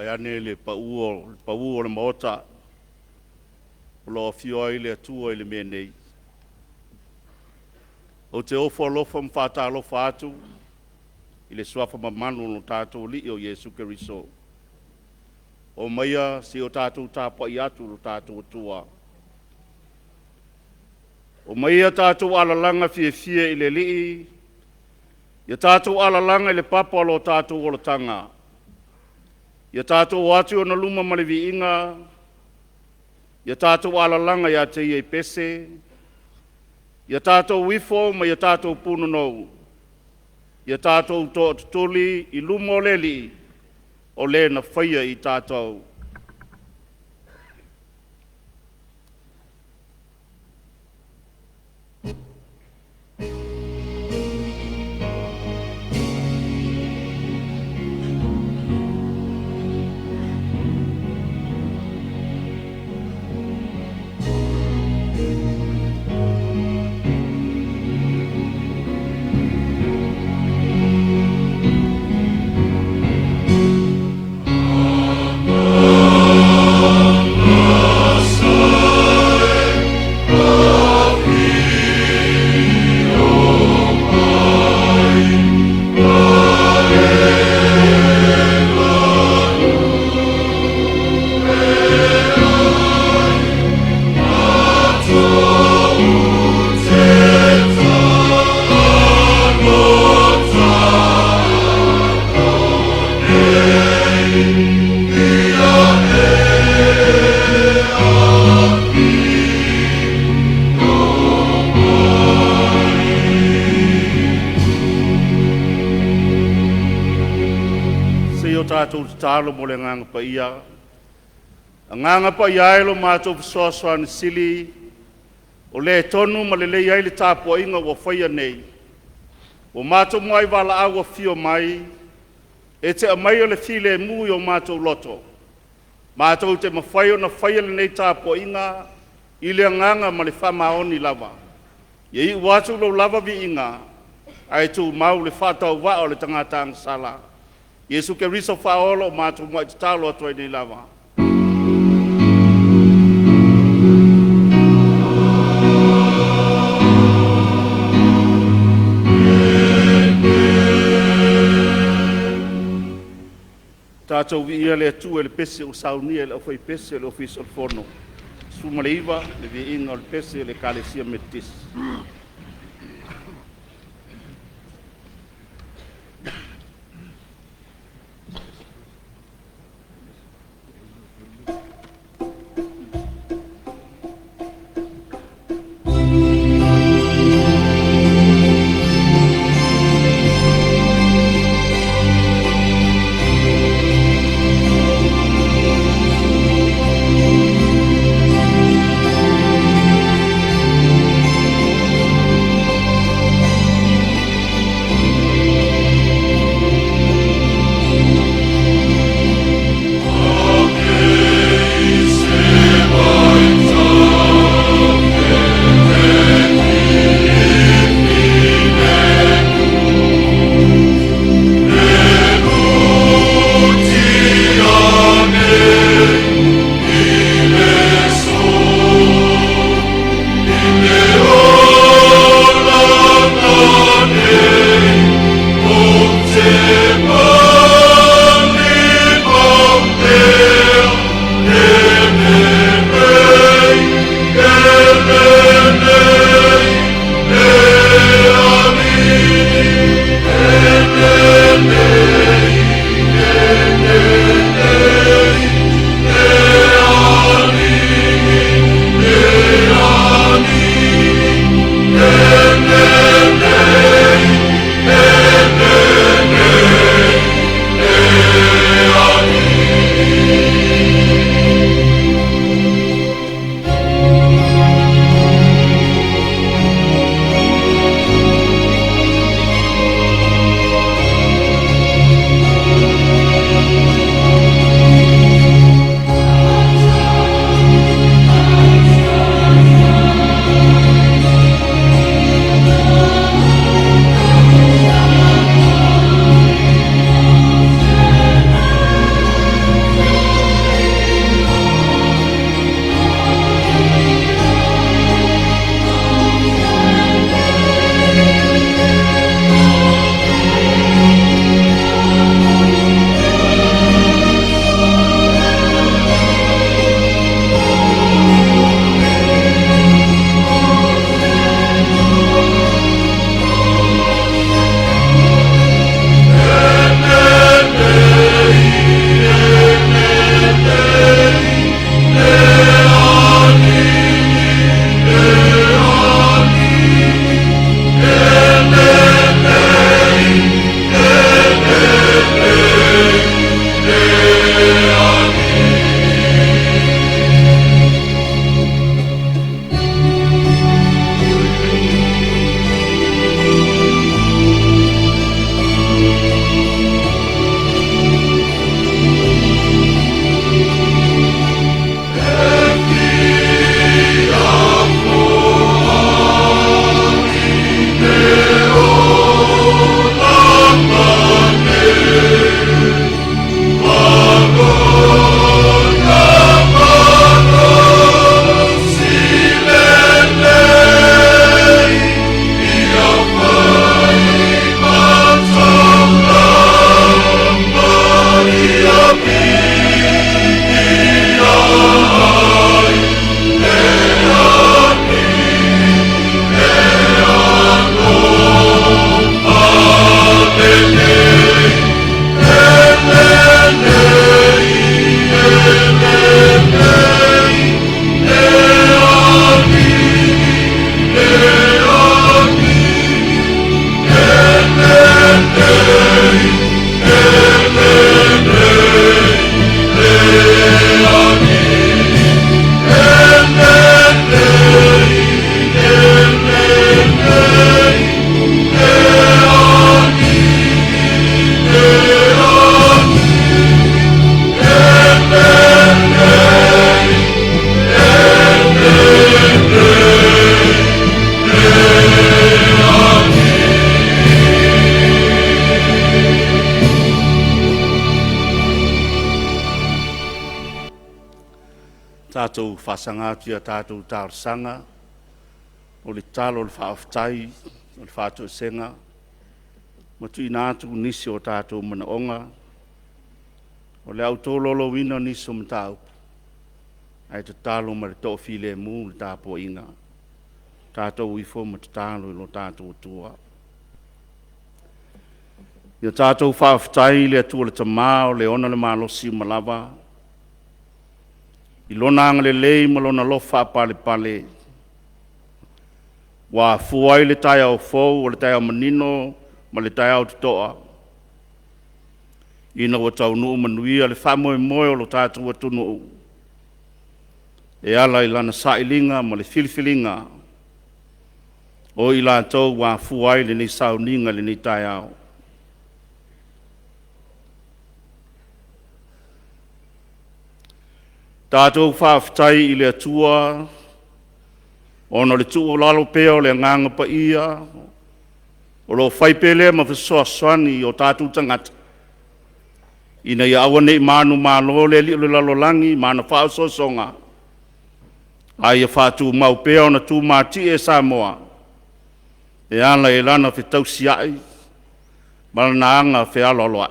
ane le pauo le maota. Lo fio ai le atua i le mea nei. O te ofo alofa mwhata alofa atu. I le swafa mamanu no tātou li o Yesu Keriso. O maia si o tātou tāpa i atu no tātou atua. O maia tātou alalanga fie fie i le lii. Ia tātou alalanga i le papa alo tātou o le tanga. Ia tātou atu o na luma malevi inga. Ia tātou alalanga ia te iei pese. Ia tātou wifo ma ia tātou punonou. Ia tātou to tutuli i lumo leli o le na whaia i tātou. Tātou tālo mo le nganga pa ia. A nganga pa ia elo mātou fisoasoa ni sili. O le tonu ma le lei ai le tāpua inga wa whaia nei. O mātou mai wala awa fio mai. E te amai o le file mui o mātou loto. Mātou te mawhai o na whaia le nei tāpua inga. I le nganga ma le whamaoni lava. Ia i watu lo lava vi inga. Ai tu mau le whatau wa o le tangata ang sala. Yesu Keriso faolo mātou mai te tālo atu nei lava. Tātou ia le atu e le pese o saunia le ofai pese le ofis o fono. Suma le iwa le vi inga o le pese le kalesia metis. tātou whasangātia, tātou tārsanga, o le talo le whaaftai, o le whātou senga, matu inātu nisi o tātou manaonga, o le autololo wina nisi o mtau, ai te talo ma le tō while mū le tāpo inga, tātou uifo ma te talo ilo tātou tua. Ia tātou whaaftai le atua le tamā o le ona le mālosi malawa, i lona anga le lei ma lona lofa pale pale, wa fuai le tai au fou, o le tai au manino, ma le tai au tutoa. Ina wa tau nuu manuia le whamoe moe o lo tātou atunu u. E ala i lana sailinga ma le filifilinga, o i la tau wa fuai le nei sauninga le nei tai au. Tātou whaaftai i le atua, ono le tuu lalo peo le nganga pa ia, o lo whaipele ma whasoa swani o tātou tangata. Ina i awa nei manu malo le li o le lalolangi, mana whaaso songa. Ai a whātou mau peo na tū māti e Samoa. E ala e lana whitau siai, malana anga whialoloa.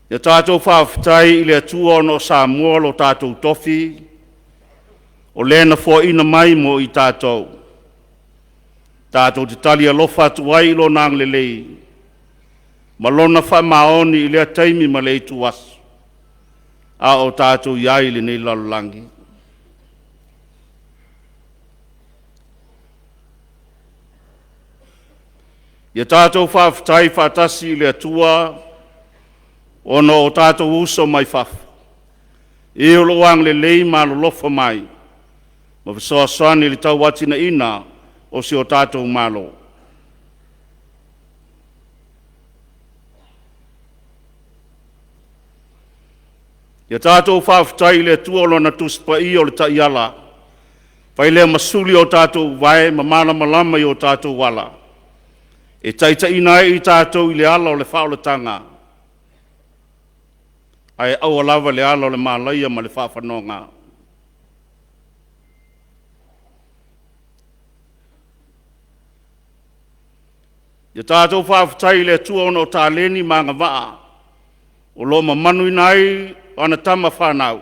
Ia tātou whaaftai i le atua ono Samoa lo tātou tofi, o lena fo ina mai mo i tātou. Tātou te tali alofa atuai lo nang le lei, ma lona wha maoni i lea taimi ma le itu wasu, a o tātou iai le nei lalolangi. Ia tātou whaaftai whaatasi i le atua, ono o tātou uso mai whafu. E o loang le lei ma lo lofa mai. Ma visoa soani li tau watina ina o si o tātou malo. Ia tātou whaafutai le tuolo na tuspa i o le ta iala. Pai lea masuli o tātou vai ma mana malama i o tātou wala. E taita ina i tātou i le ala o le whaoletanga. Ai au lava le ala o le malaia ma le whaafanonga. Ia tātou whaafutai le tua ono o tāleni maanga waa. O lo ma manu inai ana tama whanau.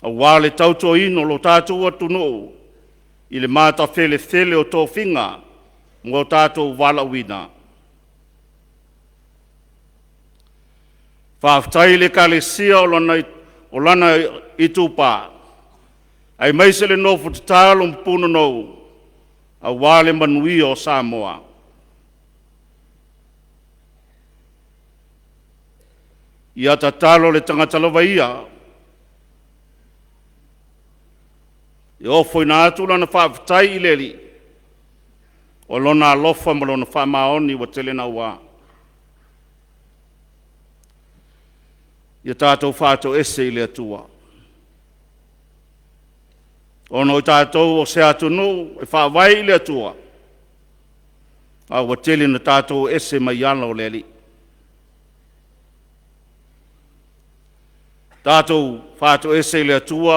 A wale tauto ino lo tātou atunu. I le māta fele fele o tō whinga. Ngo tātou wala wina. Whaaftai le kalesia o lana i tūpā. Ai maise le nofu te tālo mpuna nou. A wale manui o Samoa. Ia ta talo le tangata lawaia. I ofo ina atu lana whaaftai i leli. O lona alofa ma lona whamaoni wa telena ua. Ia tātou whātou ese i le atua. Ono i tātou o se atunu e whāwai i le atua. A wa tele na tātou ese mai ala o leli. Tātou whātou ese i le atua.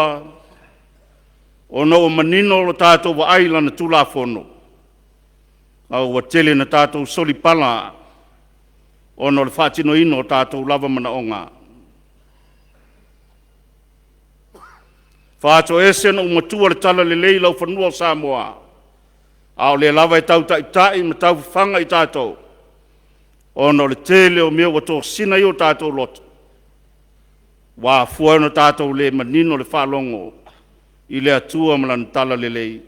Ono o manino o tātou wa aila na tula whono. A wa tele na tātou solipala. Ono le whātino ino o tātou lava mana onga. Whāto ese na umatua le tala le lei lau whanua Samoa. Ao le lava e tau tai ma tau whanga i tātou. Ono le tele o mea wato sina i o tātou loto. Wā fuana tātou le manino le whalongo. I le atua malan tala le lei.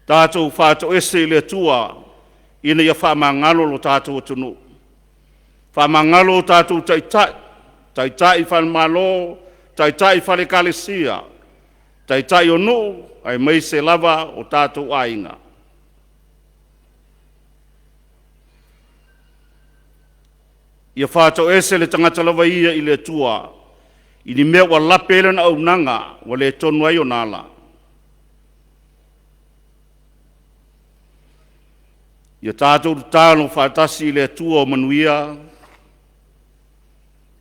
Tātou whāto ese i le atua. Ina ia whamangalo lo tātou atunu. Whamangalo tātou taitai, taitai whanmalo, taitai whare kalesia, taitai o no, ai mai se lava o tātou ainga. Ia whātou ese le tangata lawa ia i le tua, i ni mea wa lapele na au nanga, wa le tonu ai o nala. Ia tātou tālo whātasi le tua o manuia.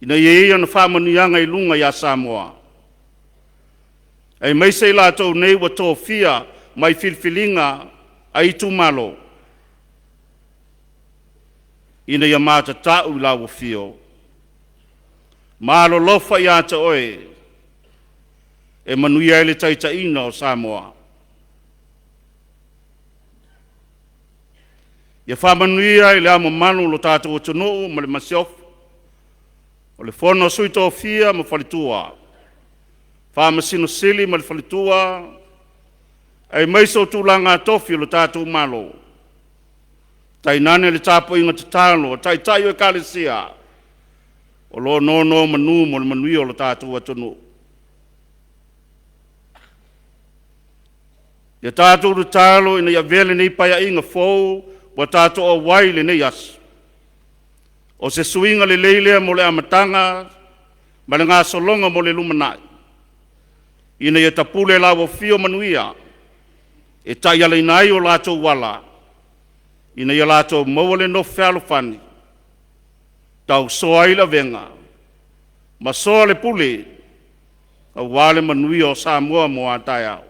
Ina ia na whāmanuianga I lunga ia Samoa. Ai mai sei lātou nei wa tō fia mai filfilinga ai tumalo. Ina ia māta tāu la wa fio. Mālo lofa ia ta oe. E manuia ele taitaina o Samoa. Ia whamanuia I le ama manu lo tātou o tunuu ma le masiof. O le whono sui tō fia ma whalitua. Whamasino sili ma le whalitua. Ai maiso tūlanga tofi lo tātou malo. Tai nane le tāpo inga te tālo, tai tai o e kālesia. O lo nono manu mo le manui o lo tātou atunu. Ia tātou le tālo ina ia vele nei paia inga fōu, wa tātou o wai le nei as. O se suinga le leilea mo le amatanga, ma le ngā solonga mo le lumanai. Ina ia tapule la wo fio manuia, e tai ala inai o lātou wala. Ina ia lātou maua le no whalofani. Tau soa ila venga. Ma soa le pule. A wale manui o Samoa mo a tai au.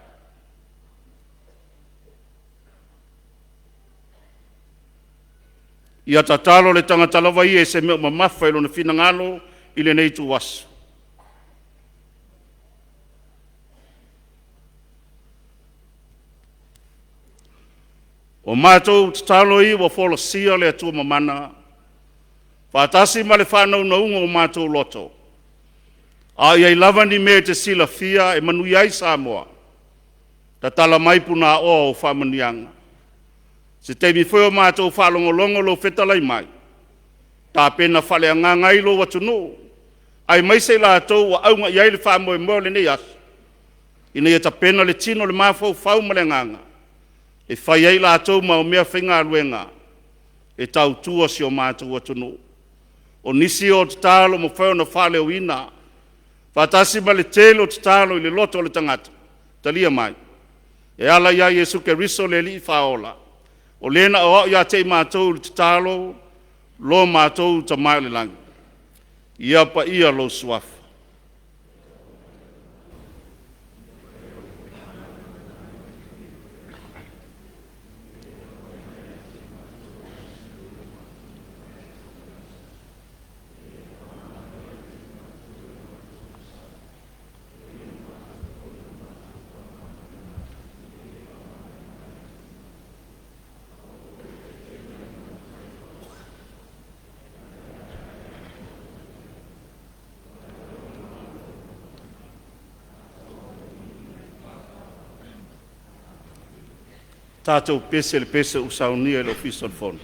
Ia tatalo le tangatalawa I e se mea mamafa ilo na finangalo I le nei tu wasu. O mātou tatalo I wa folo sia le atua mamana. Whātasi ma le whanau na unga o mātou loto. A iai lava ni mea te sila fia e manui ai Samoa. Ta tala mai puna o whamanianga. Se teimi wheo mātou whalongolongo lo whetalai mai. Tā pena whale ngai lo watunu. Ai mai se la tau wa aunga iai le whamoe mo le nei asu. Ina ia ta pena le tino le mafau whau ma le nganga. E whai ei la tau ma o mea whinga aluenga. E tau tua si o mātou watunu. O nisi o te tālo mo whao na whale o ina. Whātasi ma le telo te tālo I le loto le tangata. Talia mai. E ala ia Jesu ke riso le li whaola. O lena o ia te mātou le te tālo. Lo mātou ta mai le langi. Ia pa ia lo suafa. Tātou pese le pese o Sauniga le official phone.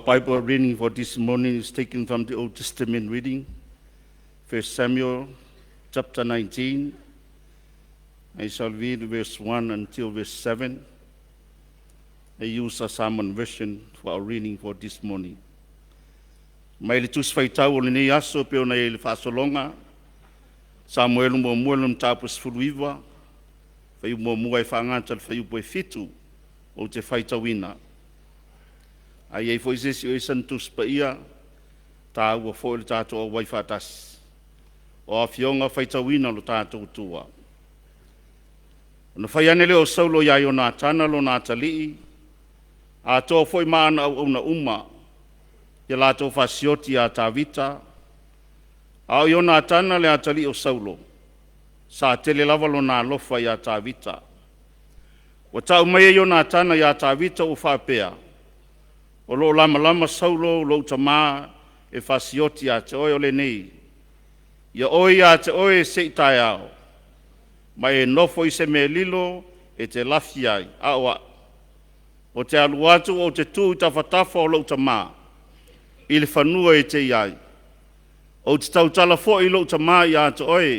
Bible reading for this morning is taken from the Old Testament reading, 1 Samuel chapter 19. I shall read verse 1 until verse 7. I use a sermon version for our reading for this morning. Mai le tus faitau o le nei aso pe ona e le whaasolonga, Samuel mo muelum tapus furuiwa, whai mo mua e whaangata le whai upo e fitu o te faitawina. Ai ei foi sesi o e santus pa ia, tā ua foi le tātou o wai whātasi, o a fionga faitawina lo tātou tua. Ona whai ane leo saulo ia o nā tana lo nā talii, a tō foi maana au una uma, ia lātou whasioti a tā vita, au i o nā tana le a talii o saulo, sa tele lava lo nā lofa i a tā vita. Wa tau mai i o nā tana i a tā vita o whapea, o lo lama lama saulo lo tamā e whasioti a te oe o le nei, ia oe a te oe se i tai ao, mai e nofo i se me lilo e te lafi ai, awa, o te aluatu o te tū i tawhatafa o lo tamā, i le whanua e te iai, o te tautala fo i lo tamā i a te oe,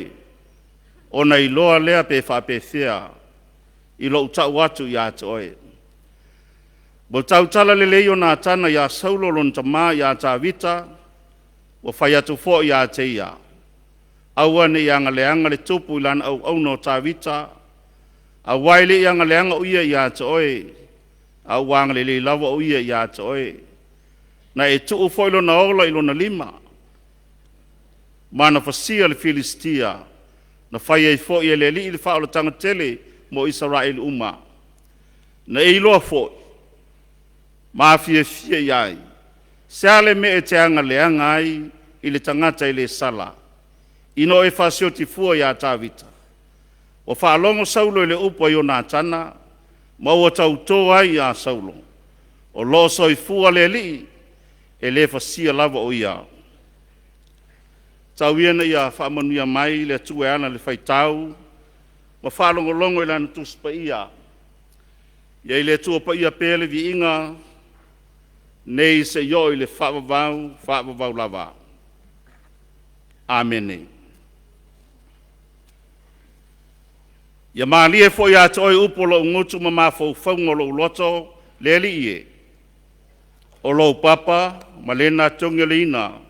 o na i loa lea pe whapewhea, i lo tau atu i a te oe. Bo tautala le leo nā tana i a saulo lon tamā i a tā vita, o whai atu fo i a te ia. Aua ne i anga leanga le tupu i lana au no tā vita, a waile i anga leanga uia i a te oe, a wanga le lava uia i a te oe. Na e tuu fo ilo na ola ilo na lima, mana fasia le Filistia, na whai e fo i le li i le whaola tangatele mo Israel uma. Na e iloa fo, mafia fia iai, seale me e te anga leanga ai i le tangata i le sala, ino e whasio ti fua i a tāvita. O whaalongo saulo i le upo i o nā tana, maua tautoa ai i a saulo, o loso i fua le li, e le whasia lava o ia. Tau iana i a whaamanuia mai le tue ana le whaitau, ma whaalongo longo i lana tuspa ia, ia i le tua pa ia pēle vi inga, nei se yo i le whaavavau lava. Amene. Ia maalie fo ia te oi upo lo ngutu ma mafau whaungo lo loto le li ie. O lo papa ma lena tonga leina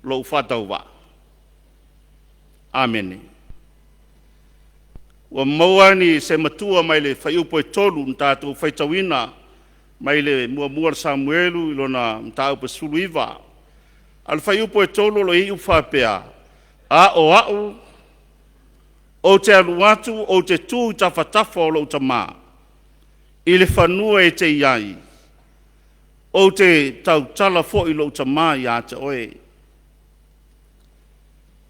lo whatauwa. Amene. Wa maua ni se matua mai le whai upo e tolu ntātou whaitawina mai le mua Samuelu ilo na mtaupa suluiva. Al whai upo e tolu lo i uwhapea. Au, o te aluatu o te tū tawhatafa o lo tamā. I le whanua e te iai. O te tautala fo i lo tamā i a te oe.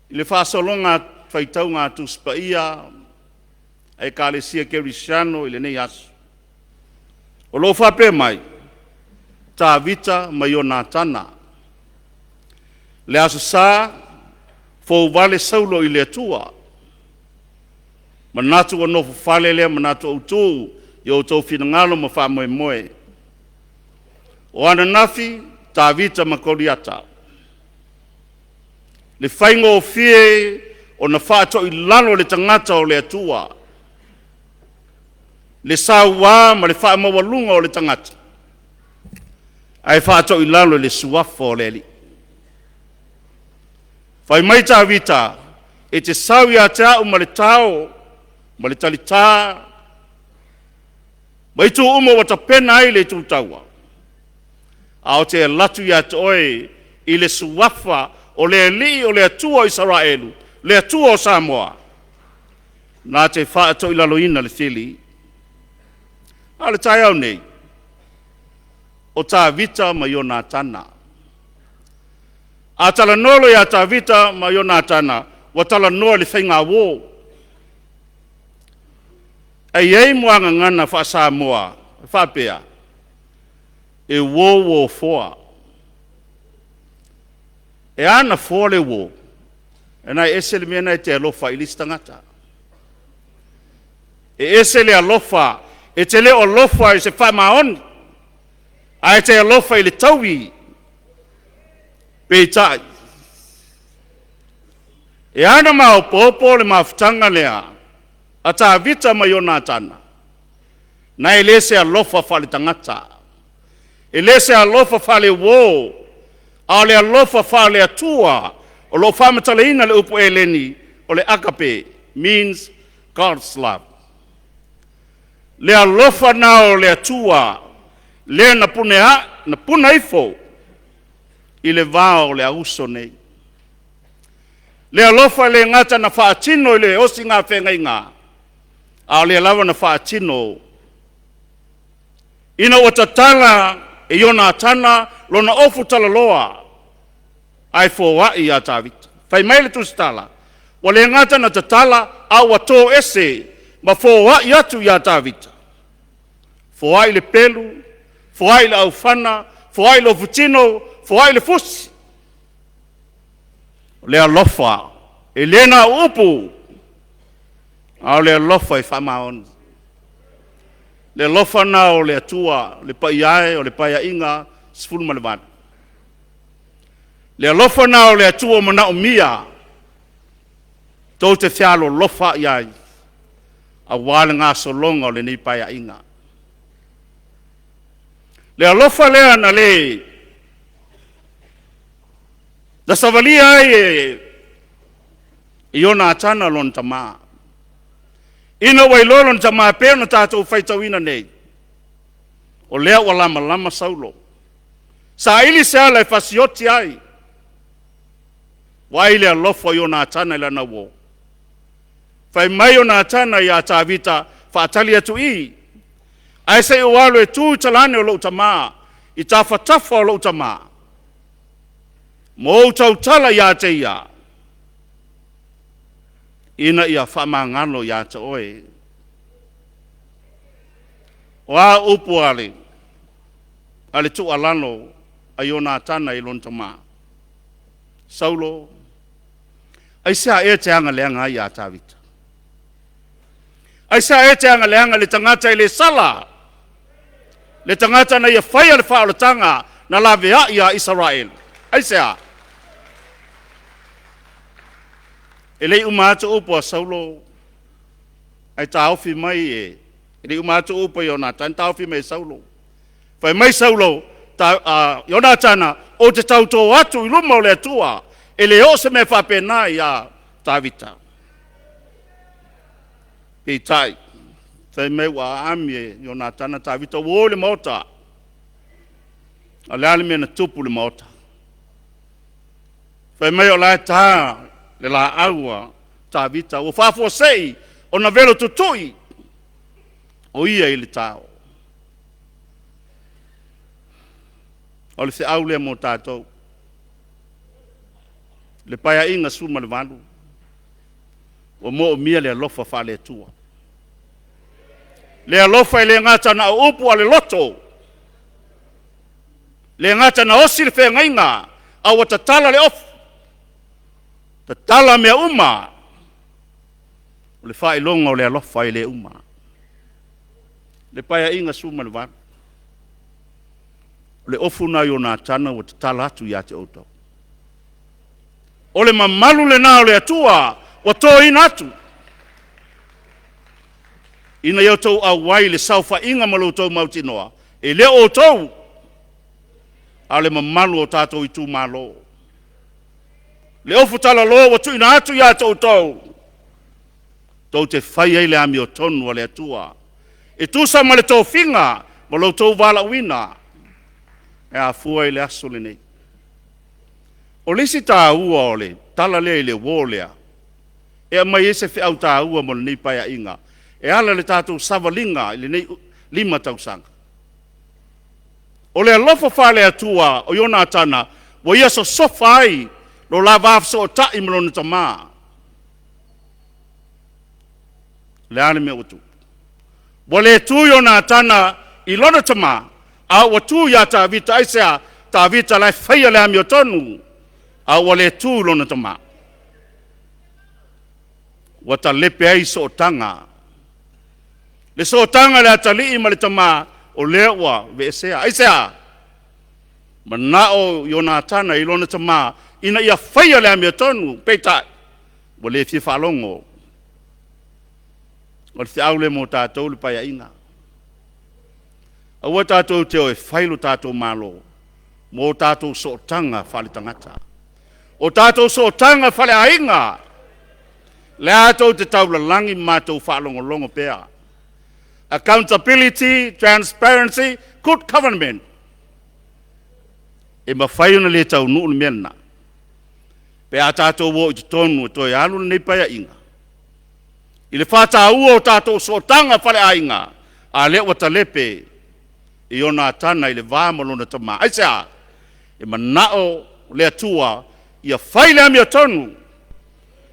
I le whasolonga whaitau ngā tuspa ia, e kālesia kerisiano i le nei asu. O lo whape mai, tā vita mai o nā tana. Le asu sā, fo wale saulo i le tua. Manatu o nofu whale lea, manatu o tū, i o tō whinangalo ma wha moe moe. O ana nafi, tā vita ma koriata. Le whaingo o fie, o na whāto i lalo le tangata o le tua. Le saua ma le wha mawalunga o le tangata. Ai whāto i lalo le suafo o le li. Whai mai tā vita, e te sau i a te au ma le tau, ma le talitā, mai tū umo wata pena ai le tū taua. A o te latu i a te oe, i le suafa o le li o le atua Israelu, le atua o Samoa. Nā te whaato i laloina le whili. A le tai au nei, o tā vita ma i o nā tana. A tala nolo i a tā vita ma i o nā tana, wa tala noa le whainga wō. E iei moanga ngana wha Samoa, whapea, e wō whoa. E ana whoa le wō, e nai ese le mea te alofa i listangata. E ese le alofa, e te leo alofa i se whamaoni, a e te alofa i le tauwi, Peitai. E ana mau popo le mafutanga lea. Ata vita mayona tana. Na elese alofa fale tangata. Elese alofa fale wo. Ale alofa fale atua. O lo Tatalaina le upu eleni. O le agape. Means God's love. Le alofa nao le atua. Le na puna ifo. I le vao le auso nei. Le alofa le ngata na whaatino le osi ngā whenga inga. A le lava na whaatino. Ina o tatala e iona atana lona ofu tala loa. Ai fōwai a tāwita. Whai maile tustala. Wa le ngata na tatala a wato ese ma fōwai atu i a tāwita. Fōwai le pelu, fōwai le aufana, fōwai le ofutino, fōwai le fusi. Le alofa, e lena upu, a le alofa e whamaon. Le alofa na o le atua, le paiae o le paia inga, sifuru malevana. Le alofa na o le atua mana o mia, tau te whialo lofa iai, a wale ngā solonga o le nei paia inga. Le alofa lea na le, da savalia ai iona atana lon tama. Ina wailolon tama pe na tātou whaitawina nei. O lea wa lama saulo. Sa ili se ala e fasioti ai. Wa ile alofa iona atana ila na wo. Whai mai iona atana i a tāwita whaatali atu i. Ai se ualo e tū talane o lo tama. I tafa o lo tama. Mo tautala ia te ia. Ina ia whamangano ia te oe. O a upu ale. Ale tu alano a iona atana i lontama. Saulo. Ai sea e te anga leanga ia tāwita. Ai sea e te anga leanga le tangata i le sala. Le tangata na ia whaia le whaolatanga na lavea ia Israel. Ai sea. E lei umata upo a Saulo, ai tauwhi mai e. E lei umata upo i Jonathan, tauwhi mai Saulo. Whai mai Saulo, Jonathan, o te tauto atu i luma o le atua, e le o se me whapena i a Tavita. Pei tai, whai mai wa ami e Jonathan, Tavita, wo le mota. A le alime na tupu le mota. Whai mai o lai taa, le la aua Tavita o fafo sei o na velo tutui o ia i le tau. O le se au le mo tātou. Le paia inga suma le valu. O mo o mia le alofa fa le tua. Le alofa i le ngata na upu a le loto. Le ngata na osi le whenga inga a wa tatala le ofu. Tatala mea uma. O le whae longa o le alofa i le uma. Le paia inga suma le vana. O le ofu na yo na tana o tatala atu ia te oto. O le mamalu le na o le atua o to ina atu. Ina yo tau a wai le saufa inga malo tau mautinoa. E le o tau. A le mamalu o tato i tu malo. Le ofu tala lo wa tu ina atu ia tau tau. Tau te whai ei le ami o tonu a le atua. E tu sa ma le tau finga, ma lo tau wala wina. E a fua i le aso le nei. O lisi tā ua o le, tala le i le wōlea. E a mai ese whiau tā ua mo le nei paia inga. E ala le tātou savalinga i le nei lima tausanga. O le alofa whale atua o iona atana, wa ia so sofa ai, lo la vafso o tai mlona tama. Le ane me utu. Wa le tu iona atana i lona tama, a wa tu ia ta vita aisea, ta vita lai whaia le ami o tonu, a wa le tu lona tama. Wa ta lepe ai so tanga. Le so tanga le atali ima le tama, o lewa ve esea. Aisea, Manao Yonatana ilona tama ina ia whaia le amia tonu peitai. Wa le fie whalongo. O le au le mo tātou le pai inga. Aua tātou te oe whailu tātou malo. Mo tātou so tanga whale tangata. O tātou so tanga whale ainga. Le atou te taula langi mātou whalongo longo pea. Accountability, transparency, good government. E mawhaiuna le tau nuu ni mena. Pe a tātou wo i te tonu to e alu nei pai inga. I le whata ua o tātou so tanga whale ainga. A le wata lepe. I ona tana i le vāmalona tama. Aisea, e manao le atua i a whaile amia tonu.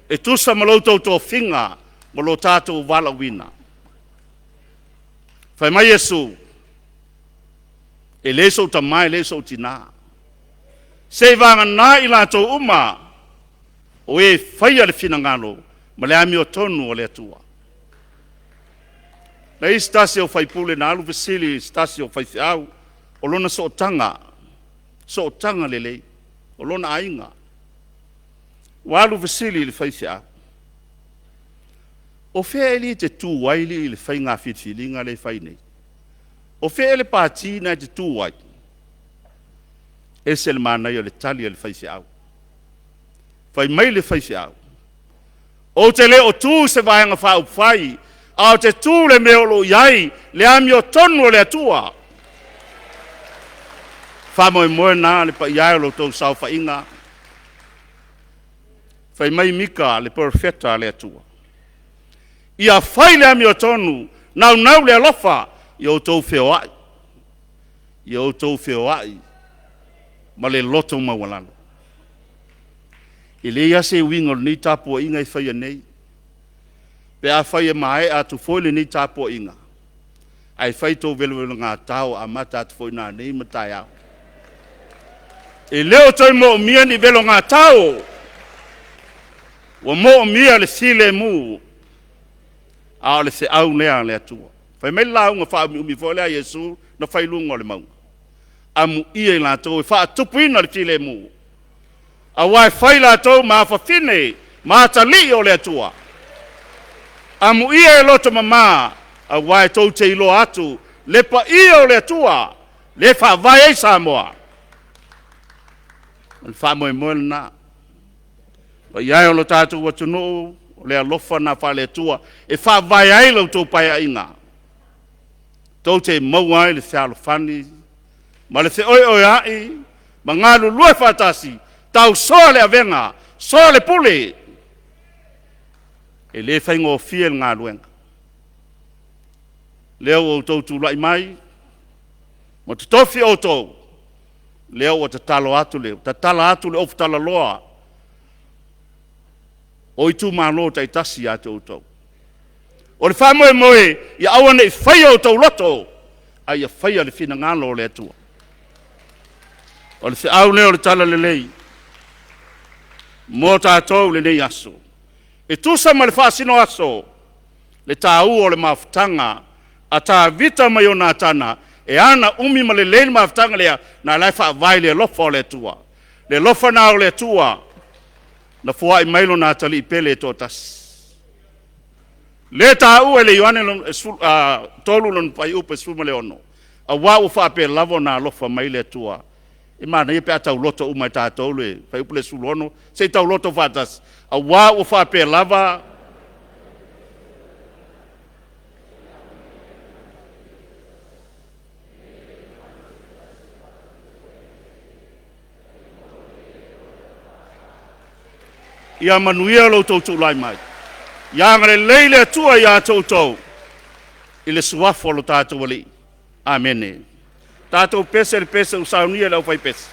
E tusa maloutou tō whinga malo tātou wala wina. Whai mai Yesu. E leso tamai, leso tina. Se vanga nā i lātou uma. O e whaia le whina ngalo. Ma le amia tonu o le atua. Na i stasi o whaipule na alu vesili stasi o whaifiau. O lona so tanga. So tanga lele. O lona ainga. Walu vesili le whaifiau. O whea eli te tū waili le whai ngā whitwhilinga le whai nei. O whea ele pātina te tū wai. E se le mānai o le tali le whaifiau. Whai mai le whaifiau. O te le o tū se vāenga whau whai. A te tū le meolo iai, le amio tonu le atua. Whamoe moe nā le pa iai lo tau sau whainga. Whai mai mika le profeta le atua. Ia whai le amio tonu, nau le alofa, i o tau whio ai. I o tau whio ai. Ma le loto mawalano. I le ia se wingo ni tapua inga i whai nei. Pe a whai e mai a tu foile ni tāpua inga. Ai whai tō velo ngā tau a mata atu foi nā nei matai au. E leo toi mo mia ni velo ngā tau. Wa mo mia le sile mu. A le se au lea le atua. Whai mai launga wha umi fo lea Yesu na whai lunga le maunga. A mu ia i la tau e wha tupu ina le sile mu. A wai whai la tau ma whawhine ma tali o le atua. Amu ia e loto mama, a wai tau te ilo atu, le pa ia o le atua, le wha vai e Samoa. Le wha moe moe na. Wa iai o lo tātou watu no, le alofa na wha le atua, e wha vai ai lau tau pai a inga. Tau te mau ai le whialo whani, ma le te oi oi ai, ma ngā lulua whatasi, tau soa le avenga, soa le pule, e le whaingo fia ngā luenga. Leo o tau tūlai mai, mo te tofi o tau, leo o te talo atu leo, te tala atu leo of tala loa, o i tū mā lo tai tasi a te o tau. O le whamoe moe, i awane i whaia o tau loto, a i a whaia le whina ngālo o le atua. O le whiau leo le tala le lei, mō tātou le nei aso. E tusa ma le whaasino aso, le tā ua o le mawhitanga, a tā vita mai o nā tana, e ana umi ma le leini mawhitanga lea, nā lai wha vai le lofa o le tua. Le lofa nā o le tua, na fua i mailo nā tali i pele e tōtas. Le tā ua le Ioane tolu lon pai upe sfuma le ono, a wā u wha pe lavo nā lofa mai le tua. E mana ia pe a tau loto umai tātou le, pai upe le sulu ono, se tau loto whatas, a wā o wha pe lava, ia manuia lo tautou lai mai. Ia ngare leile atua ia tautou, i le suafo lo tātou wali. Amene. Tātou pese le pese u saunia lau fai pese.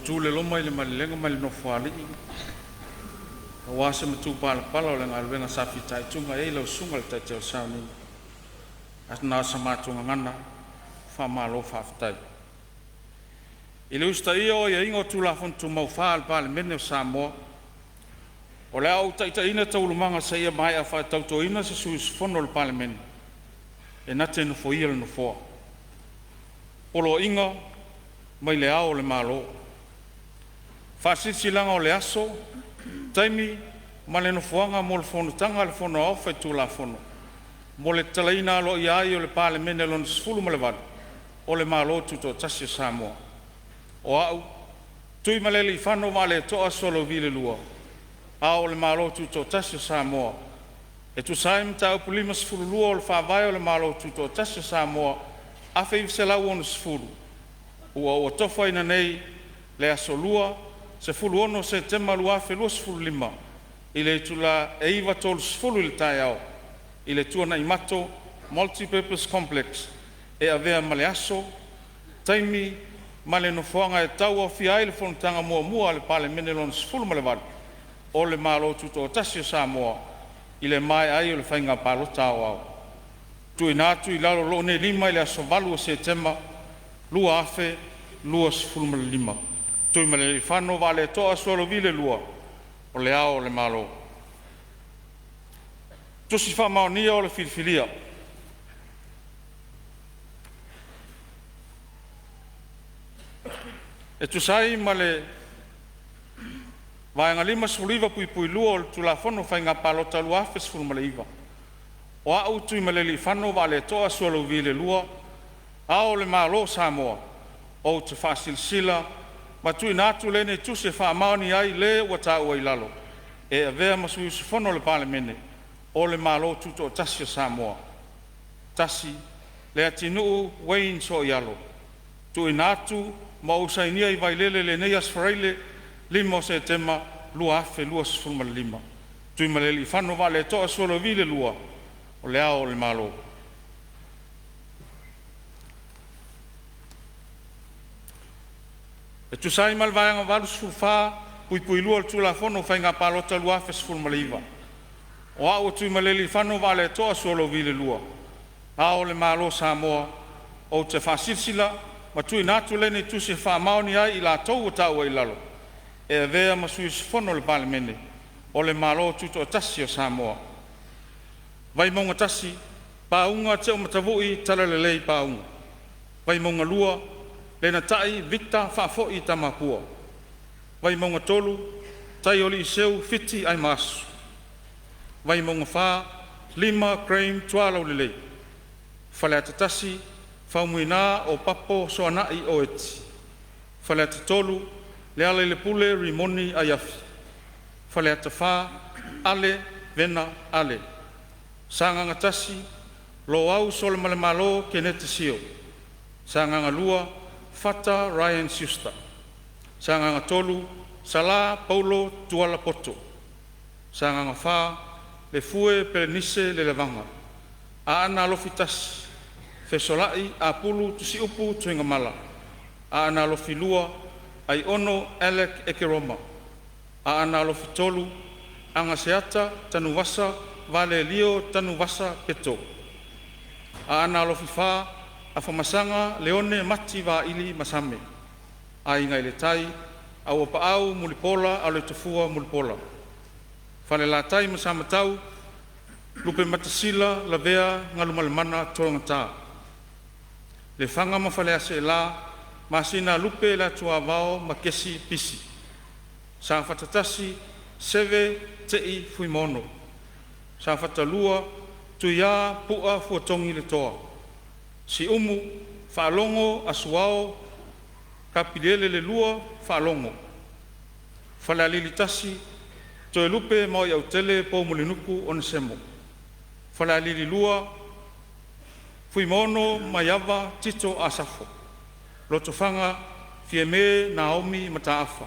tūle loma i le malilega ma le nofo ali'i auā se matupalapala o le galuega sa fitaituga ai lausuga le taiteo sauniga asana sa matugagana faamālō faafetai i le usitaia o ia'iga o tulafono maufā a le palemene o Samoa o le au taʻitaʻina taulumaga sa ia mae a faatautoina se suisofono o le palemene e nate nofoia le nofoa poloʻiga mai le ao o le mālō faasisilaga o le aso taimi ma le nofoaga mo le fonotaga a le fonoao faitulafono mo le Tatalaina Aloaia ai o le Palemene Lona XVIII ma le vale o le mālō tutoʻatasi o Samoa o a'u tui ma le li'ifano ma le to'a solovi le lua a o le mālō tutoʻatasi o Samoa e tusai mataupu 5.2 o le fa'avae o le mālō tutoʻatasi o Samoa afe i feselau ona 10 ua tofa ina nei le aso lua se 10 Setema lua afe 2.5 i le tula e iwa tolu 10 i le taeao i le Tuanaimato Multipurpose Complex e avea ma le aso taimi ma le nofoaga e tau awhia ai le fonotaga muamua a le Palemene Lona XVIII ma le vale o le mālō tutoʻatasi o Samoa i le mae ai o le faiga palota aoao tuuina atu i lalo lo'o ne 5 i le aso 8 o Setema lua afe 2.5 tui ma le lifano va le to'a solovi le lua o le ao o le mālō tusi fa'amaonia o le filifilia e tusai ma le vaega 5.5 puipui lua o le tulafono faiga palota lua afe 10 o a'u tui ma le lifano va le to'a solovi le lua ao le mālō Samoa o te fa'asilasila ma tuuina atu lene tuse fa'amaoni ai lē ua tā'ua i lalo e avea ma suisofono o le palemene o le mālō tutoʻatasi o Samoa tasi le atinu'u Wayne so i alo tuuina atu ma usainia i vailele lenei asfaraile 5 o Setema lua afe lua sefulu ma le lima. Tui ma le li whanu wa le toa suolo vi le lua o le ao o le malo. E tu sai mal vaianga walu sefulu wha pui pui lua le tula whono whainga palota lua afe sefulu ma le iwa. O au tui ma le li whanu wa le toa suolo vi le lua. Ao le malo Samoa o te whasirsila ma tui natu lene tu se wha maoni ai i la tau o tau ai lalo. E vea masui sifono le palemene o le malo tuto tasi o Samoa. Vai monga tasi, paunga te o matavui tala le lei paunga. Vai monga lua, le na tai vita whafoi tamapua. Vai monga tolu, tai oli iseu fiti ai masu. Vai monga wha, lima cream tuala o le lei. Whale atatasi, whaumuina o papo soanai o eti. Whale atatolu, le ale le pule rimoni ai afi. Whale atawha, ale, vena, ale. Sanganga tasi, lo au sole male malo ke ne te sio. Sanganga lua, fata Ryan Siusta. Sanganga tolu, sala paulo tuala poto. Sanganga wha, le fue pelenise le levanga. A ana alofi tasi, fesolai a pulu tusi upu tuinga mala. A ana alofi lua, ai ono Alec Ekeroma. A ana alofi tolu, anga seata tanu wasa vale lio tanu wasa peto. A ana alofi wha, a whamasanga leone mati wa ili masame. A inga ile tai, a wapa au mulipola a le tofua mulipola. Whale la tai masama tau, lupe matasila la vea ngalumalemana toanga ta. Le whanga mawhale ase la, masina lupe la tua vao makesi pisi. Sa whatatasi, seve tei fui mono. Sa whatalua, tuia pua fuatongi le toa. Si umu, whaalongo asuao, kapilele le lua, whaalongo. Whale alilitasi, toe lupe mau iau tele po mulinuku on semo. Whale alili lua, fui mono maiava tito asafo. Loto whanga, fie me Naomi mataafa.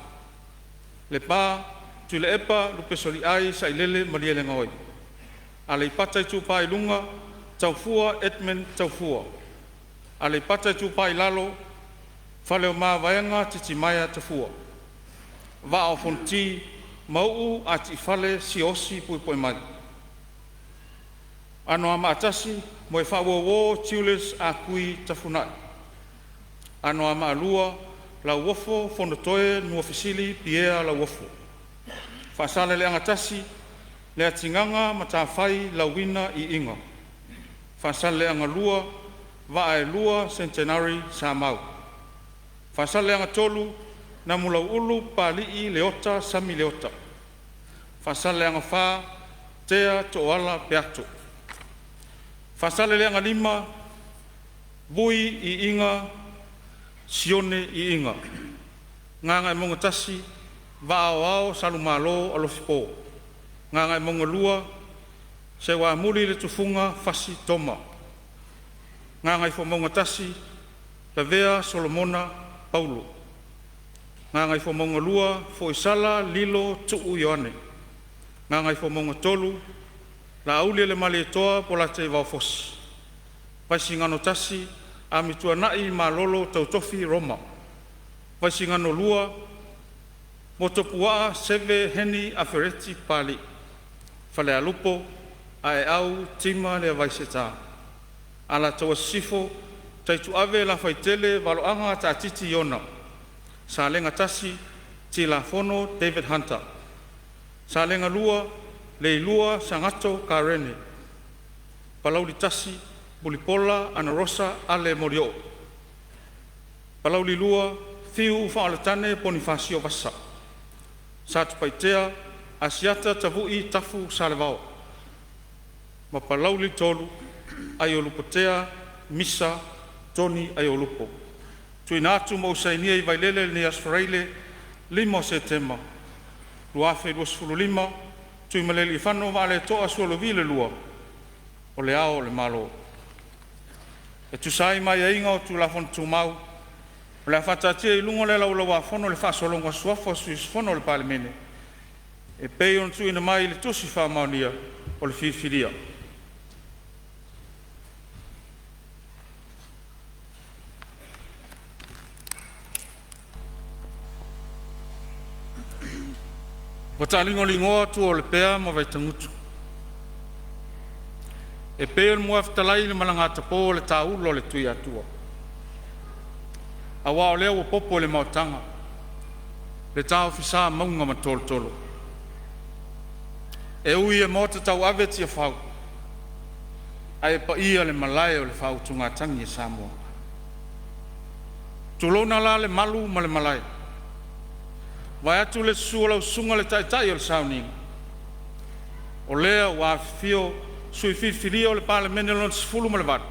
Le pā, tu le epa lupe soli ai sa ilele mariele ngoi. Ale ipata tu pa ilunga, taufua Edmund taufua. Ale ipata tu pa ilalo, whale o maa vaianga titi maia tafua. Va o fonti, mau ati whale si osi pui pui mai. Ano ama atasi, mo e whawo tiules a kui tafunai. Ano ama alua, la wofo fonotoe nuofisili piea la wofo. Whasale le angatasi, le atinganga matawhai la wina i inga. Whasale le angalua, va e lua centenary sa mau. Whasale le angatolu, na mulau ulu palii leota sami leota. Whasale le angawha, tea toala peato. Whasale le angalima, vui i inga, sione i inga. Nganga e monga tasi, vao ao salumalo alofipo. Nganga e monga lua, se wa muli le tufunga fasi toma. Nganga e monga tasi, la vea Solomona Paulo. Nganga e monga lua, fo isala lilo tuu yoane. Nganga e monga tolu, la auli le mali toa po la te vao fosi. Paisi ngano tasi, a mi tuanai malolo tautofi Roma. Paisi ngano lua, motopua seve heni afereti pali. Fale alupo, a e au tima le vaiseta. Ala tawa sifo, taitu ave la faitele valoanga ta titi yona. Sa lenga tasi, ti la fono David Hunter. Sa lenga lua, le lua sangato karene. Palau li tasi, bulipola ana rosa ale morio. Palau li lua, fiu faalatane Bonifacio Vasa. Satu paitea, asiata tavui tafu salevao. Ma palau li tolu, aiolupotea, misa, toni aiolupo. Tui natu mausainia i vailele ni asfareile, lima setema. Luafe luasfulu lima, tui maleli whano vale toa suolo vile lua. O le ao o le malo. E tu sai mai e inga o tu la fon tu mau. O le whatatia i lungo le lau lawa whono le whasolonga suafo suis whono le palemene. e pei on tuina mai le tusi whamaunia o le whiwhiria. Wa talingo lingoa tu o le pea ma vai tangutu. E pea le muaftalai le malangata po le taulo le tui atua. A wao leo o popo le mautanga. Le tau fisa maunga ma tolo tolo. E ui e mota tau aveti a whau. A e pa ia le malai o le whau tunga tangi e Samoa. Tulona la le malu ma le malai. Vai atu le suolau sunga le taitai o le Sauniga. O lea wa fio sui whiwhiria o le Palemene Lona XVIII ma le vada.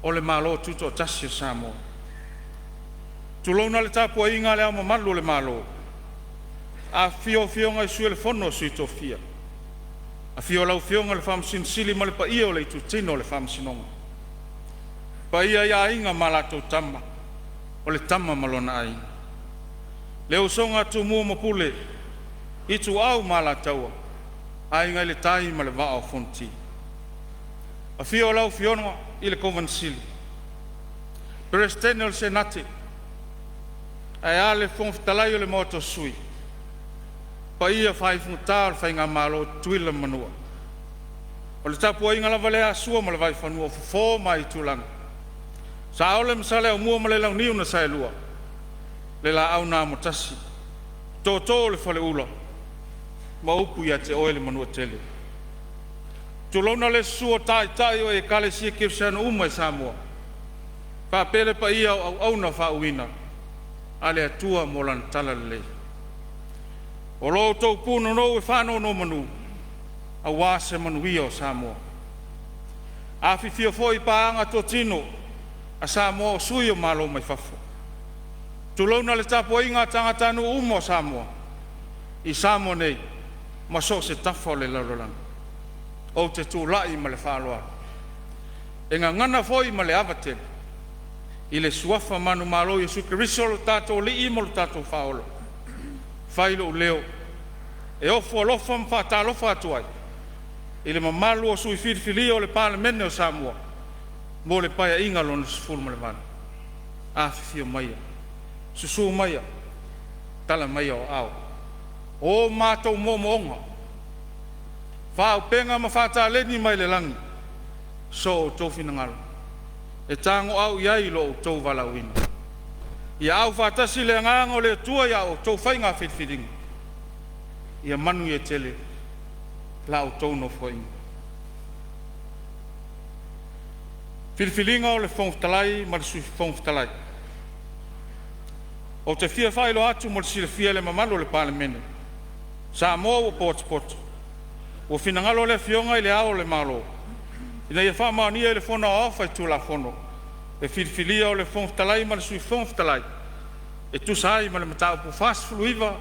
O le malo tuto o tasi o Samoa. Tulona le tapua inga le au mamalu o le malo. A fio ngai sui le fono sui tofia. A fio lau fionga le whamsinsili ma le pa ia o le tutino o le whamsinonga. Pa ia inga malato tama. O le tama malona ainga. Leo songa tu mua mapule, itu au mala taua, ai ngai le tai ma le vaa o fonti. A fio lau fionga i le konvansili. Presidente o le senate, ai ale fonfitalai o le moto sui. Pa ia fai funta o le fai ngā malo tuila manua. O le tapua inga lava le asua ma le vai fanua fufo mai tulanga. Sa ole msale o mua ma le lau niu na sai lua. Le la au nā motasi. Tō le whale ula. Ma upu ia te oe le manua tele. Tulauna le sua tai o e kale sia kirsiana uma e Samoa. Pa pele pa ia au na wha uina. Ale atua mo lan tala le. O lo tau puno no e whano no manu. A wase manuia o Samoa. A fifia foi pa anga to tino. A Samoa o sui o malo mai fafo. Tulauna le tapua inga tangata nu umo Samoa. I Samoa nei, ma so se tafo le laurolanga. O te tūlai ma le whāloa. E ngā ngana foi ma le avatele. I le suafa manu malo Yesu Keriso lo tātou li ima lo tātou whaolo. Whailo leo. E ofo alofa mwhata alofa atuai. I le mamalu o sui whirwhiri o le Palemene o Samoa. Mo le paia inga lona XVIII ma le vana. Awhifio maia. Susu maia, tala maia o au. O mātou moonga. Whao penga ma whata leni mai le langi. So o tō whinangalo. E tāngo au iai lo o tō walawina. Ia au whatasi le nganga o le tua ia o tō whainga whitwhiringa. Ia manu e tele, la o tō no whainga. Whitwhiringa o le whongtalai, ma le sui whongtalai. O te fia whailo atu mo le sila fia le mamalo le Palemene. Sa moa o pot. O finangalo le fionga i le ao le malo. Ina ia whamania i le whona o awhai tu la whono. E whirwhiria o le whongtalai ma le sui whongtalai. E tusai ma le matau pu whasfulu iwa,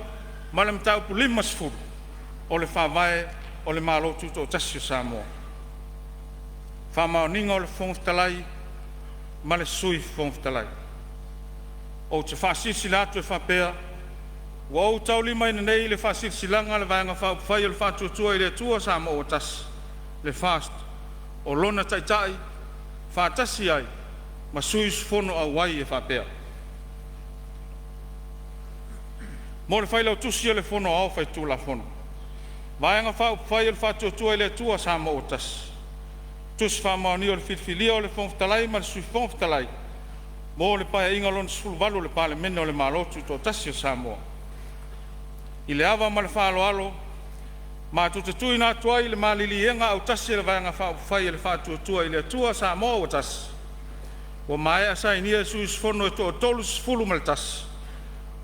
ma le matau pu limasfulu. O le whawae o le malo tuto o tasio sa moa. Whamaoninga o le whongtalai ma le sui whongtalai. O te whasirisi atu e whapea, wa o tau lima ina nei le whasirisi langa le vanga whai o le whatuatua i le tua sa mo o tas, le fast, o lona taitai, whatasi ai, ma suis fono au wai e whapea. Mo le whailau tusi le fono au whai tu la fono. Vanga whai o le whatuatua i le tua sa mo o tas. Tus whamani o le whirwhiria o le whongtalai ma le sui whongtalai. Mo le paia inga lona XVIII le Palemene o le malotu to tasi o Samoa. I le awa ma le whaaloalo, ma tu te tui nā tua i le malili enga au tasi le vanga whai le whatuatua i le tua Samoa o tasi. Wa mai asai nia suis fono e to tolu XVIII ma le tasi.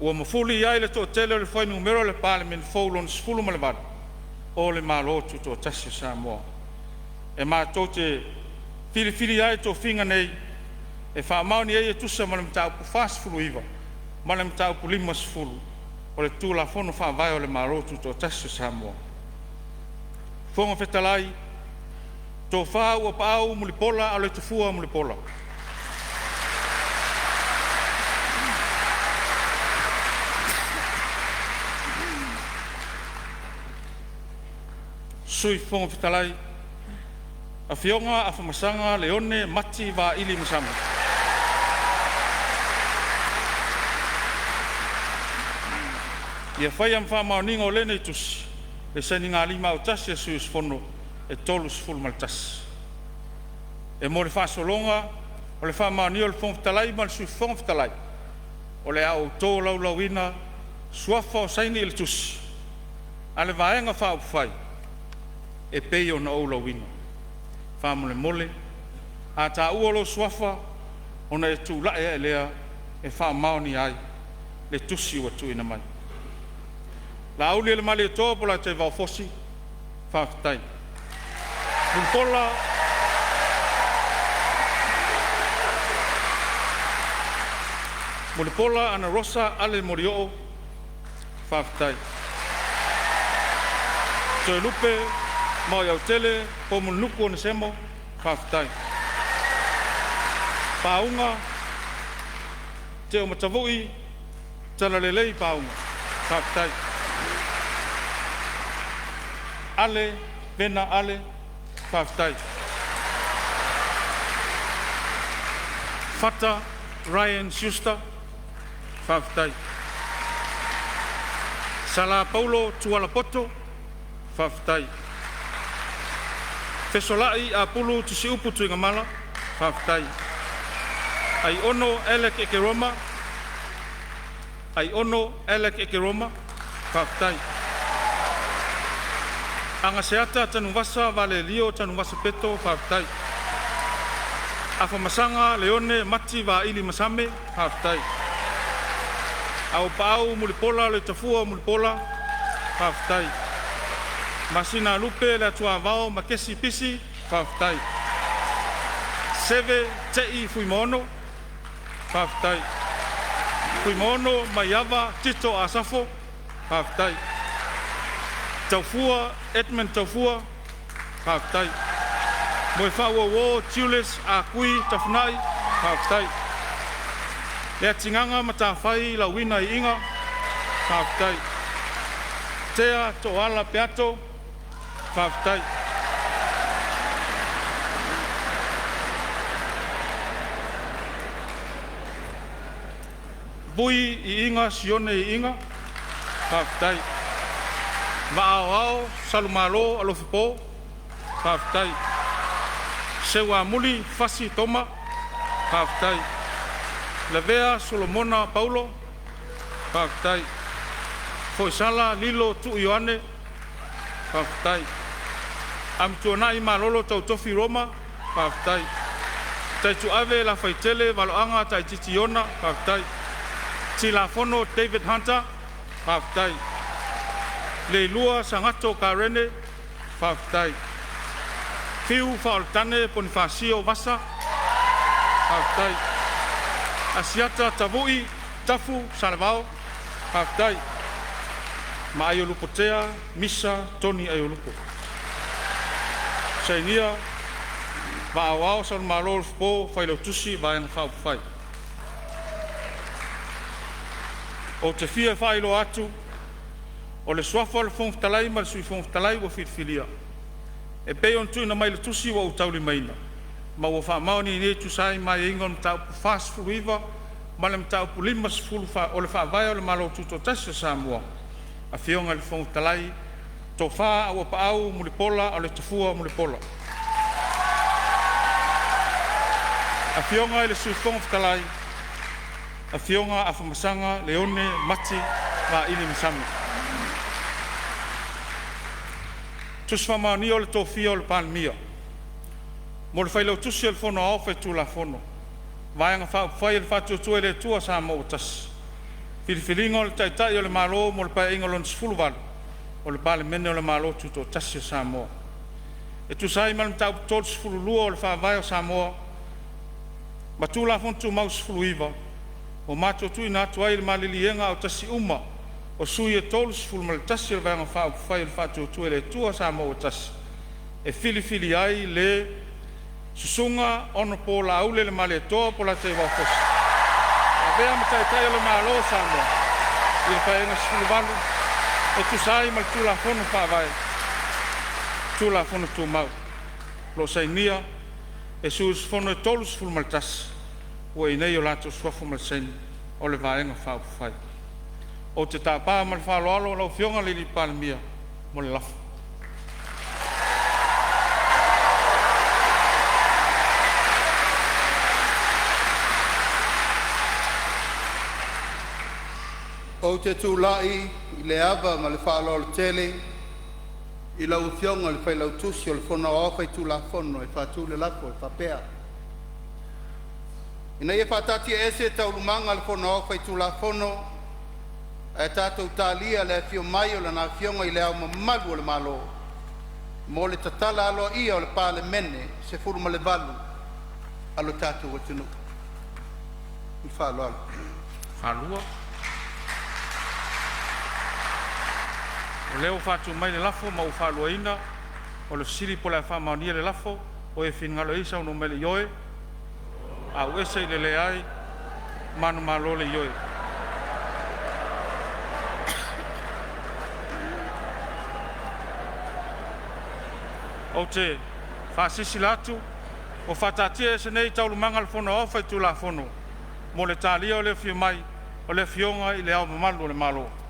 Wa mafuli iai le to tele le whai numero le Palemene lona XVIII ma le vada. O le malotu to tasi o Samoa. E ma to te whiriwhiri ai to whinga nei, e whaamauni e tusa ma le mtau pu whasfulu iwa, ma le mtau pu limasfulu, o le tūla whono whaavai o le marotu to tasu Samoa. Whonga whetalai, tō whau a pāu mulipola a le tufua mulipola. sui fonga fitalai, a fionga a whamasanga leone mati wa ili masama. Ia whai am whamauninga o lene tusi, e sani ngā lima o tasi e sui sfono e tolu sfulu maltasi. E mo le whasolonga, o le whamauni o le fonga fitalai, ma le sui fonga fitalai, o le au tō lau lauina, suafa o saini i le tusi, a le vaenga wha upwhai, e pei o na o lauina. Whamole mole, a tā uolo suafa, o na e tū lae e lea, e whamauni ai, le tusi ua tuina mai. La auli le mali toa pola te vau fosi, whaakitai. Mulpola, Mulpola ana rosa ale morioo, whaakitai. Toi lupe, mau iau tele, po munuku o semo, whaakitai. Paunga, te o matavui, tala lelei paunga, whaakitai. Ale, vena ale, whaakitai. Fata, Ryan Schuster, whaakitai. Sala Paulo Tualapoto, whaakitai. Fesolai a pulu tusi upu tuinga mala, whaakitai. Ai ono elek eke Roma, ai ono elek eke Roma, whaakitai. Anga seata tanu vasa vale lio tanu vasa peto whaakitai. Afa masanga leone mati wa ili masame whaakitai. Au paau mulipola le tafua mulipola whaakitai. Masina lupe le atua vao makesi pisi whaakitai. Seve tei fuimono whaakitai. Fuimono maiava tito asafo whaakitai. Taufua, Edmund Taufua, whaakitai. Moe whaua wō, Tulis, a kui, tawhanai, whaakitai. Lea tinganga ma tā whai la wina I inga, whaakitai. Tea to ala peato, whaakitai. Bui I inga, sione I inga, whaakitai. Maao salumalo alofipo whaakitai. Sewa muli fasi toma whaakitai. Levea Solomona Paulo whaakitai. Foisala Lilo Tu Ioane whaakitai. Am Tuanaimato malolo tautofi Roma whaakitai. Taitu ave la faitele valoanga taititiona whaakitai. Tilafono David Hunter whaakitai. Le lua sangato karene whaakitai. Fiu whaoltane Bonifacio Vasa whaakitai. Asiata Tavui Tafu Salavao whaakitai. Ma Aiolupotea Misa Tony Aiolupo. Sainia Vaawao Salmalol Po Whailotusi Vaenga Whaupwhai. O te fia whailo atu o le soafa le fonga talai ma le sui fonga talai wa whitwhilia. E pei on tui na mai le tusi wa utauli maina. Ma wa wha ni ne tu sai mai inga on tau pu fast furuiva, ma le mtau pu limas fulu o le wha vai o le malo tuto tasi Samoa. A fionga le fonga talai, tō wha a wapa au mulipola o le tafua mulipola. A fionga le sui fonga talai, a fionga a whamasanga leone mati wa ili misami. Tus whamani o le tōwhia o le palemia. Mo le whailau tusi o le whono au whai tū la whono. Vaianga whai le whātua e le tua Samoa o tasi. Whiriwhiringa o le taitai o le malo mo le pai inga lon sifuluwalu. O le palemene o le malo tuto tasi o Samoa. E tu sai ma le mtau tōru sifululua o le whawai o Samoa. Ma tū la whono tū mau sifuluiva. O mātua tui nā tuai le malilienga o tasi uma. O sui e tolu sifulu ma le tasi le vaianga whai le whātua e le tua Samoa o tasi. E fili ai le susunga ono po la aule le male toa po la te wafosi. A vea ma tai le malo Samoa. I le whaenga sifulu walu. E tu sai ma le tū la whono whawai. tula fono tu mau lo sainia e sus fono tolus fulmaltas o nei o lato swafu mal sen o le vaenga fa fai o te tapa mal fa lo lo fionga le palmia mo le lafu O te tūlai I le ava ma le whaalo le tele I lau fionga le whai lau tusi o le whona o whai tū la whono e whātū le lako e whapea. Ina e whātati ese tau lumanga le whona o whai tū la whono e tātou tālia le fio mai o le nā fionga I le au mamalu o le malo mo le tatala aloaia o le Palemene se furu ma le valu alo tātou atunu. I whaalo alo. Halua. O leo fatu mai le lafo ma u faluaina o le siri po le whamaunia le lafo o e whingalo isa unu mele ioe a u ese le leai manu malo le ioe. O te whasisi latu o whatatia se nei taulumanga le fono ofa I tu la fono mo le talia o le fio mai o le fionga I le au mamalu o le malo.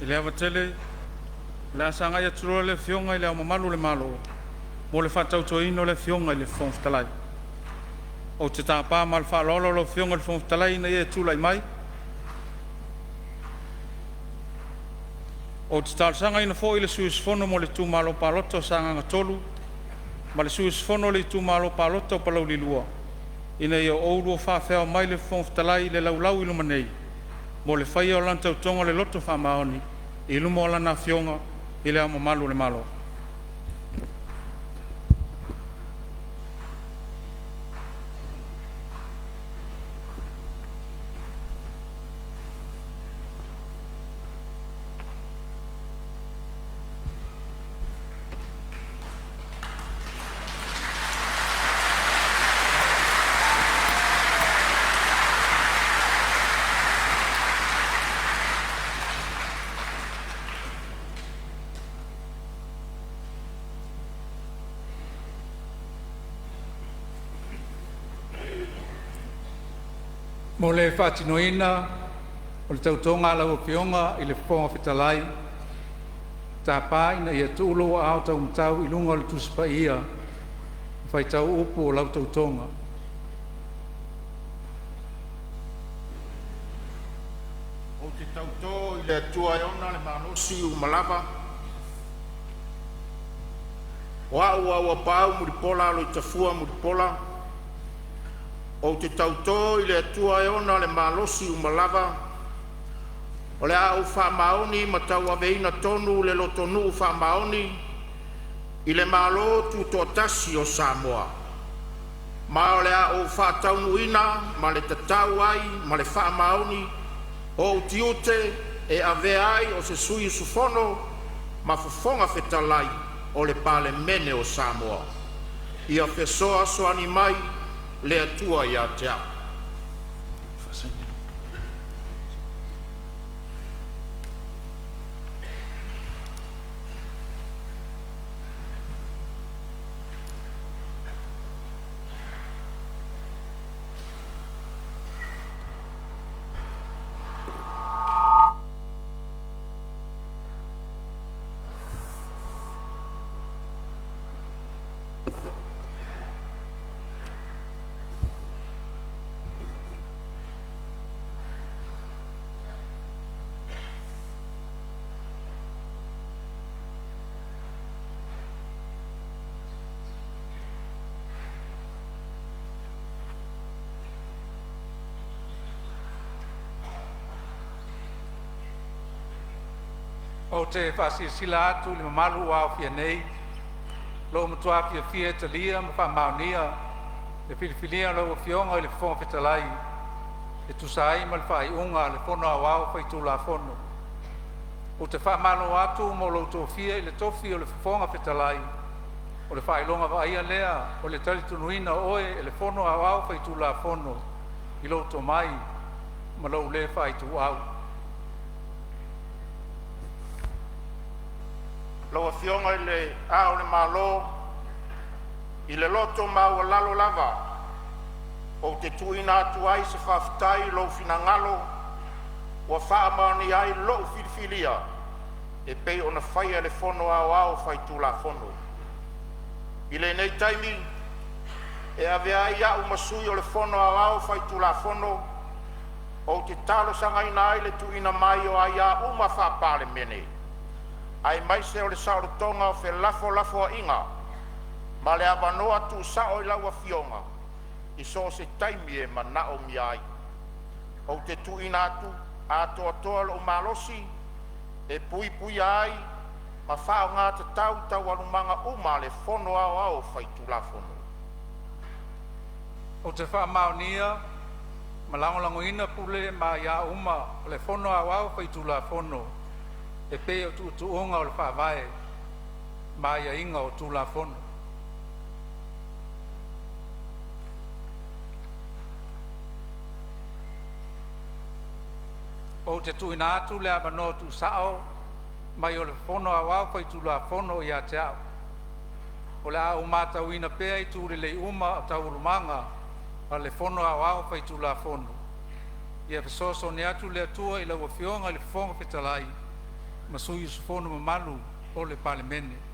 I le avatele, le asanga ia turo le fionga i le au mamalu le malo, mo le whatautoino le fionga i le whonftalai. O te tāpā ma le whaalolo le fionga le whonftalai na ia tūlai mai. O te tālsanga ina fo i le suisfono mo le tūmalo paloto sanga ngatolu, ma le suisfono le tūmalo paloto palau li lua. Ina ia ouro whawheo mai le whonftalai le laulau ilu manei, mo le whaia o lantau tonga le loto whamaoni, i lumo lana fionga i le au mamalu le malo. Mo le whaatinoina, o le tautonga lau pionga i le whonga whetalai, tā pāina ia tūlo a au tau mtau i lunga le tuspa ia, whai tau upu o lau tautonga. O te tautō i le atua e ona le manosi u malava, o au au a pāu muripola alo i tafua muripola, o te tautō i le atua e ona le malosi u malava, o le au whamaoni ma tau aveina tonu le lotonu whamaoni, i le malo tu tōtasi o Samoa. Ma o le au whataunuina, ma le tatau ai, ma le whamaoni, o utiute e ave ai o se sui sufono, ma fufonga whetalai o le Palemene o Samoa. Ia whesoa soani mai, le atua ia te au. O te whasisila atu le mamalu au fia nei, lo matua fia fia talia ma whamaunia, le filifilia lo fionga i le whonga whetalai, e tusai ma le whai unga le whono au whai tūla whono. O te whamalu atu mo lo tō fia i le tofi o le whonga whetalai, o le whai longa waia lea, o le talitunuina oe e le whono au whai tūla whono, i lo tō mai, ma lo le whai tū au. Loa fionga i le ao le malo, i le loto mau lalo lava, o te tuina atu ai se whawhitai lo finangalo, wa whaamani ai lo filfilia, e pei ona whaia le whono au whai tūla whono. I le nei taimi, e ave ai au masui o le whono au whai tūla whono, o te talo sangaina ai le tuina mai o ai a uma Palemene. Ai mai se o le saurotonga o fe lafo a inga, ma le avanoa tu sao i laua fionga, i so se taimi e manao mi ai. O te tuina atu, atoa lo malosi, e pui ai, ma whao ngā te tau alumanga uma le whono au whai tūla whono. O te whamaunia, ma langolango ina pule ma ia uma le whono au whai tūla whono, e pe o tuunga o le whaavae, ma ia inga o tūla whono. O te tuina atu le amano tu sao, mai o le whono awau whai tūla whono i a te au. O le au mātau ina pēa i tūre lei uma o tau urumanga, a le whono awau whai tūla whono. Ia whasoso ne atu le atua i laua whionga le whonga whetalai, ma sui usufono mamalu o le palemene.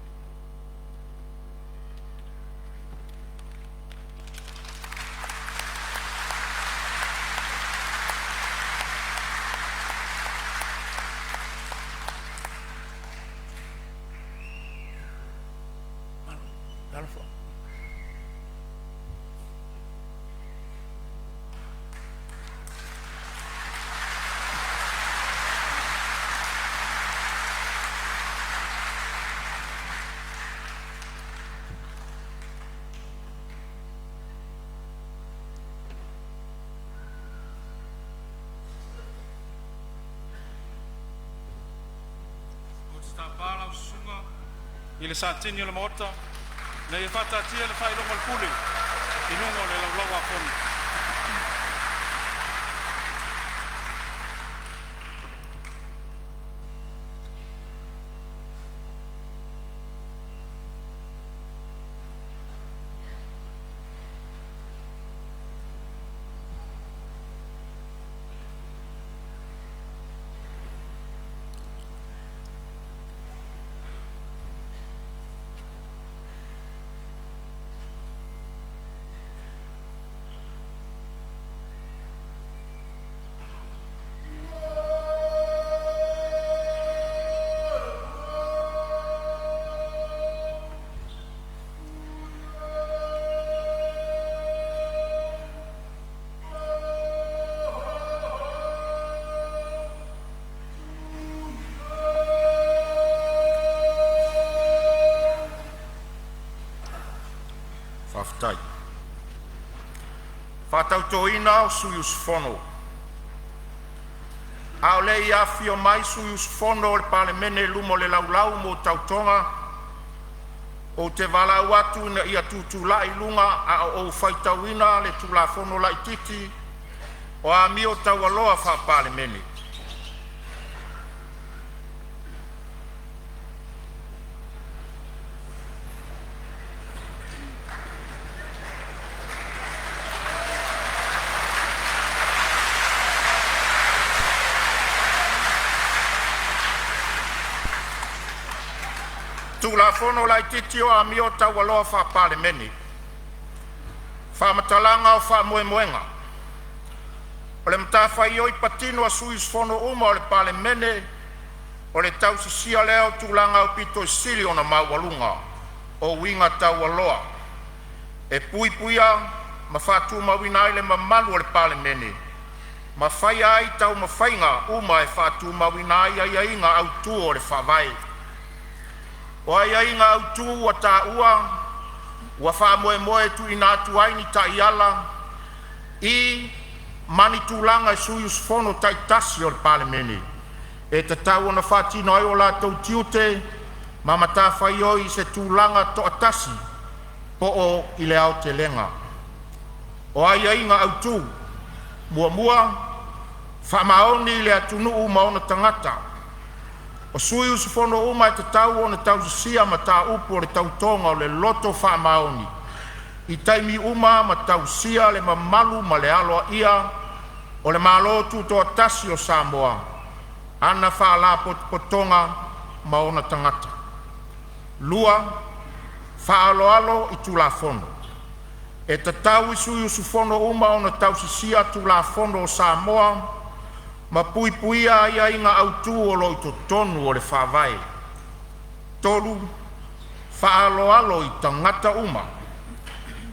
I le satini o le mota, na i whatatia le whailonga le pule, i nungo le lau a koni. Tai. Whatautoina o suius fono. Ao le ia fio mai suius fono le Palemene lumo le laulau mo tautonga. O te vala watu na ia tutula i lunga a o whaitauina le tula fono la ititi. O a mio taualoa wha Palemene. Tula fono lai titi o a mio taualoa wha Palemene. Wha matalanga o wha moemoenga. O le matawhai o i patino a suis fono uma o le Palemene. O le tau sisia leo tulanga o pito sili o na maualunga. O winga taualoa. E pui puia ma whatu mawina ile mamalu o le Palemene. Ma whai ai tau ma whainga uma e whatu mawina ia inga au tu o le whawai. O ai inga au tu wa ta ua wa fa moe tu ina tu ai ni ta iala I mani tulanga suius fono tai tasi o le Palemene e te tau ona whatino ai o la tau tiute ma mata whai oi se tulanga to atasi po o I le au te lenga o ai inga au tu mua wha maoni le atunu u maona tangata o sui usufono uma e te tau o ne tau sia ma ta upu o le tau tonga o le loto wha maoni. I taimi uma ma tau sia le mamalu ma le aloa ia o le malo tuto atasi o Samoa. Ana wha la potonga ma ona tangata. Lua, wha alo I tula fono. E te tau sui usufono uma o ne tau sia tula fono o Samoa. Ma pui puia ia inga autu o loi to tonu o le whawai. Tolu, whaaloalo I tangata uma.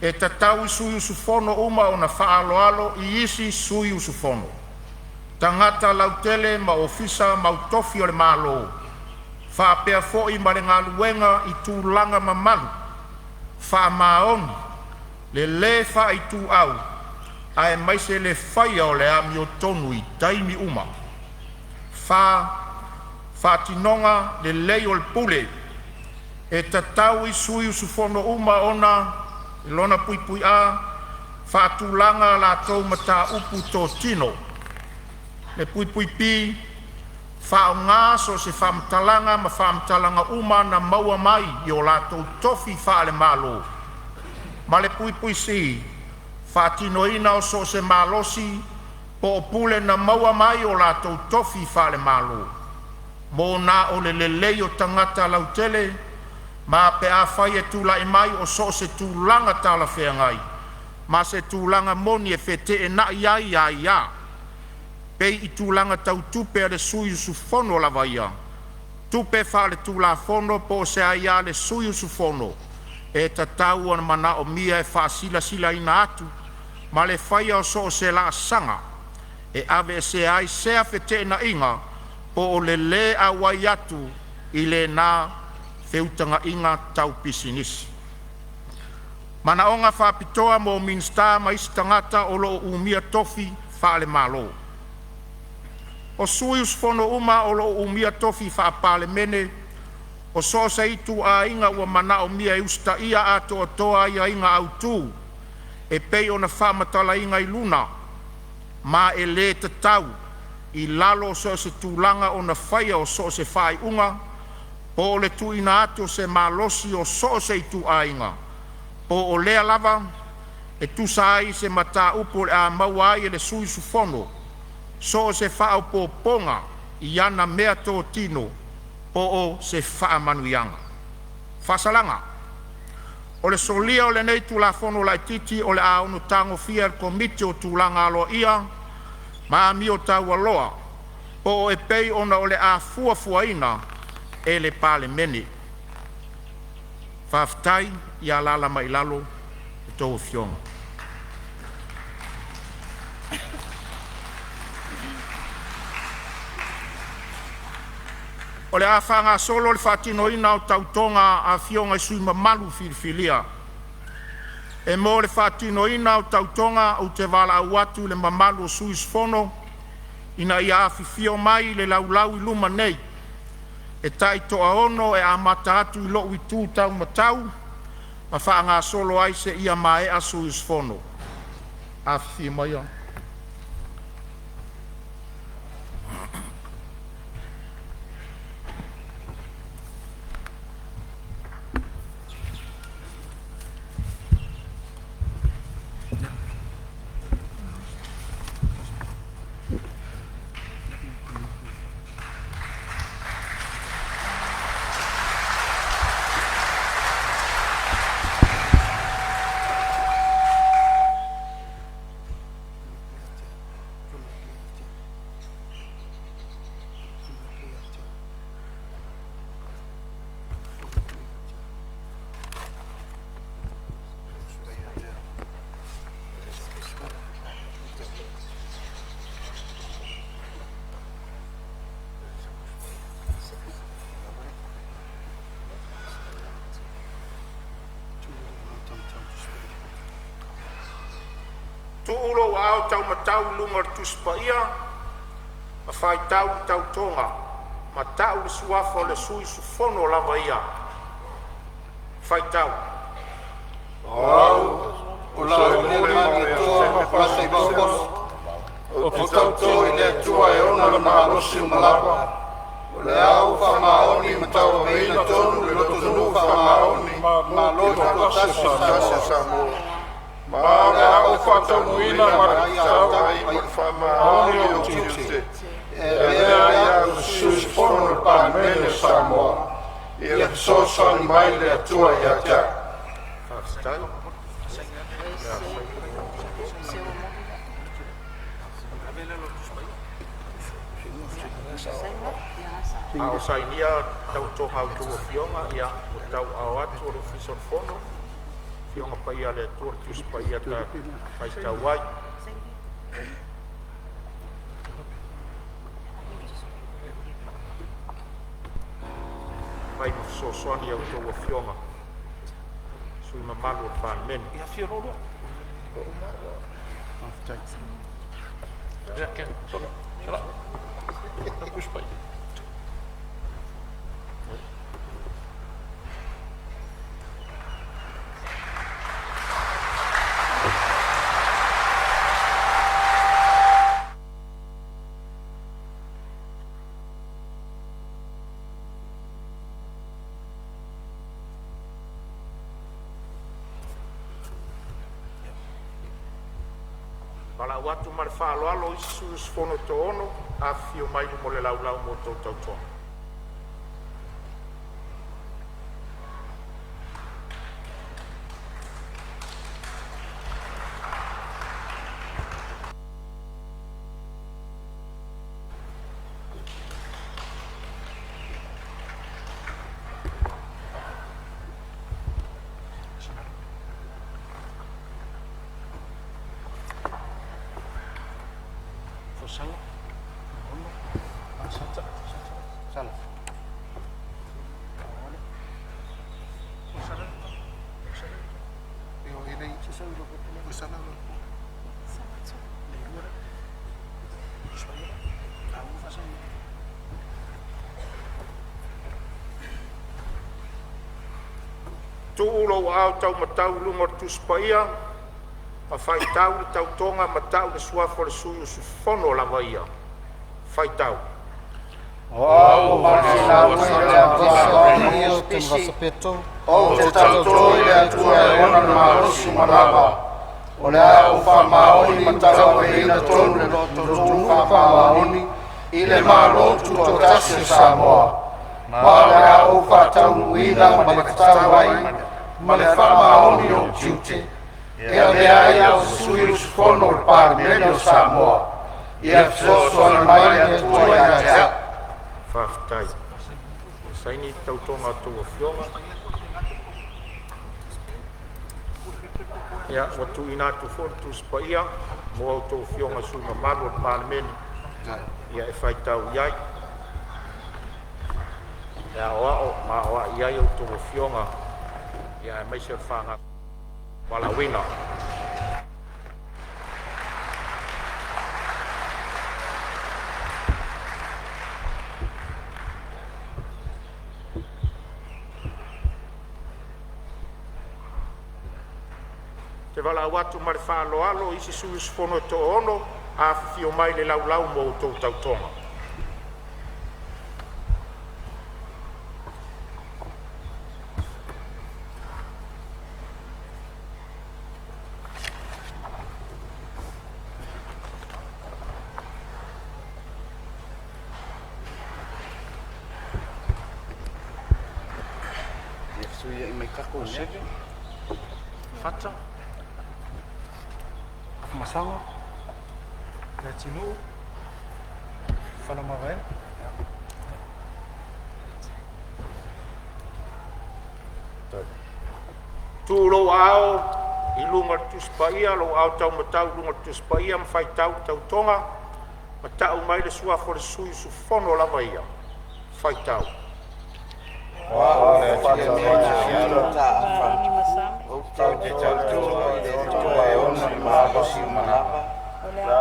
E ta tau sui usufono uma o na whaaloalo I isi sui usufono. Tangata lautele ma ofisa mautofi o le malo. Whapea foi ma le ngā luenga I tūlanga mamalu. Whamaoni, le wha I tū au. Ae mai se le whaia o le ami o tonu I taimi uma. Whatinonga le lei o le pule. E tatau I sui usufono uma ona, I lona pui pui a, whatulanga la tau mata upu tō tino. Le pui pui pi, whaonga so se whamtalanga ma whamtalanga uma na maua mai I o la tau tofi whaale malo. Ma le pui pui si, Whatinoina o so se malosi po o pule na maua mai o la tau tofi whale malo. Mō nā o le lelei o tangata lautele, ma pe a whai e tūla e mai o so se tūlanga tala whea ngai. Ma se tūlanga moni e whete e na ia ia ia. Pei I tūlanga tau tupe a le suyu su fono la vaia. Tupe wha le tūla fono po se a ia le suyu su fono. E tatau ana mana o mia e wha sila sila ina atu. Ma le whaia o so se la sanga. E ave se ai sea whete na inga. Po o le le a wai atu I le nā whiutanga inga tau pisinisi. Mana onga whapitoa mo minsta ma isi tangata o lo umia tofi whaale malo. O suius fono uma o lo umia tofi wha palemene, o so sa itu a inga ua mana o mia usta ia ato o toa ia inga autu, e pei o na whamatala inga I luna, ma e le tatau, I lalo so se tūlanga o na whaia o so se whai unga, po o le tuina ato se malosi o so se itu a inga, po o lea lava, e tu sai se mata upo a maua I le sui su fono, so se whao po ponga I ana mea tō tino, po o se wha manuianga. Whasalanga, o le solia o le nei tu la fono lai titi o le a ono tango fia komite o Tūlanga Aloaia, ma mi o tau aloa, po o e pei ona o le a fuafuaina e le Palemene. Whaftai I a lala mai lalo e tō fionga. O le a whanga solo le whatino ina o tautonga a fionga I sui mamalu filifilia. E mo le whatino ina o tautonga o te wala au atu le mamalu o sui sfono, ina I a fifio mai le laulau I luma nei. E tai toa ono e a mata atu I loo I tū tau matau, ma whanga solo ai se ia mai a sui sfono. A fifio mai a. Tuulo au tau matau lunga tuspa ia, ma whai tau tau tonga, ma tau le suafa le sui su fono lava ia. Whai tau. Au, o lau mure mangi toa ma pasa I bokos, o tau toi le tua e ona le mahalosi o malapa, o le au whamaoni ma tau veina tonu le loto tonu whamaoni, ma loto tasi Samoa. Ma o whatamuina ma tau I whamaoni o tute, e rea o sus fono le Palemene Samoa, I le sosa I mai le atua I atea. Ao sainia tau toha au tua fionga ia o tau au atu o le fisor fono, fionga pa ia le tortus pa ia ta pai tau wai. Pai sosoani au tua fionga, sui mamalu o Palemene. Ia fiorolo. Ja, ken. Sala. Push pai. Pala watu mar whaaloalo I sus fono to ono, a fio mai mo le laulau mo tau tau toa. Tuulo au tau matau lunga tuspaia, a fai tau le tau tonga matau le suafo le suyu su fono lava ia. Fai tau. O marina wera vasa o pisi o te tautoi le atua e ona na marosi marava o le au whamaoni matau e ina tonu le lotu whamaoni i le marotu o tasi Samoa ma le au whatau uina ma le whatawai ma le whamaoni o tiute e a mea ia o sui usfono le Parliamentary of Samoa i a fisoso ana mai le atua e a tea Whaftai. Saini tautonga tua fionga. Ia, watu ina tu fortu spaia, mo au tau fionga suma malu at Palemene. Ia e whai tau iai. Ia oa ma oa iai au tau fionga. Ia e maise whanga wala wina. Te wala watu mare whaaloalo isi sui sfono to ono a fio mai le laulau mo tau tautonga. Suia i mai kako nege. Fata. Masango. Latino. Falamaren. Tu lo ao i lunga tuspaia lo ao tau matau lunga tuspaia mawhai tau tautonga ma tau mai le suafo le sui su fono lava ia. Whai tau. Wow, fata o tau te tautua i le tua e ona i mahosi manapa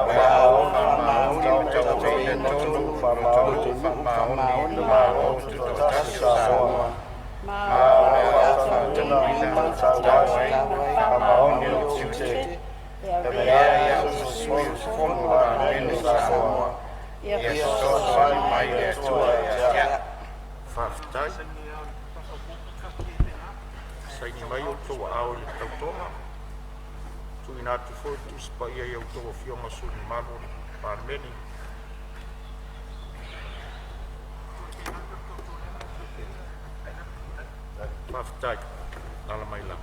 Wea ona maoni o tau te i tonu whamaoni mahotu tasi Samoa Ma wea whautuna i tau wai whamaoni o tiute E mea ia o sui fonu a menu Samoa Ia sosai mai le tua e a Whaftai. Saini mai o tau ao le tautonga. Tu ina tu fortu spaia i au tau fionga suni manu Palemene. Whaftai. Nala mai la.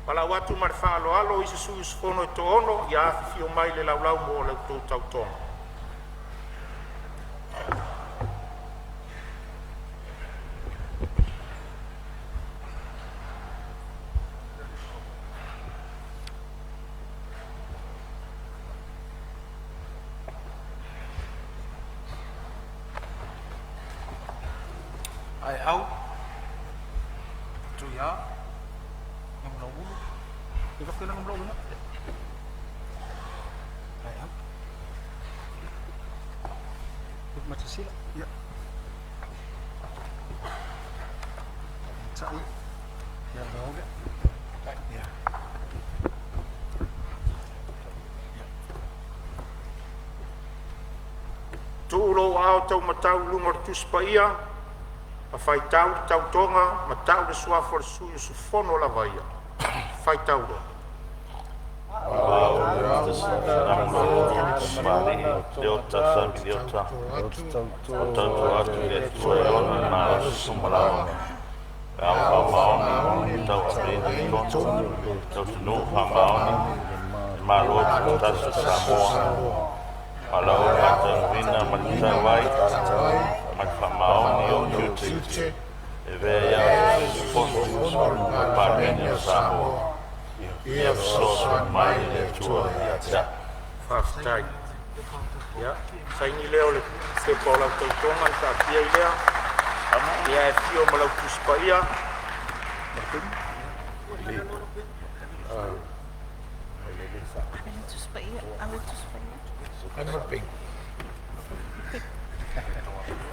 Pala watu mare whaaloalo isi sui sfono e to ono i a fio mai le laulau mo le tau tautonga. Ai au. Tu ya. Iba ko lang ang na. Ay, ha? Huwag matsasila. Ya. Saan? Yan, nahuga. Ya. Tuulo ao tau matau lunga tuspaia, a whai tau tautonga, matau le suafo le suyu su fono lava ia. Whai tau ro. malo tutasu Samoa. Walau matangwina matawai, matfamaoni o kiuti. Eveia fono Parliamentary of Samoa. Ia soso mai le tua ia. Faftai. Ya, saini leo le se pola tautonga ta pia ilea. Ia e fio malau tuspaia.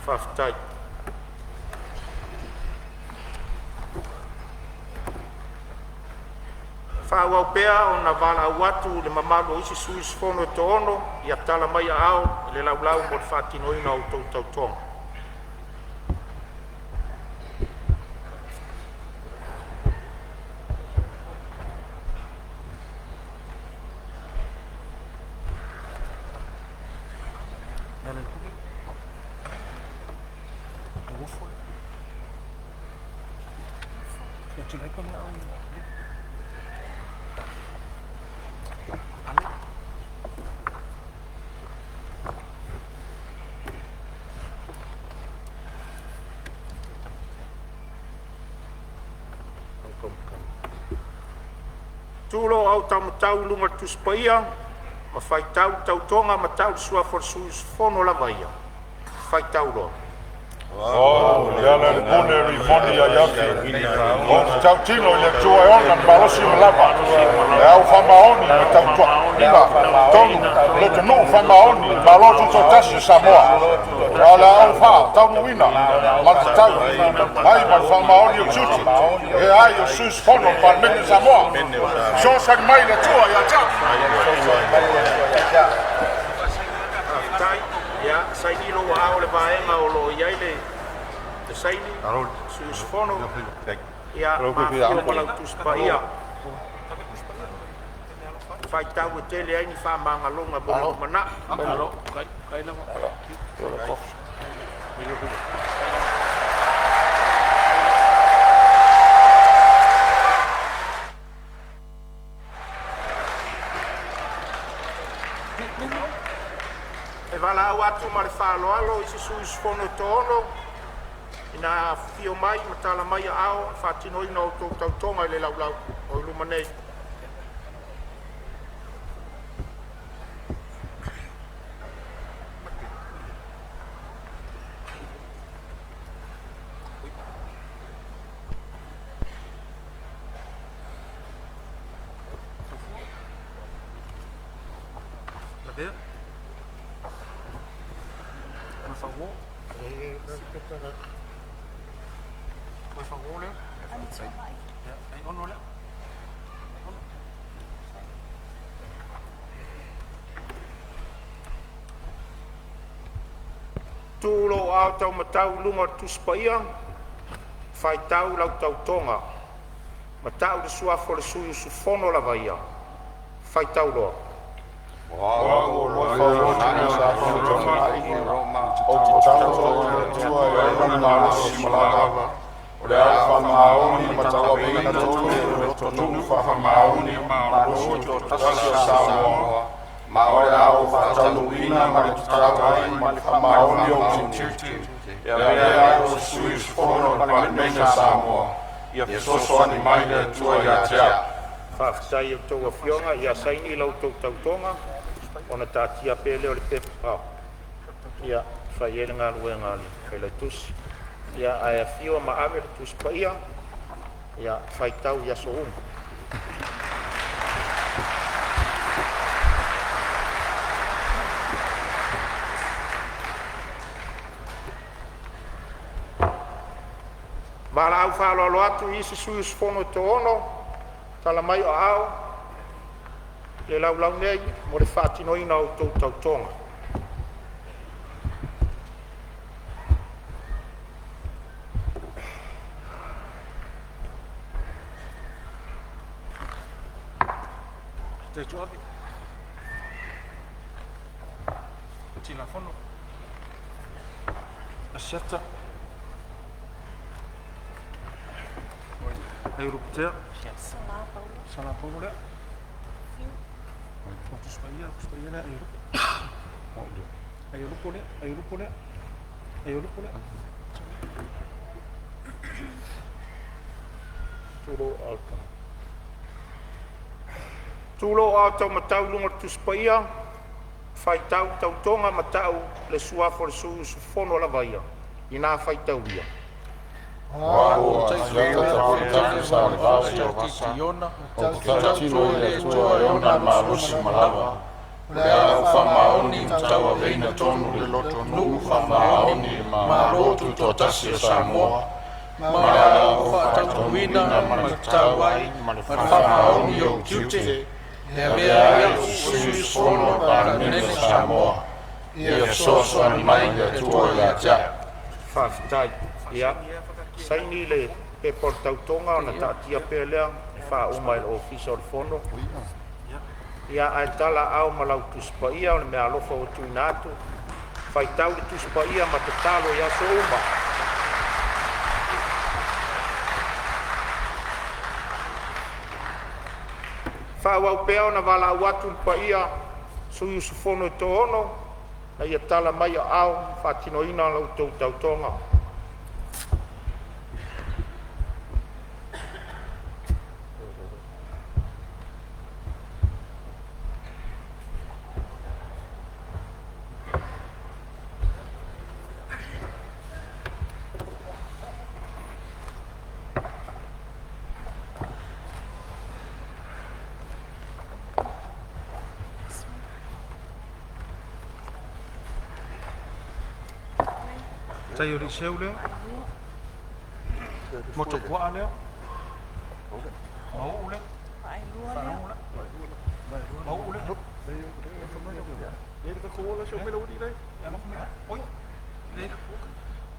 Faftai. Whāwau pēa o na wala watu le mamalo isi suis fono e toono ia tala mai a ao le laulau mo le whātinoina o tau tau tonga. Tūlo au tamatau lunga tuspaia, ma whaitau tautonga ma tau sua forsus fono la vaia. Whaitau roa. Oh, yala le pone rifoni a yafi. O tau tino le tua e ona marosi malapa. E au whamaoni me tau tua. Ina, tonu, le te nuu whamaoni, marotu to tasi Samoa. Ala au wha, tau nuina, ma te tau. Ai ma whamaoni o tuti. E ai o sus fono Parliamentary Samoa. So sang mai le tua ia ta. Tai, ia, saini lo ao le vaenga o lo iai le saini, sus fono, ia, ma fio malau tuspaia. Whaitau e tele ai ni whamangalonga bono mana. E wala au atu ma le whaaloalo i se suis fono toono. Ina fio mai, matala mai a ao, whaatinoina o tō tautonga i le laulau o ilumanei. Tūlo au tau matau lunga tuspaia, whaitau lau tau tonga. Matau de suafo le suyu sufono la vaia. Whaitau roa. Ma ora au whataluina ma le tutawai ma le whamaoni o titi. Ia mea o suis fono Parliamentary Samoa. Ia sosoani mai le tua ia tea. Whaftai o tau a whionga, ia saini lau tau tautonga. Ona tātia pele o le pepe pao. Ia whaiele ngā lue ngā li. Kei lai tusi. Ia aia whioa ma awe le tusi pa ia. Ia whaitau ia so umu. Wala au whaaloalo atu i se suis fono te ono, tala mai o au, le laulau nei, mo le whaatinoina o tau tautonga. Te tuapi. Tila fono. Asiata. Europeia. Sana Paula. Tulo au tau matau lunga tuspaia, fai tau tau tonga matau le suafo le fono la vaia. Ina fai tau ia. Wao taitata sa vasa iona tatino le tua iona malusi malava le fa maoni tawa veina tonu le loto nu fa maoni ma lotu totasi Samoa ma fa tatuina ma tawai ma fa maoni o kute e sus fono Parliamentary Samoa ia soso mai le tua ia ja Faftai ia. Saini le pe portautonga o na tatia pe lea fa uma il office o fono. Ia ai tala au malau tuspaia o le mea alofa o Tuanaimato. Fai tau le tuspaia ma te talo ia so uma. Fa wau pea o na wala au atu paia so yusu fono e tohono. Na ia tala mai au fa tinoina lau tautonga. Tai ori seu leo. Moto kua leo. Mau ule. Mau ule. Dia dekat kola seu melo di dai. Ya mak mera. Oi. Dia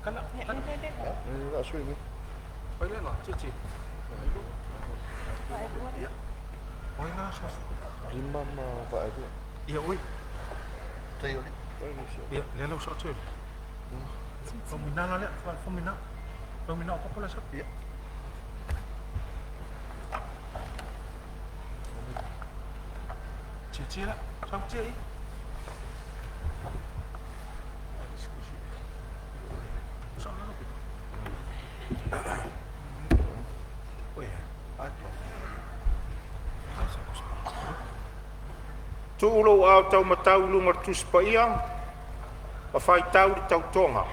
kana. Tak suai ni. Oi lah, cici. Oi lah. Rimam apa itu? Iya, oi. Tai ori. Ya, lelo sa tu. Pemina lah lihat, pemina apa pula sah? Iya. Cici lah, sama cici. Tuulo au tau matau lunga tuspaia, mawhai tau le tau tonga,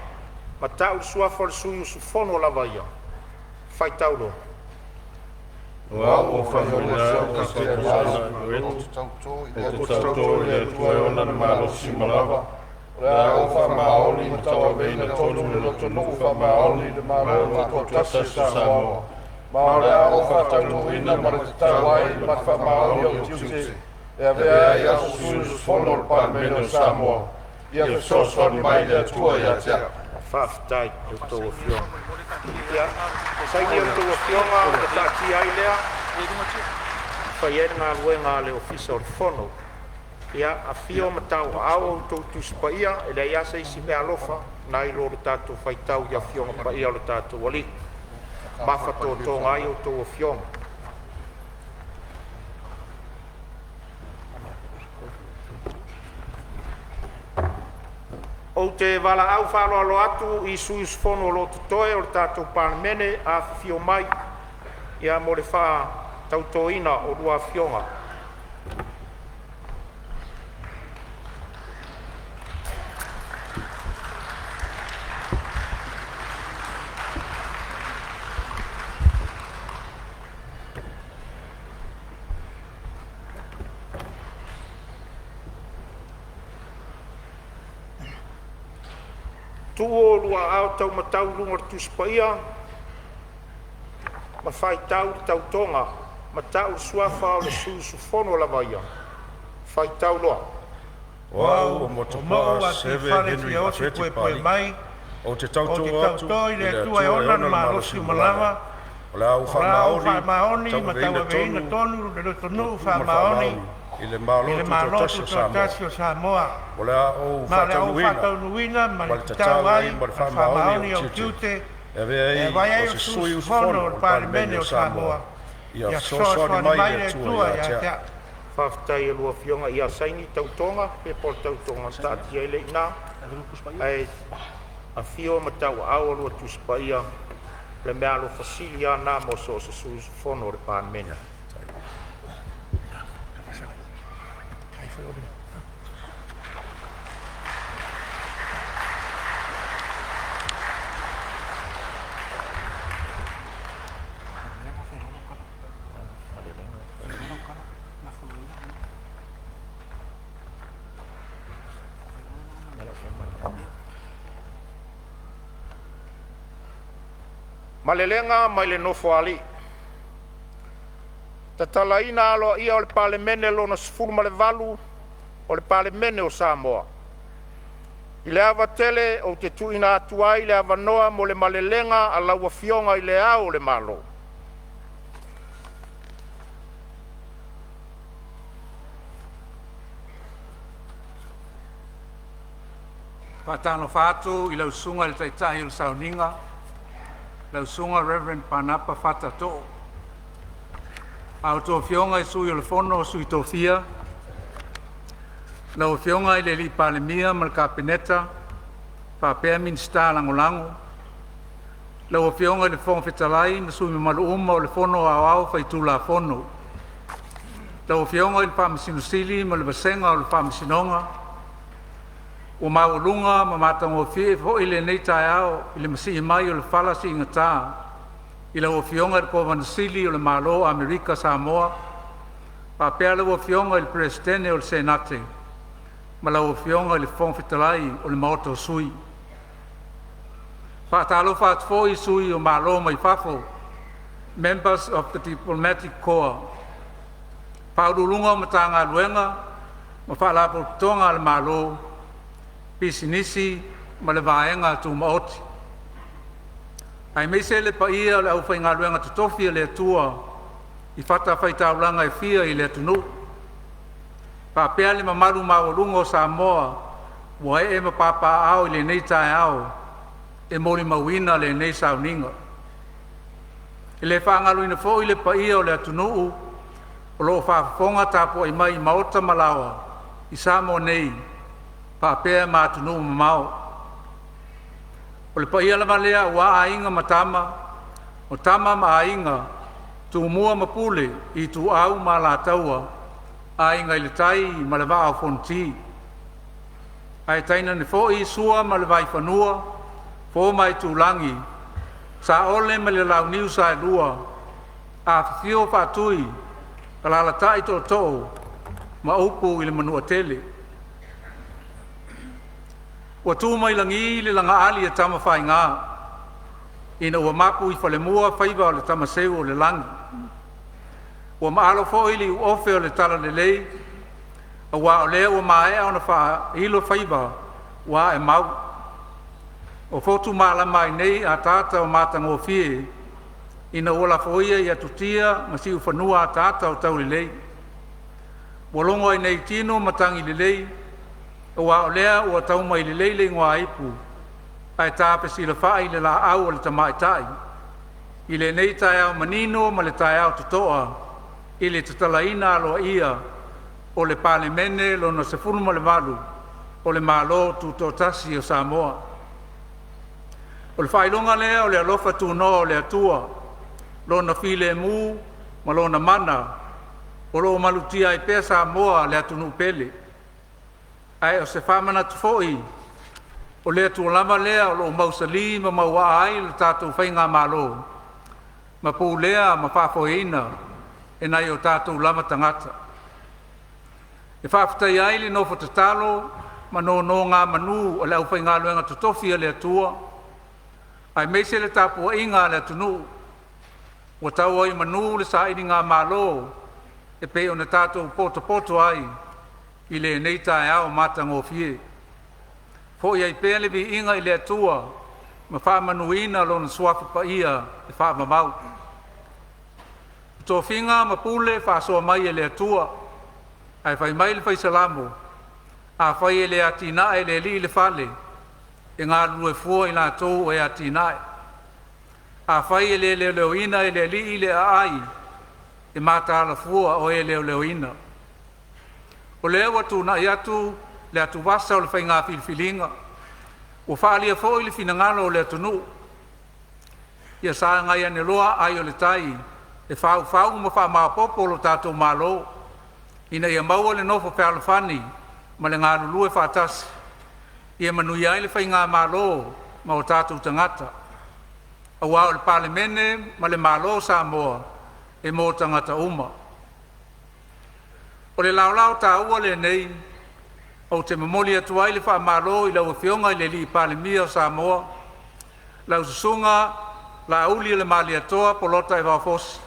ma tau suafa le suyu su fono la vaia. Whai tau lo. Wao whamona ka te ala o tauto i le tuaiona na malosi malawa. Rea o whamaoli ma tawa veina tonu le loto nuku whamaoli le malawa ko tasa Samoa. Ma rea o whatautuina ma le tawai ma whamaoli o tiute. E avea ia suyu fono le Parliamentary Samoa. Ia soso ni mai le tua ia tea. Whaftai o tō whionga. Ia, saini o tō whionga o te tāti ai lea. Whai e ngā luenga le ofisa o le whono. Ia, a whio ma tau au o tō tuspaia, e le ia se isi mea lofa, nā i lo le tātou whai tau ia whionga pa ia o le tātou wali. Mawha tō tō ngai o tō whionga. O te wala au whaloalo atu i suis fono lo tutoe o le tātou Palemene a whio mai ia mo le wha tautoina o rua whionga. Tuo lua au tau matau lunga tuspaia, ma whai tau tau tonga, ma tau suafa o le susu fono la vaia. Whai tau loa. Wau o Multipurpose Henry XVIII Parliament o te tauto atu i le tuaiona na malosi malava o le au whamaoni ma tawa veina tonu le tonu whamaoni i le malotu totasi Samoa o le au whataunuina ma le tatawai ma le whamaoni o tiute e vea o se sui fono o Parliamentary Samoa ia soso ni mai le tua ia tea. whaftai alua fionga ia saini tautonga, pe por tautonga tati ai leina. Ai a fio matau au alua tuspaia, le mea alo fasilia na mo so fono re Palemene. Malelenga mai le nofo ali. Tatalaina Aloaia o le Palemene Lona XVIII o le Palemene o Samoa. I le awa tele o te tuina atua i le awa noa mo le malelenga a laua fionga i le au le malo. Patano fatu i lau sunga le taitahi o Sauniga. Lau sunga Reverend Panapa Fatato. Au tō fionga i sui o le fono o sui tō fia. Lau fionga i le li Palemia ma le kapineta. Pāpea minsta langolango. Lau fionga i le fonga fetalai na sui me malu uma o le fono au au fai tula fono. Lau fionga i le pāmasinusili ma le basenga o le pāmasinonga. O maulunga ma matango fie fo ile nei tai ao ile masi mai o le falasi ngata ile o fionga ko vansili o le malo Amerika Samoa pa pele o fionga il presidente o le senate ma la o fionga il fon fitalai o le moto sui pa talo fat foi sui o malo mai fafo members of the diplomatic corps pa ulunga matanga luenga ma fa la tonga le malo pisinisi ma le vaenga tu maoti. Ai meise le paia le au whainga luenga tutofi le atua i whata whaitauranga e fia i le atunu. Pa pea le mamaru maurungo Samoa wa e ma papa au i le nei tai au e mori mawina le nei Sauniga. I le whangaluina fo i le paia o le atunu o lo whafonga tapo i mai maota malawa i Samoa nei pa pea matunu mamao. O le paia lama lea ua ainga matama, o tama ma ainga, tu mua mapule i tu au ma la taua, ainga i le tai ma le vaa fonti. Ai taina ne fo i sua ma le vai fanua, fo mai tu langi, sa ole ma le lau niu sa lua, a fio fatui, ka la tai to to, ma upu i le manua tele. Ua tū mai langi le langa ali e tama whai ngā. Ina ua mapu i whale mua whaiva o le tama seu o le langi. Ua maalo fo ili u ofe o le tala le lei. A wā o lea ua mae au na wha ilo whaiva wā e mau. O fotu maala mai nei a tata o mātanga o fie. Ina ua la foia i atutia ma si u whanua a tata o tau le lei. Ua longo ai nei tino matangi le lei. Ua o lea ua tau mai le leile ngua ipu. Ai tāpe si le whai le la au o le tamaitai. I le nei tai au manino ma le tai au tutoa. I le Tatalaina Aloaia o le Palemene Lona XVIII o le malo tutotasi o Samoa. O le whailonga lea o le alofa tunoa o le atua. Lona file mu ma lona mana. O lo malutia i pea Samoa le atunu pele. Ai o se whamana tufoi, o lea tuolama lea o lo mausali ma maua ai le tātou whainga malo. Ma pū lea ma whafoeina e nai o tātou lama tangata. E whaftai ai le nofo te talo ma no ngā manu o le au whainga luenga tutofia le atua. Ai meise le tāpua inga le atunu. O tau ai manu le sa ini ngā malo e pe o na tātou poto ai. I le nei tai au matango fie. Fo iai pele vi inga i le atua, ma wha manuina lona suafu pa ia e wha mamau. Tō whinga ma pule wha soa mai e le atua, ai whai mai le whai salamo, a whai e le atina e le li le whale, e ngā rue fua i nā tō e atina e. A whai e le leoina e le li i le ai, e mātala fua o e leoina. O lea ua tunai atu le atu vasa o le whainga filifilinga. Ua whaalia fo i le finangalo o le atunu. Ia sa ngai ane loa ai o le tai. E whau ma wha maa popo lo tātou malo. Ina ia maua le nofo pe alafani ma le ngā lulu e whaatasi. Ia manui ai le whainga malo ma o tātou tangata. Awa o le Palemene ma le malo Samoa e mo tangata uma. O le laulau tā ua le nei, o te mamoli atu ai le wha malo i lau whionga i le li Palemia o Samoa, lau susunga, la uli le mali atoa polota e wafosi.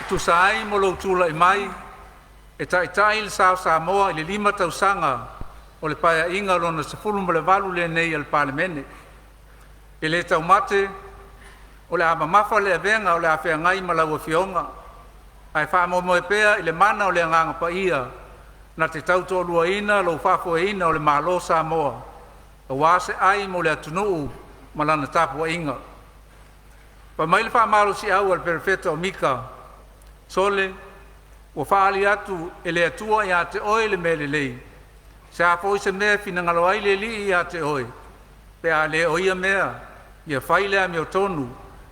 Tu sai mo lo tula i mai, e tai le sao Samoa i le 5 tausanga o le paia inga lona se fulu mo le valu le nei al Palemene. E le tau mate, o le ama mafa le avenga o le awhea ngai ma lau whionga. Ai wha mo e pea i le mana o le anganga pa ia, na te tauto lua ina lo whafo e ina o le malo Samoa. A wase ai mo le atunuu ma lana tapu inga. Pa mai le wha malo si au al perfeta o Mika, sole, o whaali atu e le atua i a te oe le mele lei. Se a fo i se mea fina ngalo ai le li i a te oe. Pe a le oia mea, ia whaile a meo tonu,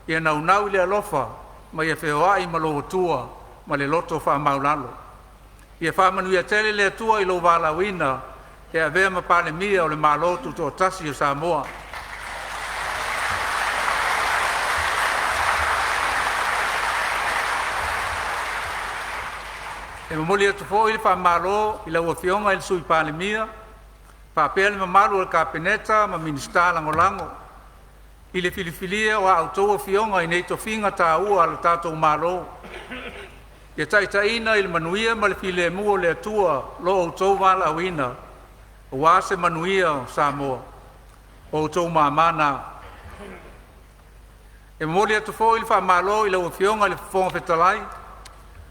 ia nau le alofa, ma ia wheo ai ma lo tua, ma le loto wha maulalo. Ia wha manu ia tele le atua i lo wala wina, e a vea ma Palemia o le malotu to tasi o Samoa. E mamoli atu fo i le wha malo, i la ua whionga i le sui Palemia, pa pele ma malu al kapeneta ma minista langolango. I le filifilia o autoa whionga i nei tofinga tā ua ala tātou malo. Ia taitaina i le manuia ma le file mua le atua lo autou wala awina. O wase manuia o Samoa. O autou mamana. E mamoli atu fo i le wha malo i la ua whionga i le fonga fetalai.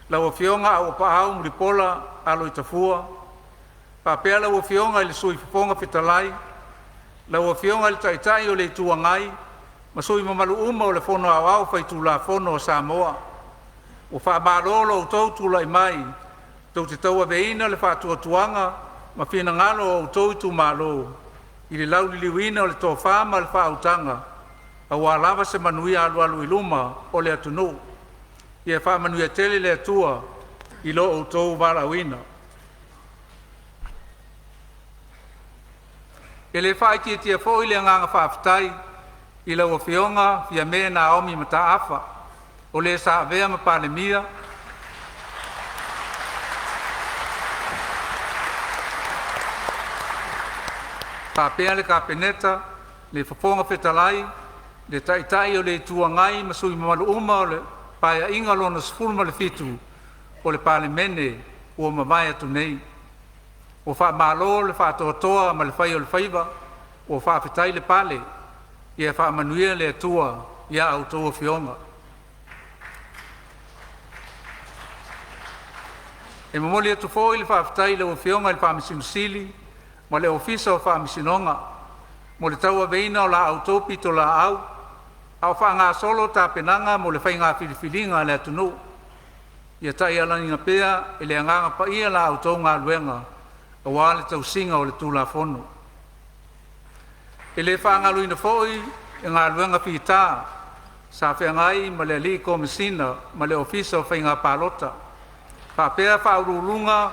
La ua whionga au paau muripola alo i tafua. Pa pea la ua whionga i le sui fonga fetalai. La ua whionga i le taitai o le tuangai. Ma sui mamalu uma o le fono au fai tula fono o Samoa. O wha marolo o tau tula i mai. Tau te taua veina le wha tuatuanga. Ma whina ngalo o tau tu malo. I le lau liwina o le tō whama le wha autanga. A wālawa se manuia alu alu iluma o le atunu. Ia wha manuia tele le atua i lo o tau wala wina. E le wha iti tia fo i le nganga whaafitai. I lau o whionga, fia mea na omi ma ta afa. O le sa avea ma Palemia. Pa pea le kapeneta, le whaponga fetalai, le taitai o le tuangai, ma sui mamalu uma o le paia inga lona sfulu ma le fitu, o le Palemene, ua mawai atu nei. O wha malo le wha toa ma le whai o le whaiva, o wha fetai le pale, ia wha manuia le atua, ia au toa whionga. E mamoli atu fo i le wha fetai le o whionga i le wha misimusili, ma le ofisa o wha misinonga, mo le taua veina o la au topi to la au wha ngā solo tā penanga mo le whai ngā filifilinga le atunu. Ia tai alani ngā pea, e le anganga pa ia la au tau ngā luenga, a wā le tau singa o le tūla fono. E le wha ngā luina fōi, e ngā luenga whita, sa whea ngai ma le li komisina, ma le ofisa o whai ngā pālota. Wha pea wha urulunga,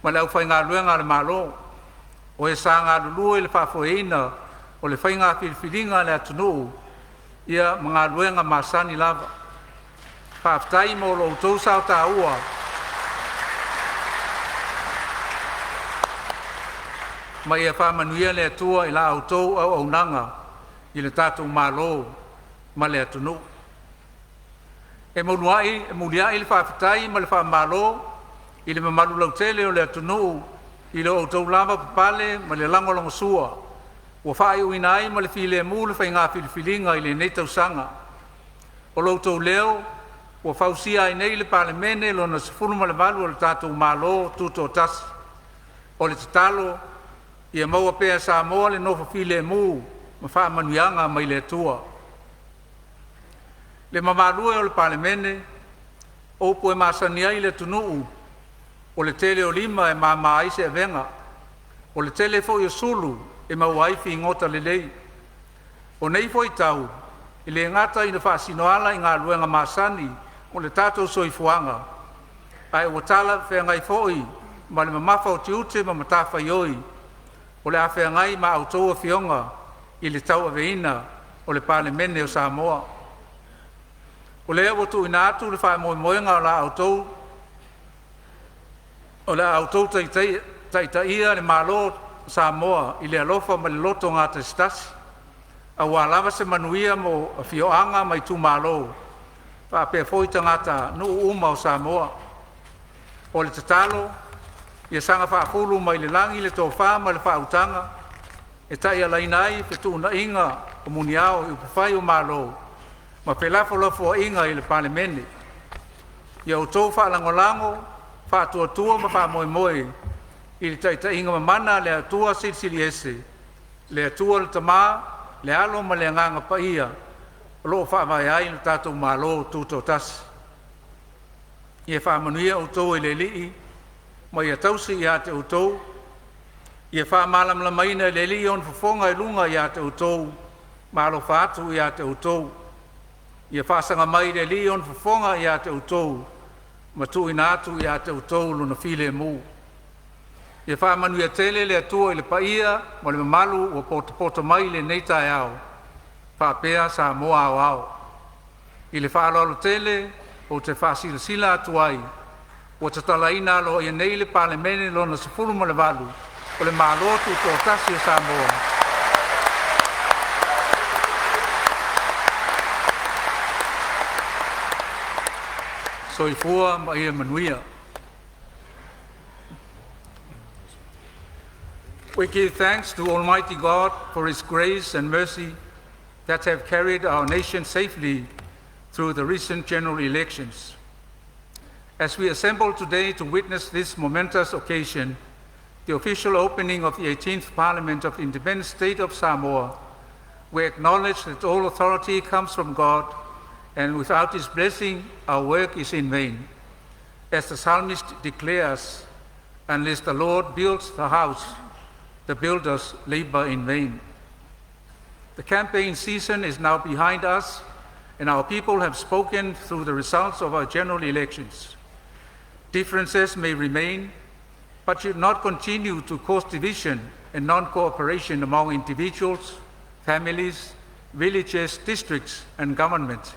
ma le au whai ngā luenga le malo. O e sa ngā lulu e le wha foeina, o le whai ngā filifilinga le atunu, ia mga luenga masani lava. Whaaftai mo lo tau sao tā ua. Ma ia whamanuia le atua i la au tau au nanga i le tātou malo ma le atunu. E muliai le whaaftai ma le whamalo i le mamalu lautele o le atunu i le au tau lava papale ma le langolongo sua. Ua whae uina ai ma le file mu le whai ngā filifilinga i le neitau sanga. O lo tau leo, ua whausia ai nei le Palemene Lona XVIII Parliament o le tātou malo tuto tasi. O le tatalo, ia maua pea Samoa le nofa file mu ma whaamanuianga mai le tua. Le mamalua o le Palemene, o poe masania i le tunuu, o le tele o lima e mamai se venga, o le tele fo i sulu e mauaifi i ngota lelei. O nei fo i tau, i le ngata i na whaasinoala i ngā luenga masani, o le tātou soifuanga. Ai o tala whengai fo i, ma le mamafa o tiute ma matafa i oi, o le awhengai ma autoa fionga i le tau aveina o le Palemene o Samoa. O le ewa tu ina atu le whae moenga o la autou, o le autou taitaia le malo Samoa i le alofa ma le loto ngā testasi. A wālawa se manuia mo a fioanga mai tu malo, pa pe foi tangata no uma o Samoa. O le tatalo, ia sanga whaafulu mai le langi le tō wha ma le whautanga, e tai ala inai pe tu na inga o muniao i upawhai o malo, ma pe lafo inga i le Palemene. Ia o tō whaalangolango, whaatuatua ma whaamoemoe, i le taita inga mamana le atua silsili ese, le atua le tamaa, le alo ma le nganga paia, o loo whaamai ai le tātou malo tūtou tasi. Ia whaamanuia o tō i le lii, ma ia tausi ia te o tō, ia whaamalamla maina le lii on fufonga i lunga ia te o tō, ma alo whaatu ia te o tō. Ia whaasanga mai le lii on fufonga ia te o tō, ma tu ina atu ia te o tō luna file mu. Ia whaamanuia tele le atua i le paia, ma le mamalu o pota mai le neitai au, whaapea sa moa au au. I le whaalolo tele, o te whaasila atuai, o Tatalaina Aloaia nei le Palemene Lona XVIII ma le walu, o le malotu tō tasi o Samoa. Soifua ma ia manuia. We give thanks to Almighty God for His grace and mercy that have carried our nation safely through the recent general elections. As we assemble today to witness this momentous occasion, the official opening of the 18th Parliament of the Independent State of Samoa, we acknowledge that all authority comes from God, and without His blessing, our work is in vain. As the psalmist declares, unless the Lord builds the house, the builders labor in vain. The campaign season is now behind us, and our people have spoken through the results of our general elections. Differences may remain, but should not continue to cause division and non-cooperation among individuals, families, villages, districts, and government.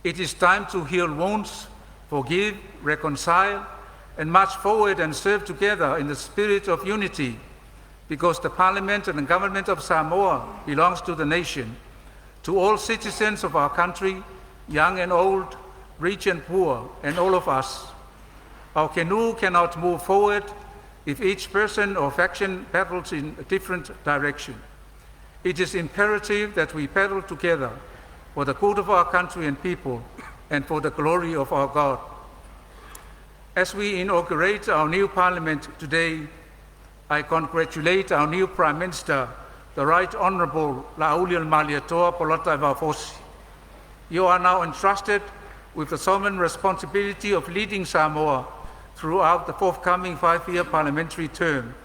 It is time to heal wounds, forgive, reconcile, and march forward and serve together in the spirit of unity, because the Parliament and the government of Samoa belongs to the nation, to all citizens of our country, young and old, rich and poor, and all of us. Our canoe cannot move forward if each person or faction paddles in a different direction. It is imperative that we paddle together for the good of our country and people, and for the glory of our God. As we inaugurate our new Parliament today, I congratulate our new Prime Minister, the Right Honourable Laulial Maliatoa Polotai Vaufosi. You are now entrusted with the solemn responsibility of leading Samoa throughout the forthcoming 5-year parliamentary term.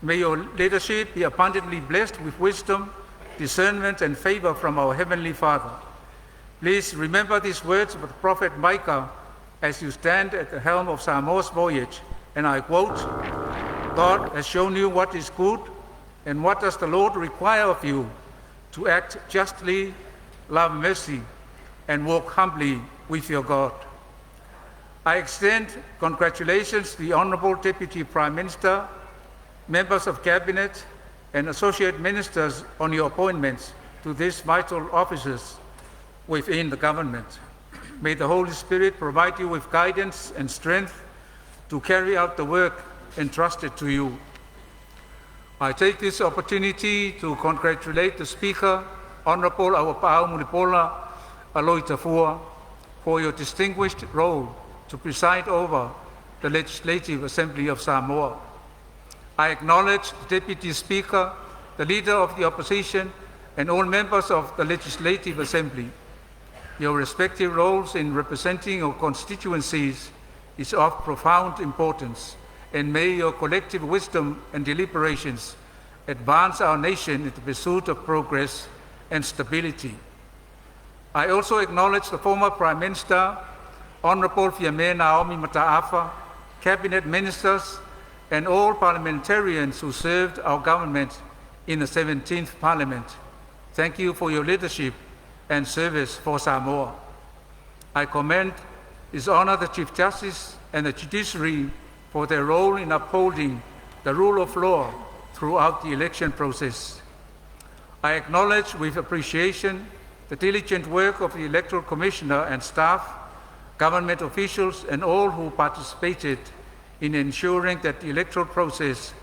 May your leadership be abundantly blessed with wisdom, discernment, and favour from our Heavenly Father. Please remember these words of the prophet Micah as you stand at the helm of Samoa's voyage, and I quote, God has shown you what is good, and what does the Lord require of you? To act justly, love mercy, and walk humbly with your God. I extend congratulations to the Honourable Deputy Prime Minister, members of Cabinet, and Associate Ministers on your appointments to these vital offices within the government. May the Holy Spirit provide you with guidance and strength to carry out the work entrusted to you. I take this opportunity to congratulate the Speaker, Honourable Awapa'au Multipurpose Aloaia, for your distinguished role to preside over the Legislative Assembly of Samoa. I acknowledge the Deputy Speaker, the Leader of the Opposition, and all members of the Legislative Assembly. Your respective roles in representing your constituencies is of profound importance, and may your collective wisdom and deliberations advance our nation in the pursuit of progress and stability. I also acknowledge the former Prime Minister, Honourable Fiamena Naomi Mataafa, Cabinet Ministers, and all parliamentarians who served our government in the 17th Parliament. Thank you for your leadership and service for Samoa. I commend His Honour the Chief Justice and the Judiciary for their role in upholding the rule of law throughout the election process. I acknowledge with appreciation the diligent work of the Electoral Commissioner and staff, government officials, and all who participated in ensuring that the electoral process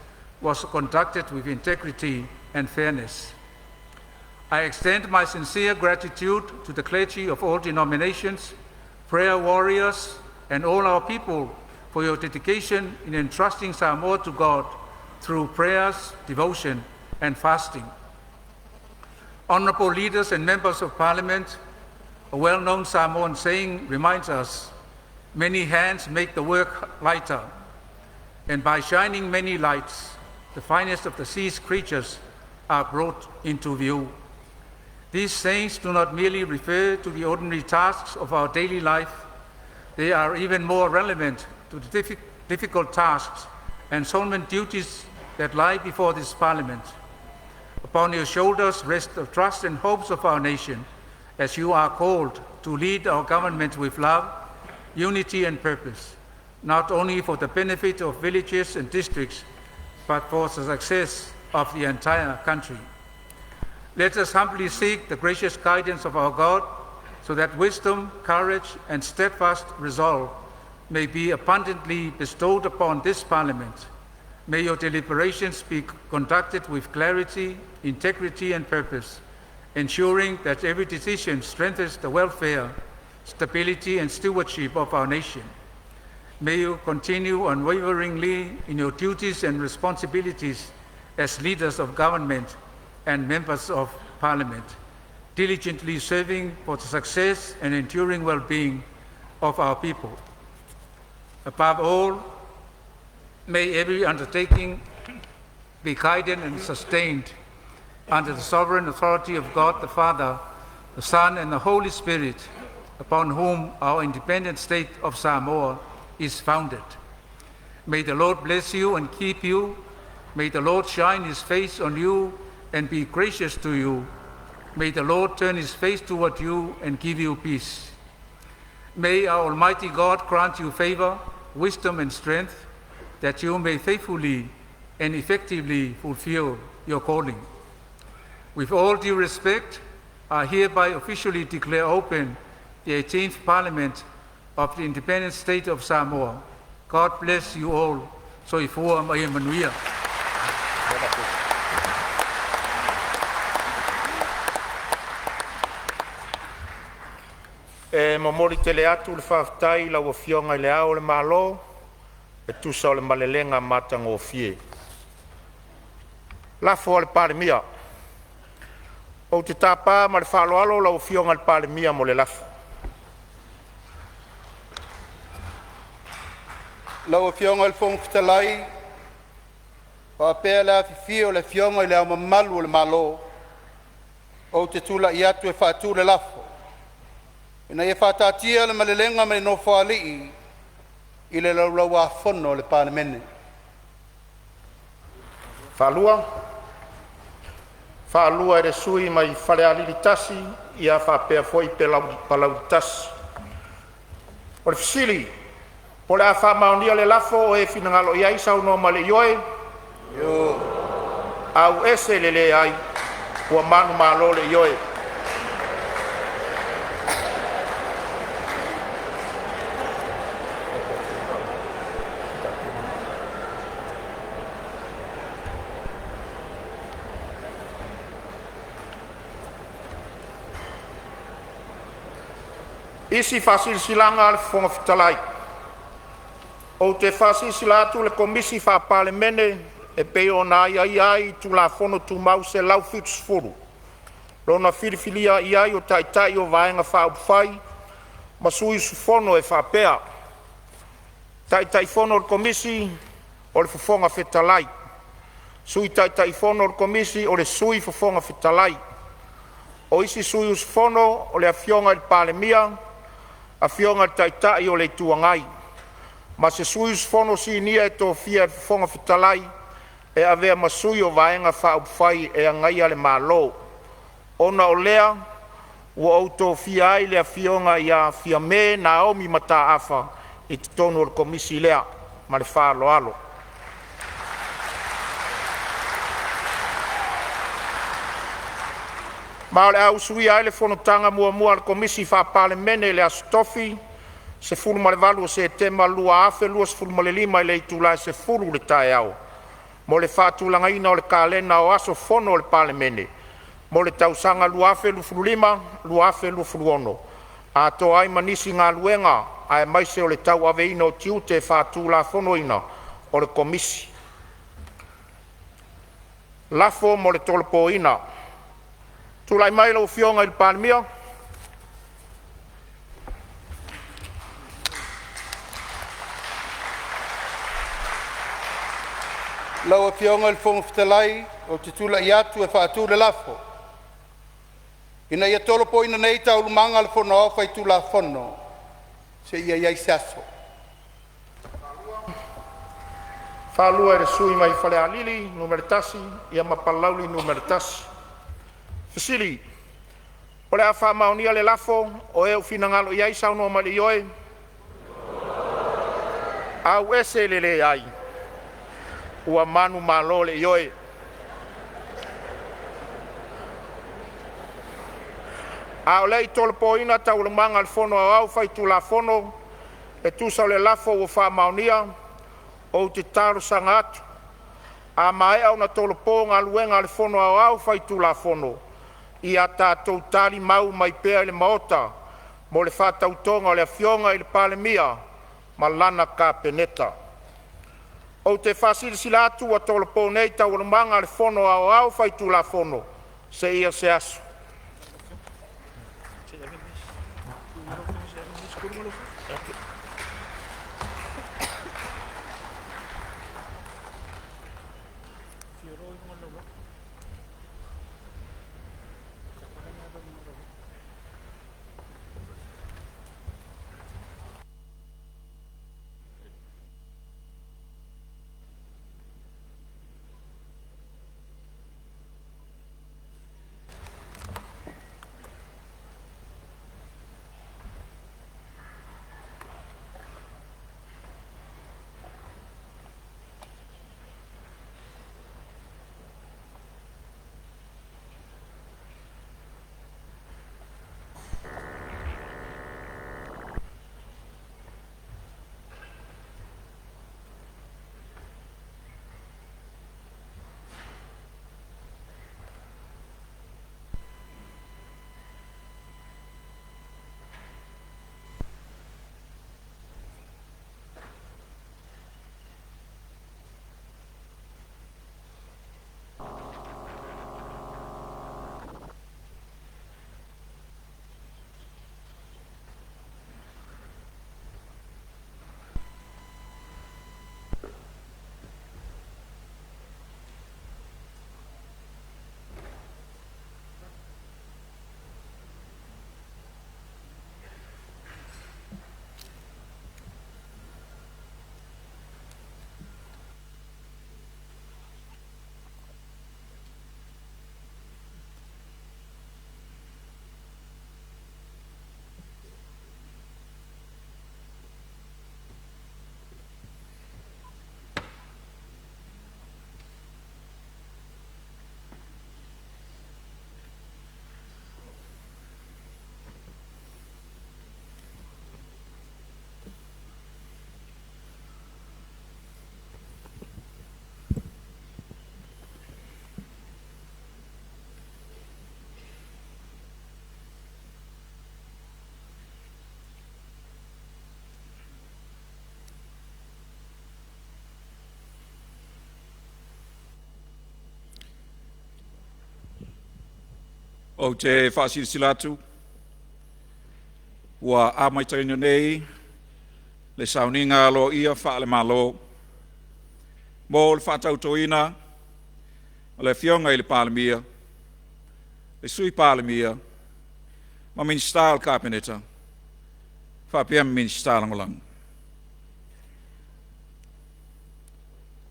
was conducted with integrity and fairness. I extend my sincere gratitude to the clergy of all denominations, prayer warriors, and all our people for your dedication in entrusting Samoa to God through prayers, devotion, and fasting. Honourable leaders and members of Parliament, a well-known Samoan saying reminds us, many hands make the work lighter, and by shining many lights, the finest of the sea's creatures are brought into view. These sayings do not merely refer to the ordinary tasks of our daily life, they are even more relevant to the difficult tasks and solemn duties that lie before this Parliament. Upon your shoulders rest the trust and hopes of our nation, as you are called to lead our government with love, unity and purpose, not only for the benefit of villages and districts, but for the success of the entire country. Let us humbly seek the gracious guidance of our God, so that wisdom, courage, and steadfast resolve may be abundantly bestowed upon this Parliament. May your deliberations be conducted with clarity, integrity, and purpose, ensuring that every decision strengthens the welfare, stability, and stewardship of our nation. May you continue unwaveringly in your duties and responsibilities as leaders of government and members of Parliament, diligently serving for the success and enduring well-being of our people. Above all, may every undertaking be guided and sustained under the sovereign authority of God the Father, the Son, and the Holy Spirit, upon whom our independent state of Samoa is founded. May the Lord bless you and keep you. May the Lord shine His face on you and be gracious to you. May the Lord turn His face toward you and give you peace. May our Almighty God grant you favor, wisdom, and strength, that you may faithfully and effectively fulfill your calling. With all due respect, I hereby officially declare open the 18th Parliament of the Independent State of Samoa. God bless you all. Soifua mai manuia. E mamori te le atu le whaftai la wafionga i le ao le malo, e tusa o le malelenga matanga o fie. Lafo o le palemia. O te tapa ma le whaloalo la wafionga le palemia mo le lafo. La wafionga le fong fitalai, wapea le afifio le fionga i le au mamalu o le malo, o te tula i atu e whatu le lafo. Ina e whatatia le malelenga me no whaali'i i le laulaua whono le Palemene. Whaalua e re sui mai whare aliritasi i a whapea foi pe palauritasi. O le fisili, po le a whamaunia le lafo o e finangalo i aisa uno ma le ioe. Au ese le le ai, ua manu malo le ioe. Isi fasilsilanga le fonga fitalai. O te fasilsila atu le komisi fa Palemene e peo na ai tu la fono tu mau se lau fitus furu. Lona filifilia ia i o taitai o vaenga whaupwhai, ma sui sufono e whapea. Taitai fono o komisi o le fofonga whetalai. Sui taitai fono o komisi o le sui fofonga whetalai. O isi sui usufono o le afionga il palemia, afionga il taitai o le tuangai. Ma se sui usufono si nia e tō fia fofonga whetalai, e avea masui o vaenga whaupwhai e angai ale malo. Ona o lea, ua auto fia ai le afionga ia fia me Naomi mata afa i te tonu o komisi lea, ma le whaalo alo. Ma le au sui ai le whanotanga mua le komisi wha Palemene le astofi, se fulu ma le valu o se tema lua afe, lua se fulu ma le lima i le itulai se fulu le tae au. Mo le whaatulanga ina o le kalena o aso fono o le Palemene. Mo le tausanga luafe lufulu lima, luafe lufulu ono. A to ai manisi ngā luenga, ai maise o le tau ave ina o tiu te whaatula fono ina o le komisi. Lafo mo le tolpo ina. Tulai mai lo fionga il Palemia. Lau fionga il fonga fitalai o te tula i atu e whaatu le lafo. Ina ia tolo po ina nei tau lumanga le fono au whai tula fono. Se ia iai saso. Whalua e re sui mai whale alili, numeritasi, ia mapalauli numeritasi. Fisili, o le a whamaunia le lafo, o e uwhinangalo iai sauno ma le ioe. Au ese le ai. Ua manu malo le ioe. A o lei tolpo ina tau le manga le fono au fai tu la fono, e tu sa le lafo o wha maunia, o te taro sanga atu. A mai au na tolpo ngā luenga le fono au fai tu la fono, i a tātou tali mau mai pēr le maota, mo le whātau tonga le fionga i le Palemia, ma lana ka peneta. O te whasiri sila atu a tolpo nei tau le manga le fono au fai tu la fono, se ia se asu. O te whaasirisilatu, ua amaitarina nei, le Sauniga Aloaia Palemene Lona mo le whaatautoina, o le fionga i le palemia, le sui palemia, ma ministal kabineta, whapea ministal angolang.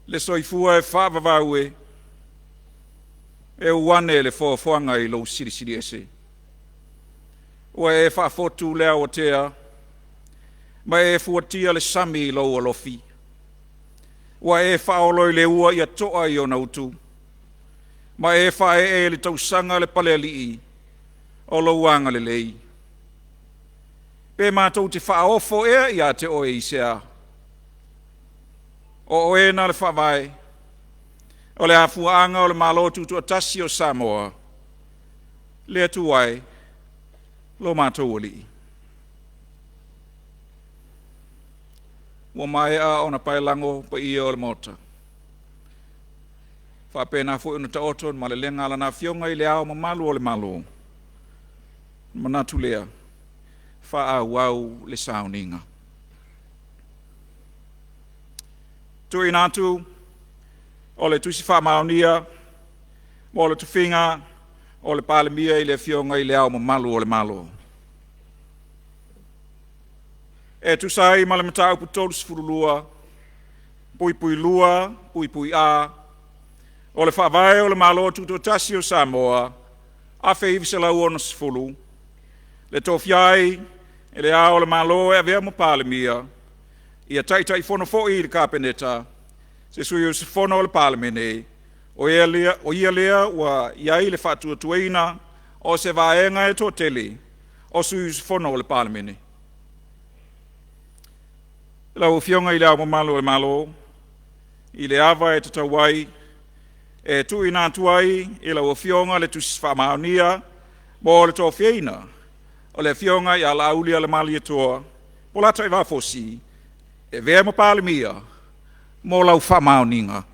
Le soifua e whaavavaue, e uane le whaafwanga i lo sirisiri ese. Ua e whaafotu lea o tea, ma e fuatia le sami i lo alofi. Ua e whaoloi le ua ia toa i o nautu, ma e whae e le tausanga le palealii, o lo wanga le lei. Pe mātou te whaofo ea i a te oe i sea. O oe na le whawai, o le afuanga o le malotu tu atasi o Samoa, le atu wai, lo mātou oli. Ua mai a ona pai lango pa ia o le mota. Whapena fu una ta oto ma le lenga ala na fionga i le ao ma malu o le malu. Manatu lea, wha wau le Sauniga. Tui natu, o le tusi wha maonia, mo le tuwhinga, o le palemia i le fionga i le ao ma malu o le malu. E tusai ma le matau putolus furulua, pui lua, pui a, o le whaavae o le malo tuto tasi o Samoa, a whaiwisa lau ono sifulu, le tofiai, e le ao le malo e avea mo palemia, ia taitai fono fo i le kapeneta, se sui o se fono o le palemene, o ia lea ua iai le whatua tueina, o se vaenga e to tele, o sui o se fono o le palemene. Lau fionga i le ao malo e malo, i le ava e tatawai, e tui nā tuai, i lau fionga le tusis whamaonia, mo le tō whieina, o le fionga i ala auli ale mali e toa, po lata i wafosi, e vea mo palemia, mo lau whamaoninga.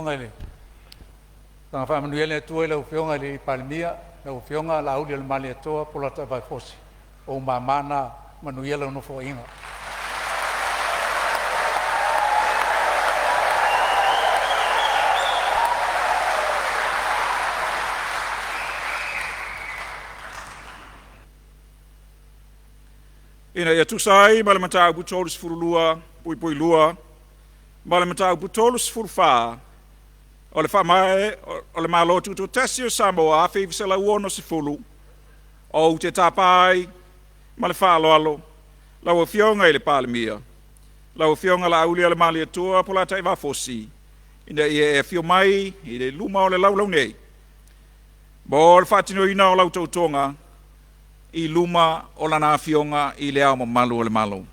Ngale. Tanga fa manuele tu ele o fionga le palemia, le fionga la uli le mali toa pola ta vai fosi. O mamana manuele no fo inga. Ina ia tusai ma le matau putolus furulua, pui lua, ma le matau putolus furfa, o le whamae, o le malo tuto tesi o Samoa, a whiwisa la uono se fulu, o te tapai, ma le whaaloalo, la ua fionga i le palemia, lau fionga la aulia le mali atua pola tai wafosi. Ina e fio mai, i le luma o le lau nei. Bo le whatino ina o lau tautonga, i luma o lana fionga i le au malu o le malo.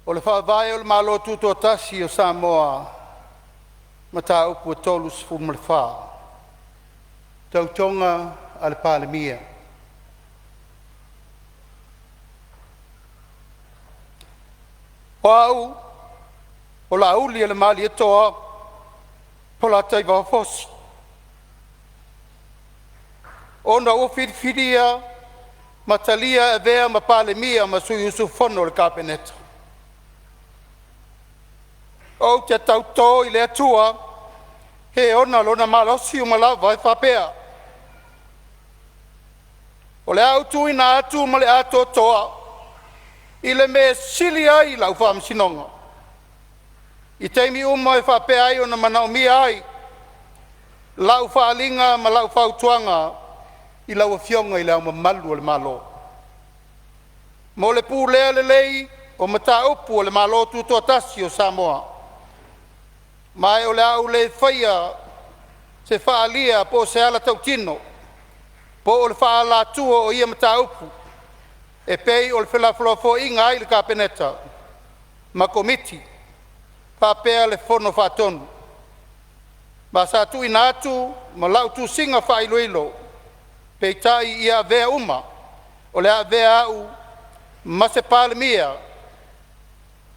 O le whaavae o le malo tuto tasi o Samoa, ma tā upu tolu sifu ma le wha. Tautonga a le Palemene. Wau, o la uli le mali e toa, po la taiwa fosi. Ona o whiriwhiria, ma talia e vea ma Palemene ma sui usu fono le kapeneta. O te tautō i le atua, he ona lona malosi o malawa e whapea. O le autu i nā atu ma le ato toa, i le me sili ai lau whamsinonga. I teimi uma e whapea ai o na manaumia ai, lau whaalinga ma lau whautuanga, i lau fionga i lau mamalu o le malo. Mo le pū lea le lei, o mata upu o le malo tuto tasi o Samoa. Mai o le au le whaia se whaalia po se ala tautino, po o le whaala tua o ia mata upu, e pei o le whelaflofo inga ai le kapeneta, ma komiti, whapea le whono whatonu. Ma sa tu ina atu, ma lau tu singa whailoilo, pei tai ia vea uma, o le a vea au, ma se Palemene,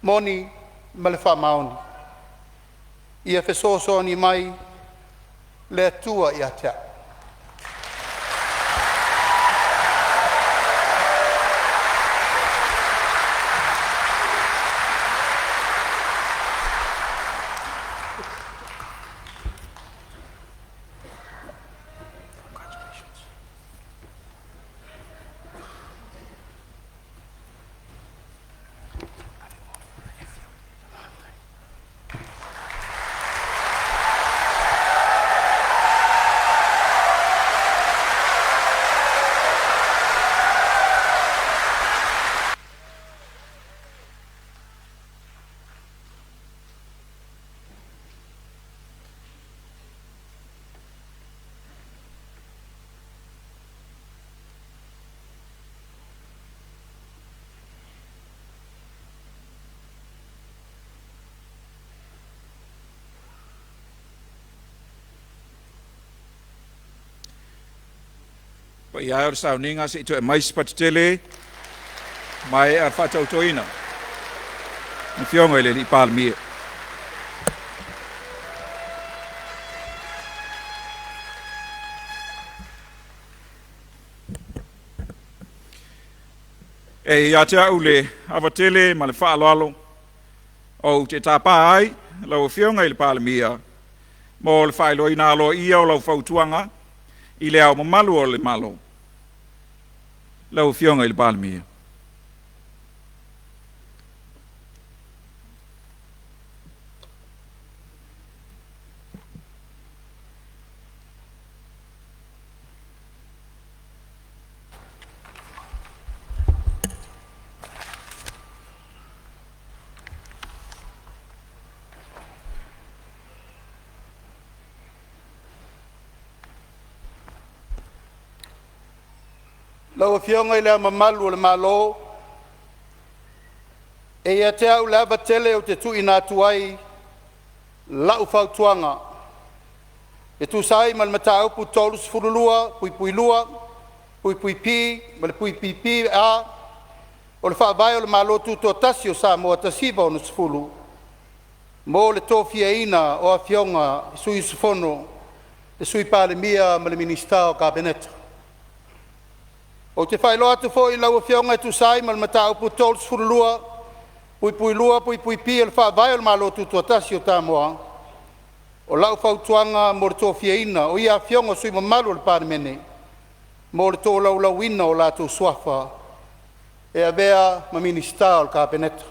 moni ma le whamaoni. Ia fesoso ni mai le atua i atea. Pa ia o Sauniga se ito e mais patitele, mai a whatautoina. Ni fionga ile li Palemene. E ia te au le awatele ma le whaaloalo o te tāpā ai, lau fionga ile Palemene, mo le whailoina Aloaia o lau whautuanga, i le au mamalu o le malo. Lau fionga ile Palemene. Lau fionga i lea mamalu o le malo, e ia te au lea batele o te tui nā tuai, lau whautuanga. E tu sai ma le mata upu tolu sifurulua, pui lua, pui pi, ma le pui pi a, o le whaavai o le malo tuto tasi o Samoa tasiva o na sifuru. Mo le tofia ina o a fionga, sui sifono, le sui Palemene ma le minista o kabineta. O te whaelo atu fo i lau fionga tu sai ma le mata upu tolu sifurulua, pui lua, pui pi, o le whaavai o le malo tuto tasi o Samoa. o lau fautuanga mo le tofiaina o ia fionga sui mamalu le Palemene mo le tō laulauina o lātou suafa e a vea ma minista o le kapeneta.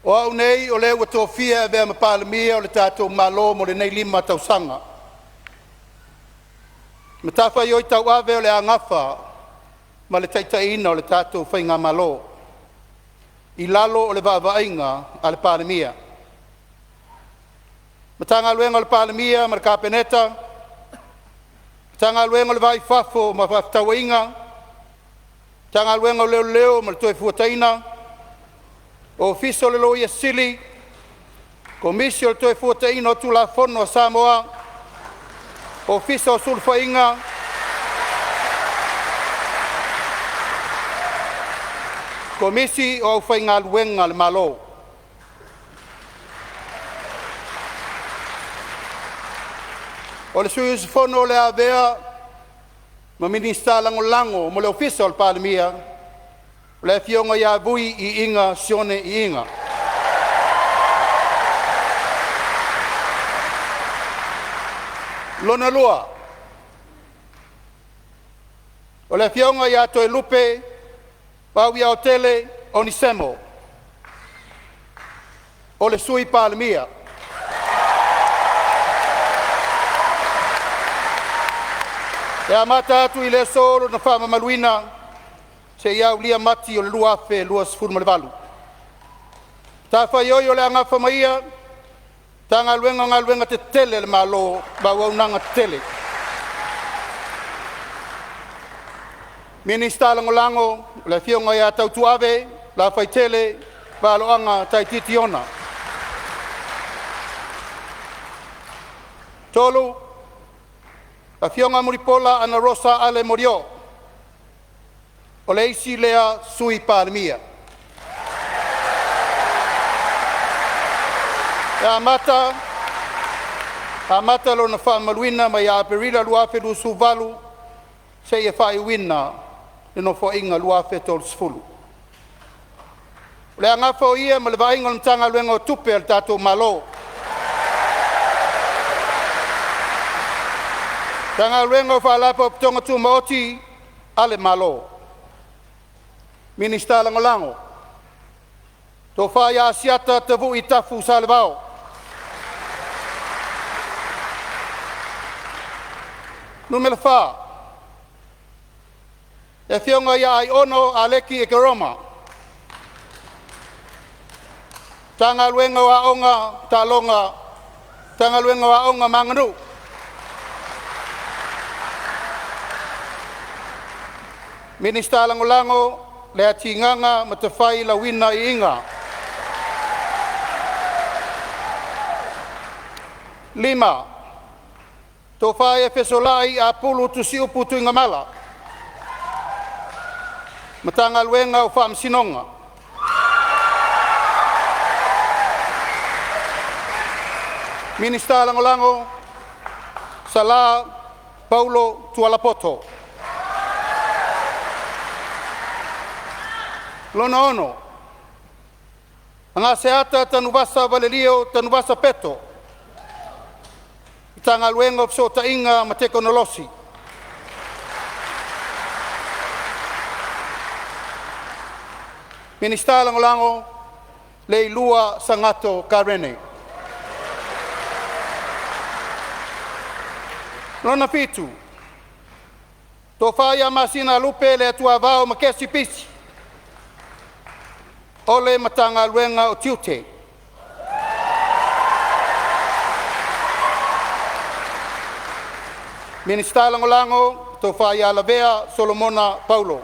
O au nei o le ua tofia e vea ma palemia o le tātou malo mo le nei lima tausanga. Ma tawhai oi tau ave o le angafa ma le taitaina o le tātou whainga malo. I lalo o le vaavainga a le palemia. Ma tanga luenga o le palemia ma le kapeneta. Tanga luenga o le vai fafo ma whaftawainga. Tanga luenga o leo leo ma le toe fuataina. O fiso le loia sili. Komisio le toe fuataina o tulafono a Samoa. O fiso o sulfainga. Komisi o whainga luenga le malo. O le sui usifono le avea ma minista lango mo le ofisa o le palemia le fionga ia vui i inga sione i inga. Lona lua. O le fionga ia toe lupe Pauia o tele o nisemo. O le sui palemia. E amata atu i le soro na whama maluina se iau lia mati o le luafe lua sifuru ma le valu. Ta whaioi o le angafa maia ta ngā luenga te tele le malo ba waunanga te tele. Minista lango le fionga ia tau tuave, la faitele, ba loanga tai titiona. Tolu, la fionga muripola ana rosa ale morio. O le isi lea sui palemia. E amata lo na whaamaluina mai a perila luafe lu suvalu se ia whai wina no fo inga luafe tol sfulu. Le angafa o ia ma le vainga le tanga luenga o tupe al tatou malo. Tanga luenga o whalapa o pitonga tu maoti ale malo. Minista lango. To whai a siata te vu i tafu sa le vau. Numele wha. E fionga ia ai ono a leki e keroma. Tanga luenga wa onga talonga. Tanga luenga wa onga manganu. Minista lango le atinganga ma te whai la wina i inga. 5. Tō whai e fesolai a pulu tusi upu tuinga mala. Matanga luenga o whaam sinonga. Minista lango Sala Paulo Tualapoto. Lona ono. Anga seata tanubasa Valelio tanubasa Peto. Tanga luenga o psota inga ma tekonolosi. Minista lango le lua sangato karene. Lona fitu. To whaia masina lupe le atua vao ma kesi pisi. Ole matanga luenga o tiute. Minista lango to whaia lavea Solomona Paulo.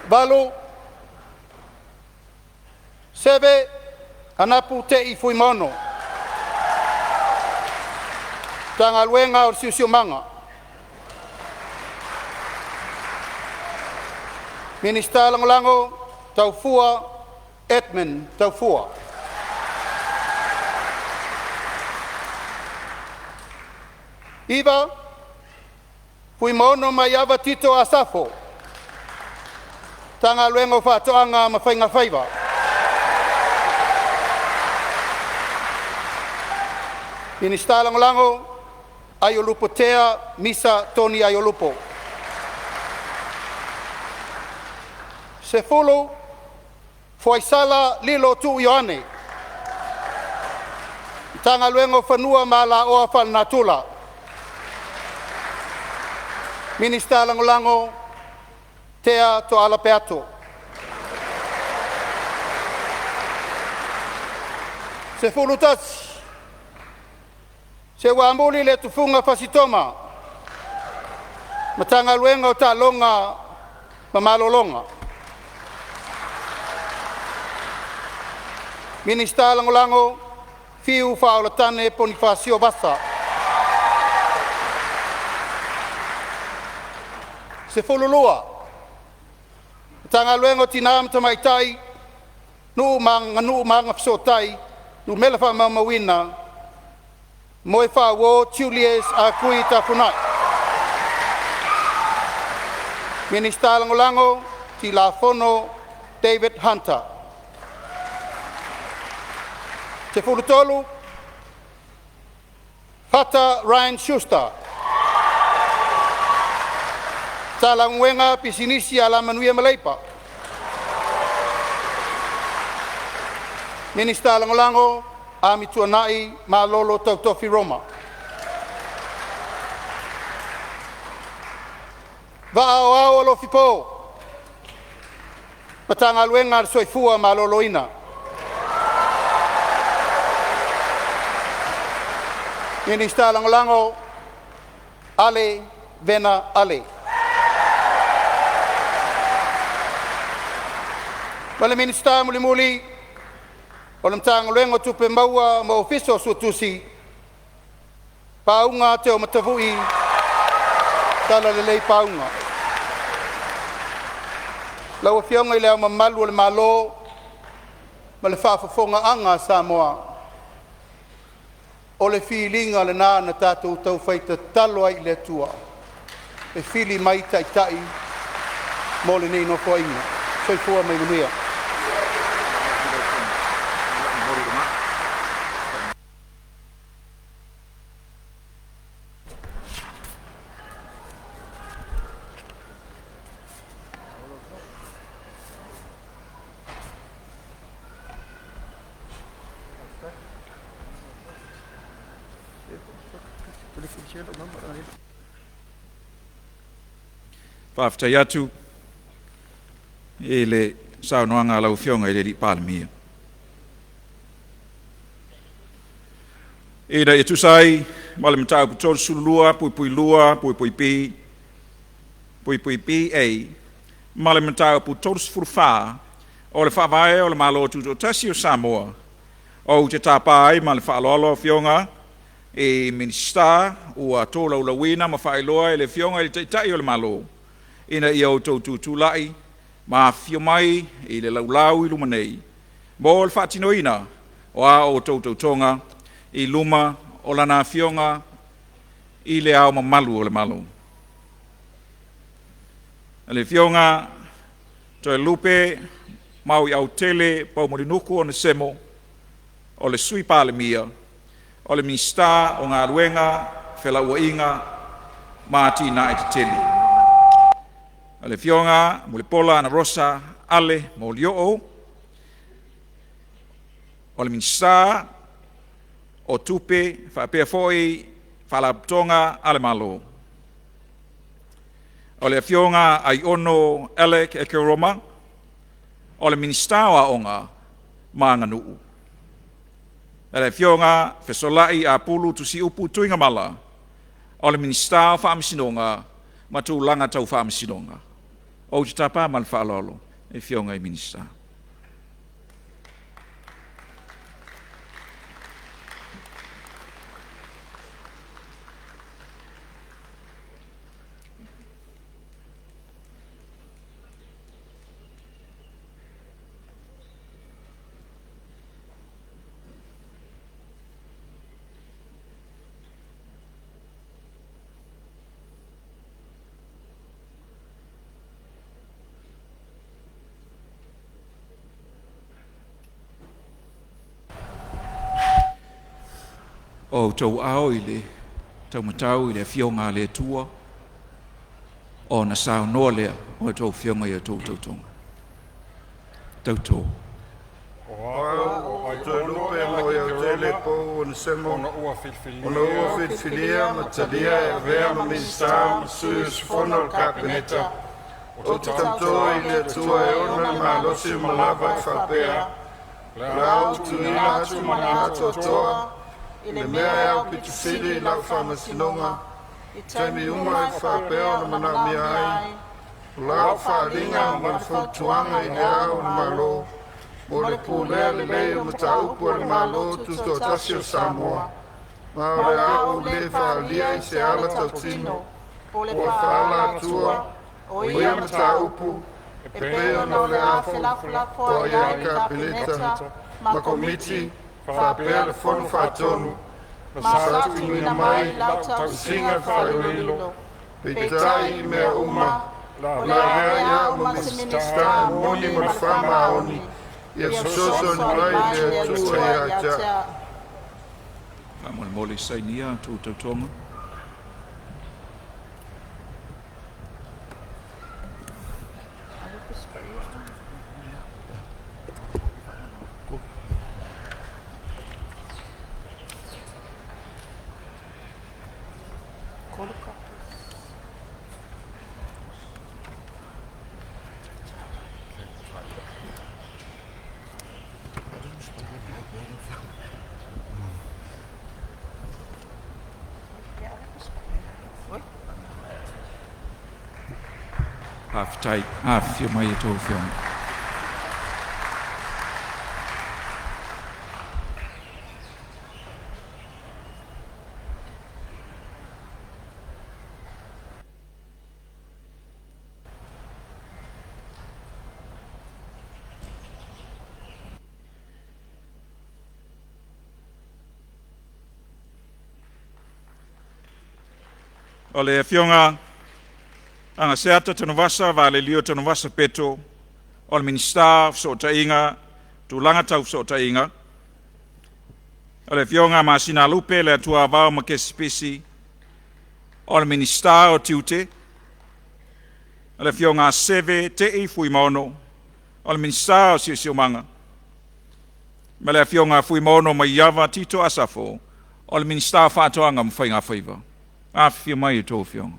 Valu, seve, anapu te I fui mono. Tanga luenga o siusio manga. Minista lango taufua, Edmund taufua. Iva, Pui maono mai awa tito a safo. Tanga luengo whātoanga ma whainga whaiva. Minista Langolango, Aiolupo Tea, Misa Tony Aiolupo. Se fulu, Foaisala Lilo Tu Ioane. Tanga luengo whanua ma la oa whanatula. Minista Langolango, Tea to Alapeato. Se fulu tasi. Se wambuli le tufunga fasitoma. Matanga luenga o ta longa mamalolonga. Minista Langolango, fiu whaolatane Bonifacio Basa. Se fululua. Matanga luenga o tinam tamaitai, nu manga psotai, nu melefa mamawina, Moi whawo Julius a kui tapunai. Minista Langolango, ti la fono David Hunter. Te fulutolu, Fata Ryan Schuster. Tala ngwenga pisinisi ala manuia Maleipa. Minista Langolango, Ami Tuanai ma lolo tautofi Roma. Va'ao ao lo fipo. Matanga luenga soifua ma lolo ina. Minista Langolango, Ale Vena Ale. Wale minista muli o le mtanga luengo tupe maua ma ofiso sutusi paunga te o matavui tala lelei paunga. Lau fionga i leo mamalu o le malo ma le whaafafonga anga Samoa o le filinga le nā na tātou tau whaita talo ai le tua e fili mai tai mo le nei no fo inga soifua mai manuia. Whaafitai atu e le saunoanga lau fionga i le li Palemene. E da e tusai, male matau putor sulua, pui lua, pui pi ei, male matau putor sfurfa, o le whaavae o le malo tuto tasi o Samoa, o te tapai male whaalolo fionga, e minista ua tola ulawina ma whaeloa e le fionga i le teitai o le malo. Ina ia o tautu tūlai, ma fio mai i le laulau i luma nei. Mo le whaatinoina o a o tautu tonga i luma o lana fionga i le ao mamalu o le malu. Le fionga to e lupe mau i au tele pau morinuku o ne semo o le sui Palemene o le minista o ngā ruenga whela ua inga ma tina i te tele. Ale fionga, mo le pola ana rosa, ale, mo le o'o. O le minista, o tupe, whaapea foi, whalaptonga, ale malo. O le fionga, ai ono, Alec, eke Roma. O le minista wa onga, maanga nuu. Ale fionga, fesolai a pulu tusi upu tuinga mala. O le minista wa whaamisinonga, matu langa tau whaamisinonga. O te tapa mal whaalolo, e fionga i minista. o tau ao i le tau matau i le fionga le tua o na sao noa lea o tau fionga i a tau tau tonga. Tau tau. O tau lupe mo i au tele po o na semo. O na ua whitwhilia ma talia e vea ma minsta ma sui sfono o kabineta. O te tautoa i le tua e ona ma losi ma lava i whapea. Lau tu ina atu ma ngā toa. I le mea e au pitu siri i lau whamasinonga. I taimi uma i whapea o na mana mia ai. Lau wharinga ma le whautuanga i le au na malo. Mo le pūlea le lei o mataupu le malo tuto tasi o Samoa. Ma o le au le whaalia i se ala tautino. O le whaala atua. O ia mataupu. E peo na le afu. O ia kabineta. Ma komiti. Whapea le whonu whatonu. Masatu ina mai. Singa whaelilo. Peitai i mea uma. La rea ia uma minista. Moni ma whama oni. Ia soso ni mai le tua ia tia. Mole mole Sauniga tu tau tonga. Half tight, half your mai to film. Ole fionga anga seata tonu vasa vale lio tonu vasa peto o le minista so tainga tu langa tau so tainga o le fionga masina lupe le tua vao ma ke spesi o le minista o tiute o le fionga seve te i fui mono o le minista o sio manga ma le fionga fui mono ma iava tito asafo o le minista fatoanga mfainga faiva a fio mai to fionga.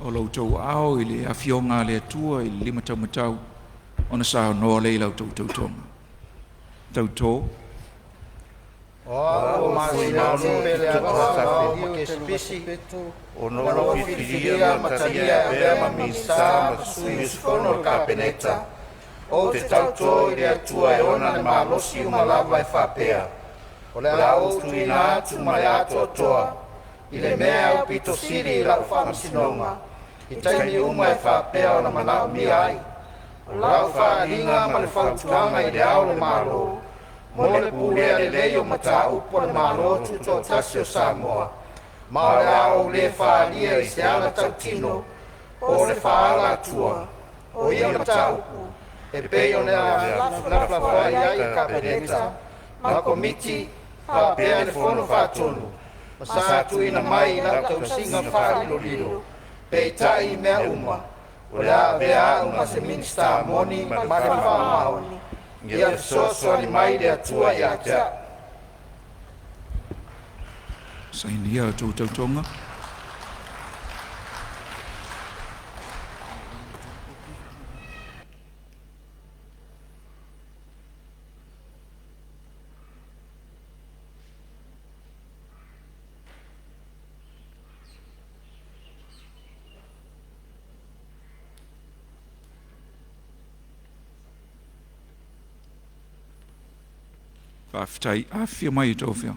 O lau tau ao i le awhionga le atua i le lima tau matau o na sao noa le lau tau tau tonga. Tau tō. O masina pele awa o ke spesi o no fifiria matalia e ma misa ma sui sfono kapeneta o te tauto i le atua e ona le malosi o malava e whapea o le au tu ina atu mai ato toa i le mea o pito siri i lau whamasinonga i taimi uma e whapea o na manao mi ai o lau wharinga ma le whautuanga i le ao le malo mo le pulea le lei o mata upo le malo tuto tasi o Samoa ma o le au le whaalia i se ala tautino o le whaala atua o ia mata upo e pei o le lafa whai ai i kabineta ma komiti whapea le whono whatonu ma sātu ina mai i lau tausinga whaalilo lilo pei tai mea uma o le a vea uma se minsta moni ma le whaamaoni ia soso ni mai le atua ia tea. Sauniga tau tau tonga. Whawhitai, awhia mai tō whia.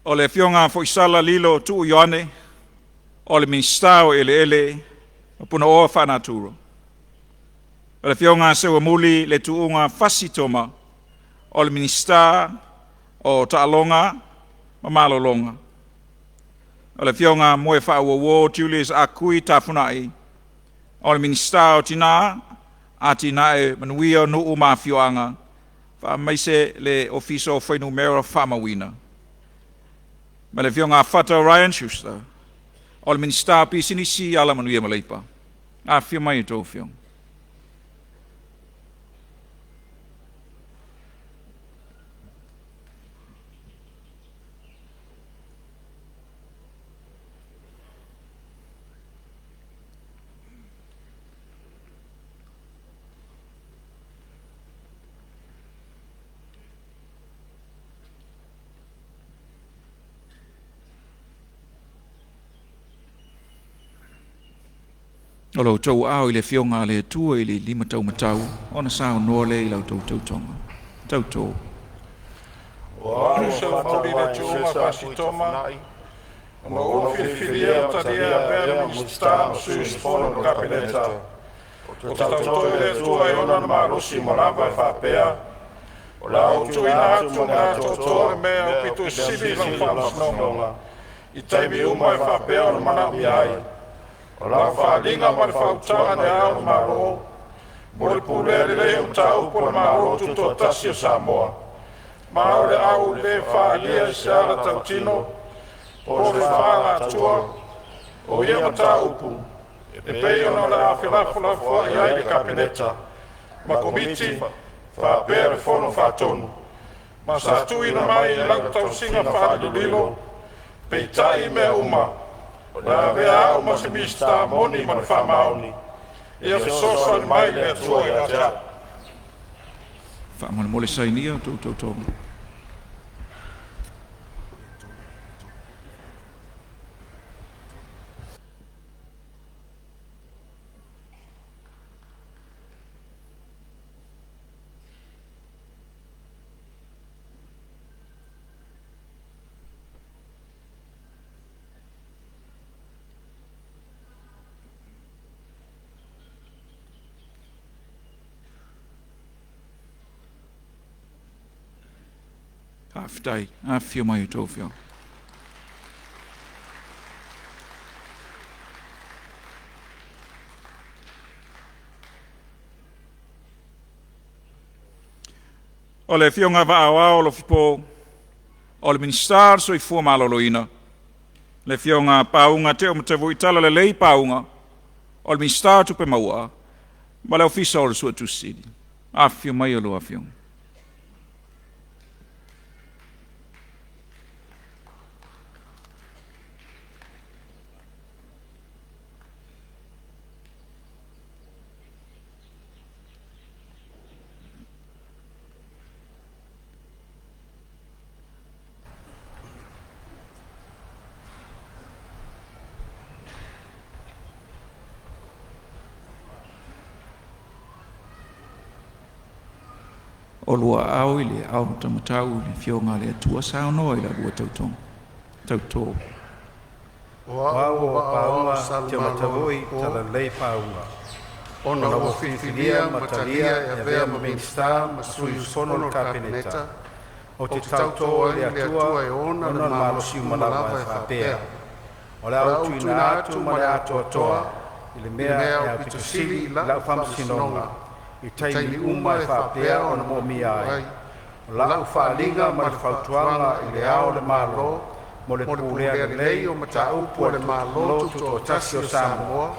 O le fionga foisala lilo tu Ioane, o le minsta o ele, o puna oa whanaturo. O le fionga sewa muli le tuunga fasitoma, o le minsta o Taalonga, ma malolonga. O le fionga moe whaawawo Julius Akui tafunai, o le minsta o tina, a tinae manuia no uma fioanga, wha maise le ofiso whainumera whamawina. Ma le fionga whata Ryan Schuster, o le minsta pisinisi ala manuia maleipa. A fio mai tō fionga. O lau tau au i le fionga le tua i le 5 tau matau, o na sao noa le i lau tau tau tonga. Tau tō. O au se whauri le tuunga pasitoma, o o whiwhiria taria bea musta sui spono kapineta. O tau toi le tua i ona marosi morava e whapea, o lau tuina atu ngā tōtore mea o pitu sibi lang whamasnonga. I taimi uma e whapea o na mana miai. O la whalinga ma le whautanga ne au maro, mo le pule le leo tau po le maro tuto tasi o Samoa. Ma o le au le whalia i se ala tautino, po le whala atua, o ia mata upu, e pei ona le awhilafulafua i ai le kapineta, ma komiti, whapea le fono whatonu. Ma sa tuina mai i lau tau singa whalililo, pei tai mea uma, la vea o mas mista moni man fa mauni e o so mai le tua ia ja Fa mole sainia to Haftai, afio mai tō whio. O le fionga vaawa o lo fipo, o le ministar so i fua maloloina. Le fionga paunga te o matevu itala le lei paunga, o le ministar tupe maua, ma le ofisa o le sua tusidi. Afio mai o lo afionga. O lua au i le au tamatau le fionga le atua sao noa i la lua tautong. Tautō. O au o paunga te matavui tala lei paunga. Ona o whiwhiria matalia e vea ma minsta ma sui sono kapineta. O te tautō le atua e ona na malosi umalawa e whapea. O le au tuina atu ma le atua toa i le mea e au pitusili i lau whamsinonga. I taimi uma e whapea o na momi ai. O lau whalinga ma le whautuanga i le ao le malo, mo le pūlea le lei o mata upu o le malo tuto o tasi o Samoa,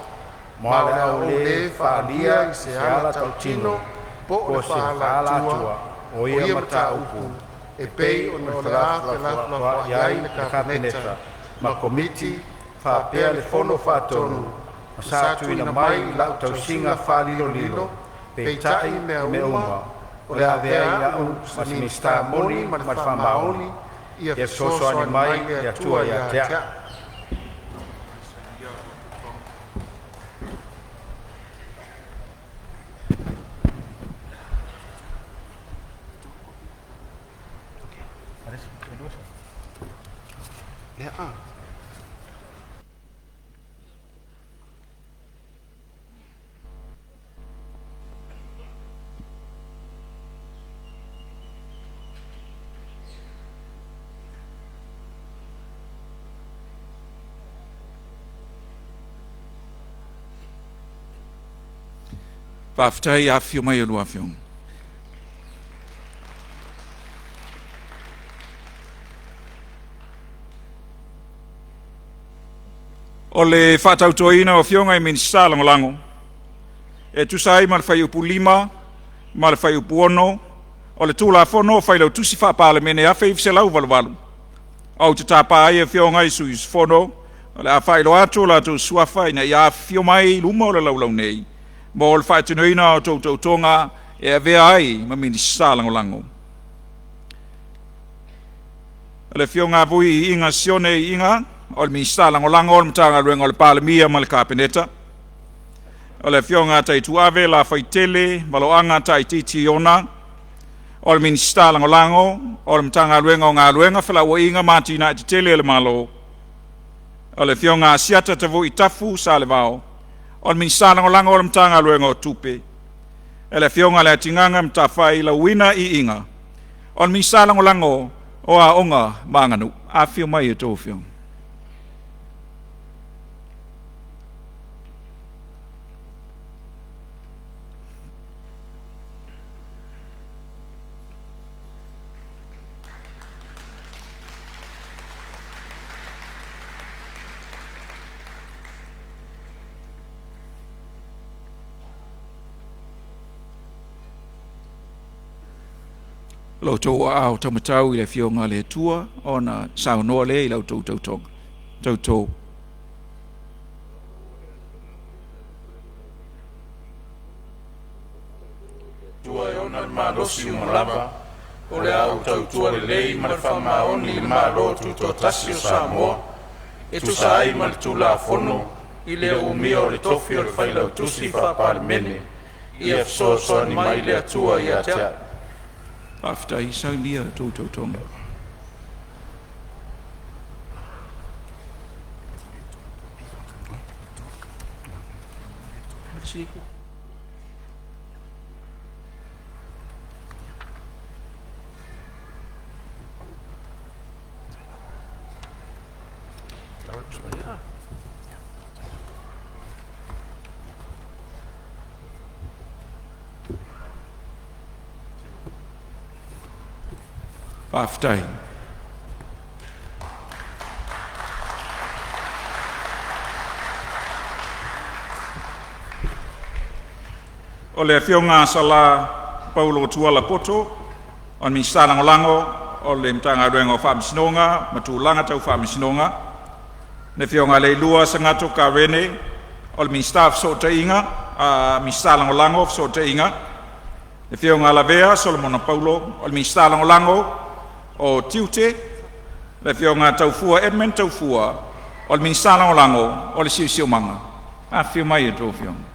mo le ao le whalia i se ala tautino, po o se whala atua, o ia mata upu, e pei o na whalafua i ai le kapineta, ma komiti, whapea le fono whatonu, ma satu ina mai i lau tausinga whalilo lilo, peitai mea uma, o le avea ia au, mas mista moni, ma le whamaoni, ia soso ani mai, ia tua ia tea. Paftai afio mai elu afio. O le whatautoina o fionga I minista langolango. E tusai ma le whai upu 5, ma le whai upu 1, o le tūla whono o whai lau tusi wha palemene a whai fse lau walu. Au te tāpā ai e fionga I suis whono, o le a whai lo atu la tu suafa ina I a fio mai luma o le lau nei. Mo o le whai tunuina o tau tonga e a vea ai ma minista langolango. O le fionga vui I inga sione I inga, o le minista langolango o le matanga ruenga o le palemia ma le kapeneta. O le fionga tai tuave la faitele, maloanga tai titi ona. O le minista langolango, o le matanga ruenga o ngā ruenga whala ua inga mati na te tele le malo. O le fionga asiata tavu I tafu sa le vao. O le minista langolango o le matanga ruenga o tupe. E le fionga le atinganga mtawhai la wina I inga. O le minista langolango o a onga manganu. A fio mai e tō fionga. Lo tau au tamatau I le fionga le tua o na saunoa le I lau tau tonga. Tau tau. Tua e ona le malosi o malava, o le au tau tua le lei ma le whamaoni le malo tuto tasi o Samoa, e tu sai ma le tula fono, I le umia o le tofi o le whailau tusi wha palemene, I e fsoso ni mai le atua I a tea. After Sauniga Aloaia. Paftai. O le fionga sala Paulo Tuala Poto, o mi lango o le mtanga ruenga o whamisinonga, matulanga tau whamisinonga. Ne fionga le lua sangato ka rene, o le mi staff so te inga, mi lango so te inga. Ne fionga la vea, Solomona Paulo, o le mi lango, o tiute, le fionga taufua Edmund taufua, o le minstala o lango, o le siu manga. A fio mai e tō fionga.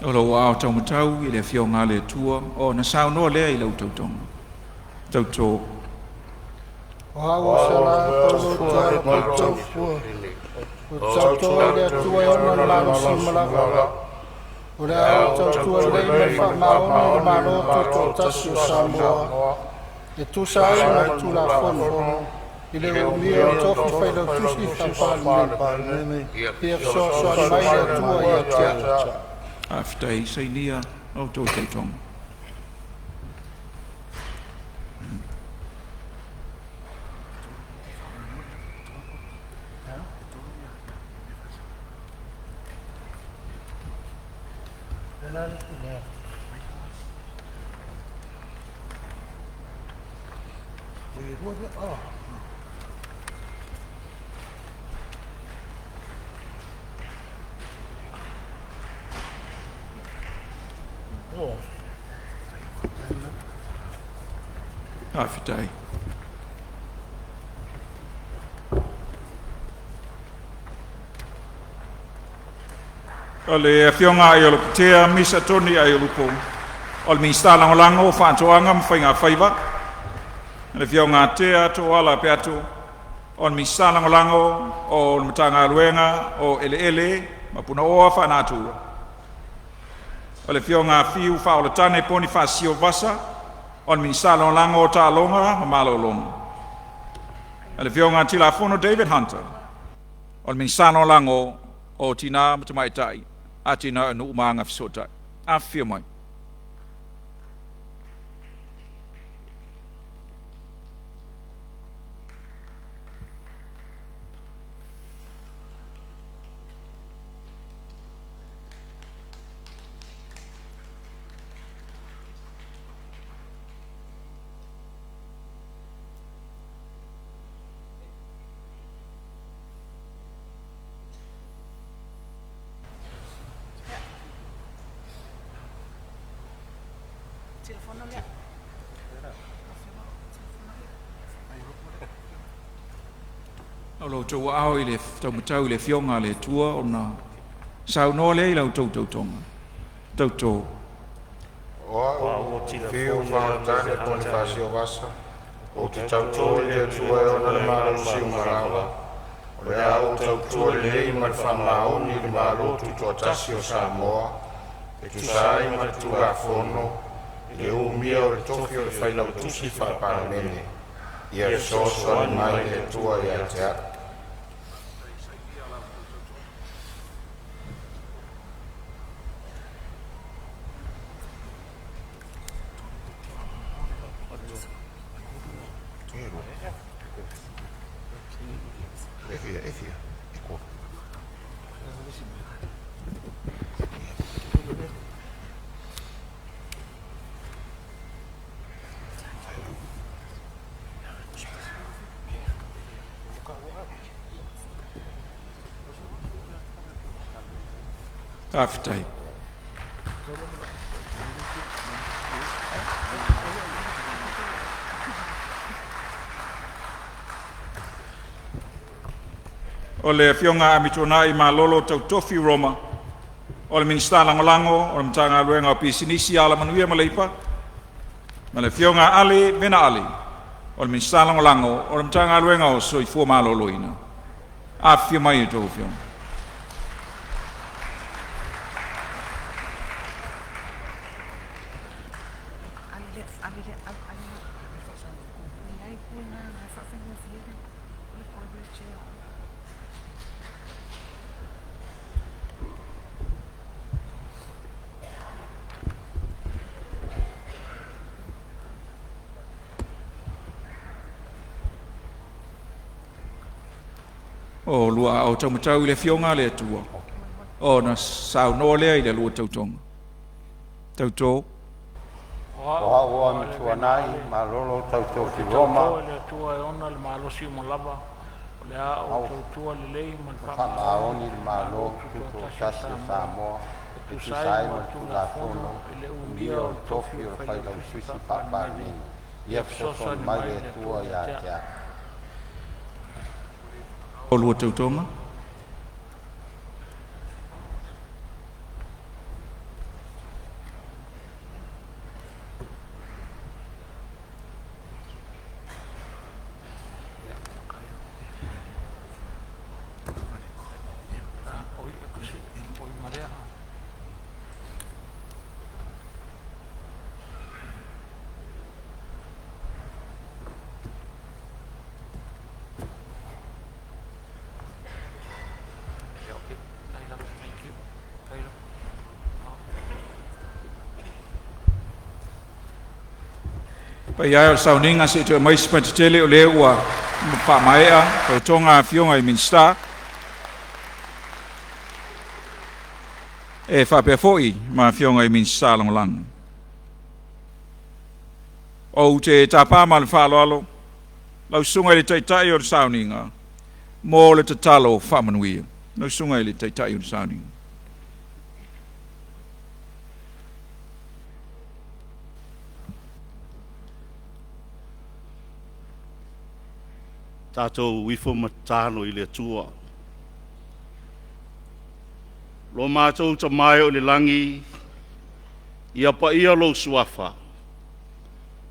O lo au tau matau I le fionga le tua o na saunoa lea I lau tau tonga. Tau tō. O hawa sala Paulo Tuala Poto, o tau toa le tua e ona lalo simalava. O le au tau tua le me wha maoni le malo tuto tasi o Samoa. E tusa ai na tula fono. I le umia o tofi whailau tusi wha palemene. I e fsoso ani mai le tua I a tea. After Sauniga o tō tonga. After O le fionga ai o le putea misa toni ai o lupo. O le minsta langolango whaatoanga mwhainga whaiva. Le fionga tea to ala pe atu. O le minsta langolango o le matanga aluenga o ele mapuna oa whanatu. O le fionga fiu whao le tane poni whaasio vasa. O le minsta langolango o ta longa mamalo longa. O le fionga tilafono David Hunter. O le minsta langolango o tina matamaitai. Atina no umanga fisota. Afio mai. Lo tau au i le tau matau i le fionga le tua o na sauno le i lau tau tonga. Tau tau. O fiu whaatane poni whaasio vasa. O te tau tō le tua e ona le maro siu marawa. O le au tau tua le lei ma le whamaoni le maro tuto atasi o Samoa. E tu sai ma tu a fono. Le umia o le toki o le whailau tusi wha palemene. Ia le soso ani mai le tua i a te atu. Aftai. O le fionga amitona i malolo tau tofi Roma. O le minsta langolango, o le mtanga luenga o pisinisi ala manuia maleipa. Ma le fionga ali, vena ali. O le minsta langolango, o le mtanga luenga o soifua malolo ina. A fio mai tau fionga. O lua o tau matau i le fionga le atua. O na sao no lea i le lua tau tonga. Tau tō. Oa oa mi tuanai, ma lolo tau tō ki Roma. O le atua e ona le malosi o malava. O le a o tau tua le lei ma le whamaoni le malo tuto tasi o Samoa. E tu sai ma tu la fono. Umbia o tofi o whailau suisi palemene. Ia fisoso mai le tua i a te a. O lua tau tonga. Pai ai o Sauniga se te mai spatele o le ua pa maea o tonga fionga i minsta. E fa pe foi ma fionga i minsta lang. O te tapa mal fa lolo. Lau sunga le taitai o Sauniga. Mo le tatalo fa manuia. Lau sunga le taitai o Sauniga. Tātou wifo matano i le tua. lo mātou ta mai o le langi, ia pa ia lo suafa.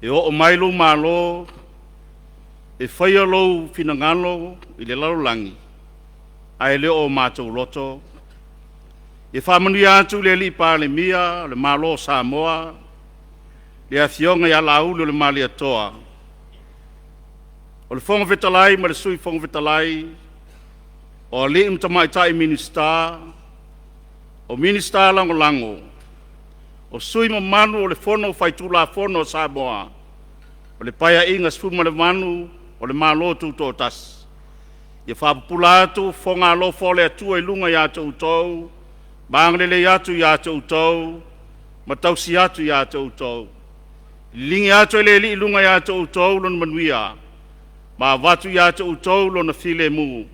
E o mai lo malo, e whaia lo finangalo i le lalo langi, ai le o mātou loto. E whamanu atu le li Palemia, le malo Samoa, le afionga ia laulu le mali atoa. O le whonga vetalai, ma le sui whonga vetalai, o le imtamaitai minista, o minista lango lango, o sui ma manu o le fono faitula fono Samoa, o le paia inga sfuma le manu, o le malo tu to tas. Ia whapupula atu, whonga lo fole atua i lunga ia tau tau, banglele atu ia tau tau, matausi atu ia tau tau. Lingi atu ele li lunga ia tau tau lon manuia, ma watu ia tau tau lon file mu.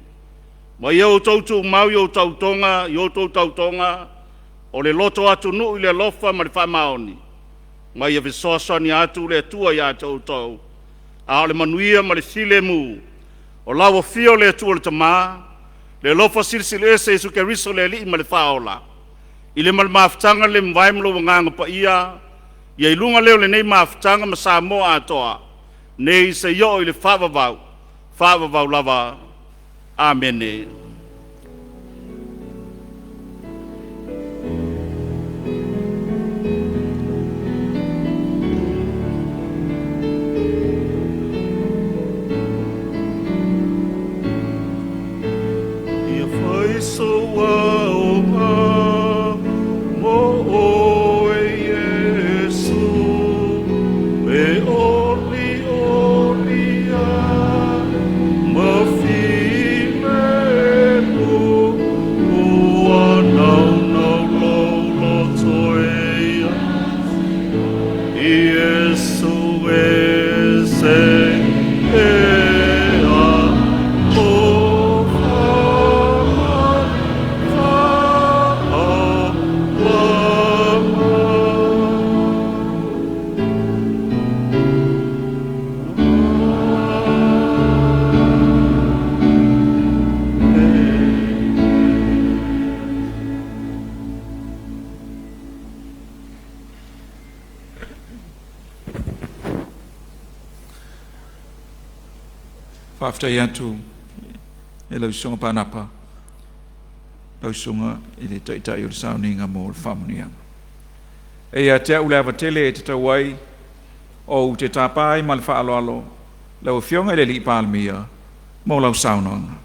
Ma iau tau tu mau iau tau tonga, iau tau tonga, o le loto atu nu i le lofa ma le whamaoni. Ma ia visosani atu le tua ia tau tau. A o le manuia ma le file mu, o lawa fio le tua le tama, le lofa silsile ese isu ke riso le li ma le whaola. I le maftanga le mwaimlo wanganga pa ia ilunga leo le nei maftanga ma Samoa atoa, nei se yo i le whaavavau lava. Amene. Ia whai soa o ma mo o e Yesu e oli a ma Whaftai atu e lau songa panapa, lau songa i le taitai o le Sauniga mo le whamunianga. E a te ule avatele e te tauai o te tapai ma le whaaloalo, lau fionga i le li Palemia mo lau Saunanga.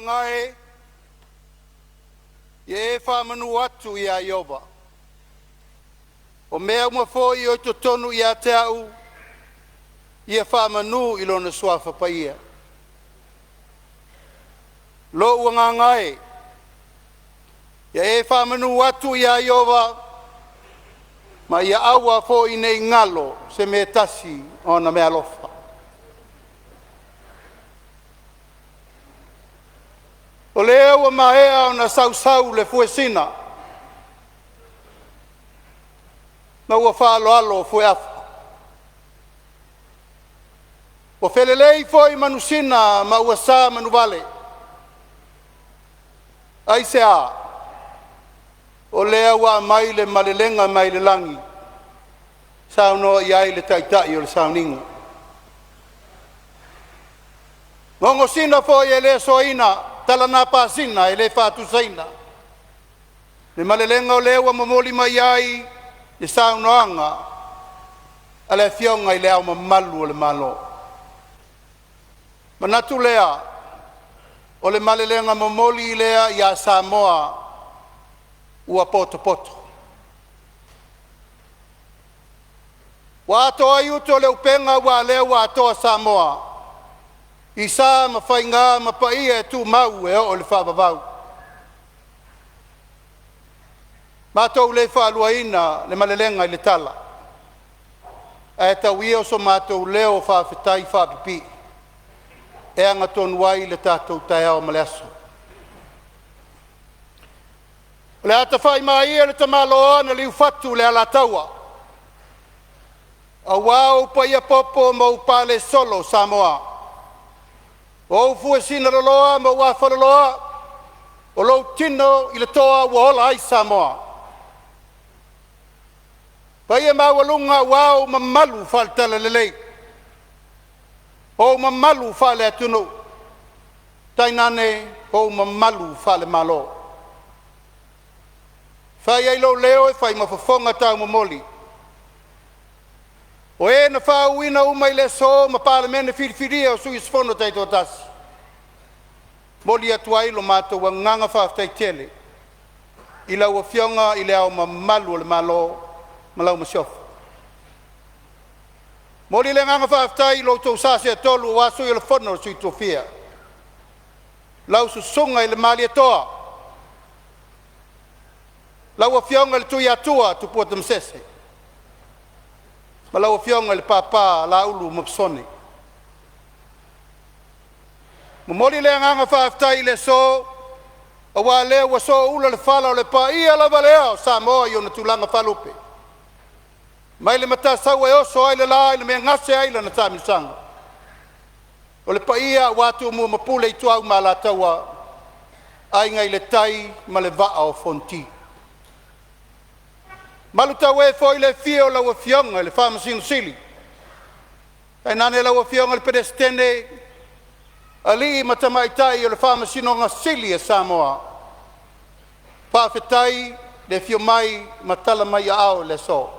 ngai ye fa manu atu ia Iova o mea uma foi o totonu ia te au ia whamanu I lona suafa paia. Lo ua ngai. Ia e whamanu atu ia Iova, ma ia aua fo I nei ngalo se me tasi o na mea lofa. O lea ua mahea o na sausau le fuesina, ma ua whaaloalo o fue afa. O whelelei foi manusina ma ua sa manuvale. Ai se a, o lea ua mai le malelenga mai le langi, sauno iai le taitai o le sauninga. Ngongo sina foi e le soina, talana pasina e le whatusaina. Le malelenga o lea ua mamoli mai ai, le saunoanga, a le fionga I le au mamalu o le malo. Manatu lea, o le malelenga mamoli lea ia Samoa ua poto poto. Wa atoa iuto le upenga wa lea wa atoa Samoa. Isa mawhainga mapaia e tu mau e o le whabavau. Matou le whaaluaina le malelenga I le tala. E tauia o so matou leo whawhetai whapipi. E anga tonu wai le tātou tai au maleaso. Le ata whai mai e le tamaloa na liu fatu le ala taua. A wau pa ia popo ma upale solo Samoa. O ufu e sina loloa ma ua whaloloa. O lou tino I le toa ua ola ai Samoa. Pa ia mawalunga wau ma malu whaltala lelei. O mamalu whale atunu. Tainane o mamalu whale malo. Whai ailo leo e whai mawhafonga tau mamoli. O e na whauina umai le so ma palemene whiriwhiria o sui sfono taito tasi. Moli atu ailo mato wa nganga whaftai tele. Ila ua fionga I le au mamalu o le malo malau masiofa. Moli le nganga whaftai lo tau sase a tolu o aso I le whono sui tofia. Lau susunga I le mali atoa. Lau a fionga le tui atua tu puata msese. Ma lau a fionga le papa la ulu mapsone. Moli le nganga whaftai le so, a wa lea wa so ula le whala o le pa ia la valea Samoa I ona tulanga whalupe. Mai le mata sau e oso ai le la I le mea ngase ai le na tamisanga. O le pa ia watu mua mapule I tuau ma la taua, ai ngai le tai ma le vaa o fonti. Malu tau e foi le fio la ua fionga le whamasino sili. Ai nane la ua fionga le pedestene, ali matamaitai o le whamasino nga sili e Samoa. Whawhetai le fio mai matala mai a ao le so.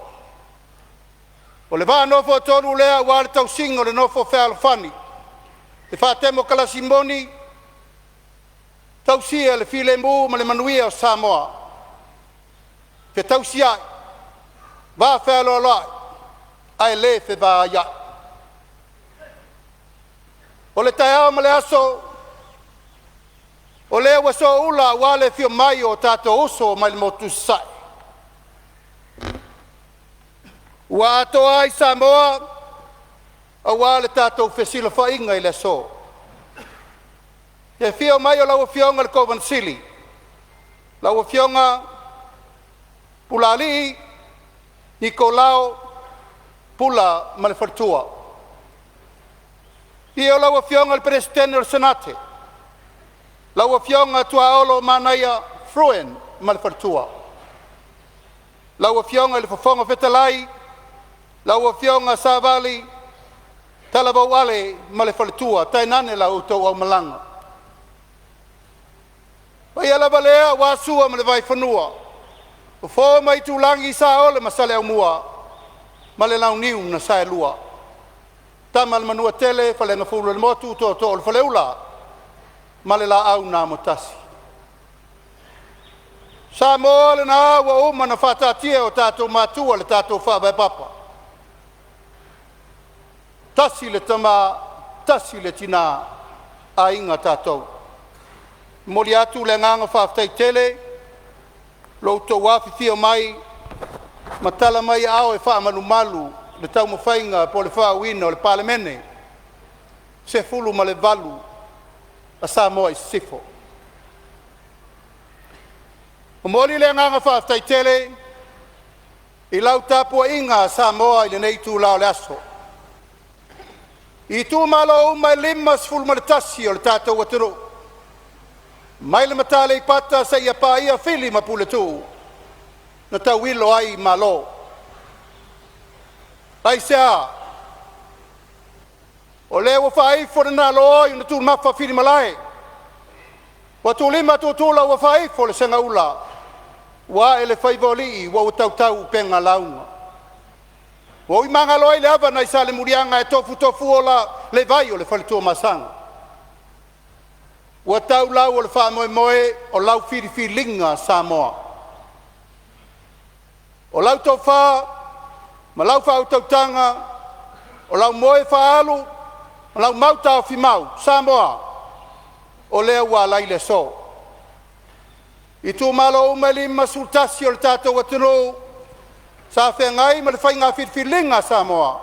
O le vaa nofo tonu lea wa le tau singo le nofo whealofani. Le whaatemo kalasimoni, tau sia le file mu ma le manuia o Samoa. Fe tau siai, va whealolai, ai le fe va ia. O le taiao ma le aso, o le waso ula wa le fio mai o tato uso ma le motu sai. Wa ato ai Samoa, a wa le tato fesila whainga I le so. Te fio mai o lau fionga le Kovan Sili. Lau fionga Pulali, Nicolau, Pula Malefartua. Io lau fionga le Presidente del Senate. Lau fionga Tuaolo Manaya Fruen Malefartua. Lau fionga le Fafonga Fetalai. Lau fionga Savali, Talabawale, Malefartua, Tainane la uto au malanga. Pai ala balea wasua ma le vai whanua. O fō mai tūlangi sa ole masale au mua, ma le lau niu na sae lua. Tama le manua tele, whale na fulu le motu, to le whale ula, ma le la au nā motasi. Sa mo le na awa uma na whatatia o tātou mātua le tātou whabai papa. tasi le tama, tasi le tina a inga tātou. Mori atu le nganga whaafitai tele, lo tau whawhiwhia mai, matala mai ao e wha malu malu, le tau mawhainga po le wha wina o le palemene, se fulu ma le valu, a Samoa i sifo. O mori le nganga whaafitai tele, i lau tapua inga Samoa i le nei tū lao le aso. I tū malo umai lima sfulu ma le tasi o le tātou atero. Mai le matale i pata sa ia pā ia fili ma pule tū. Na tau wilo ai malo. Ai sea. O le wa whaifo na nā loa i na tū mawha fili malai. Wa tū lima tū tūla wa whaifo le senga ula. Wa ele whaivoli wa tau tau penga launga. Wa i manga loa i le ava na i sale murianga e tofu o la le vai o le whalitua masanga. Wa tau lau o le wha moe moe o lau whiri linga Samoa. O lau tau wha, ma lau wha tau tanga, o lau moe wha alu, ma lau mauta o whimau, Samoa, o lea wa lai le so. I tū malo umeli masultasi o le tātou atunu, sa whengai ma le whainga whirwhilinga Samoa,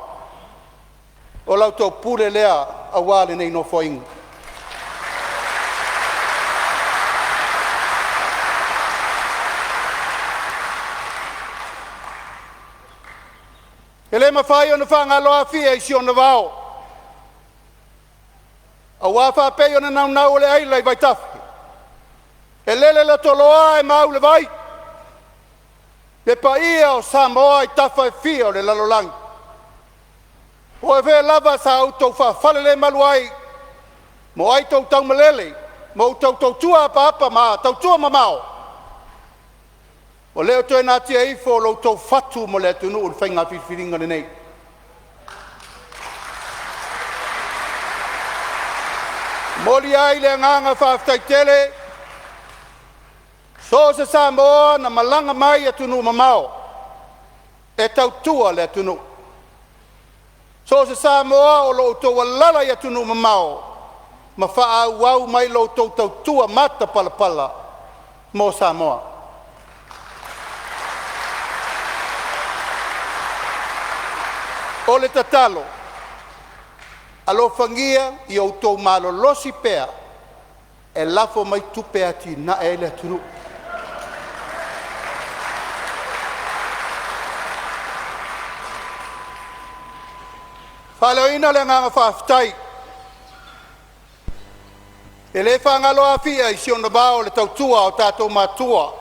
o lau tau pule lea a wale nei no whainga. E le mawhai o na whanga loa fia isi o na wao. A wawha pei o na nau le aila i vai tafi. E lele le toloa e mau le vai. Le pa ia o Samoa i tafa e fia o le lalolang. O e vea lava sa au tau whawhale le maluai. Mo ai tau tau malele. Mo tau tua apa ma, tau tua mamao. O leo toi nā tia ifo lo tau fatu mo le atunu o le whainga whiwhiringa nei. Mori ai le nganga whaafitai tele, so se Samoa na malanga mai atunu mamao, e tau tua le atunu. So se Samoa o lo tau walala i atunu mamao, ma wha au mai lo tau tua mata pala mo Samoa. O le tatalo, alo fangia i o tau malo losi pea, e lafo mai tupe ati na e le atunu. Whaleoina le nganga whaafitai. E le whangalo a fia i siona bao le tautua o tātou matua.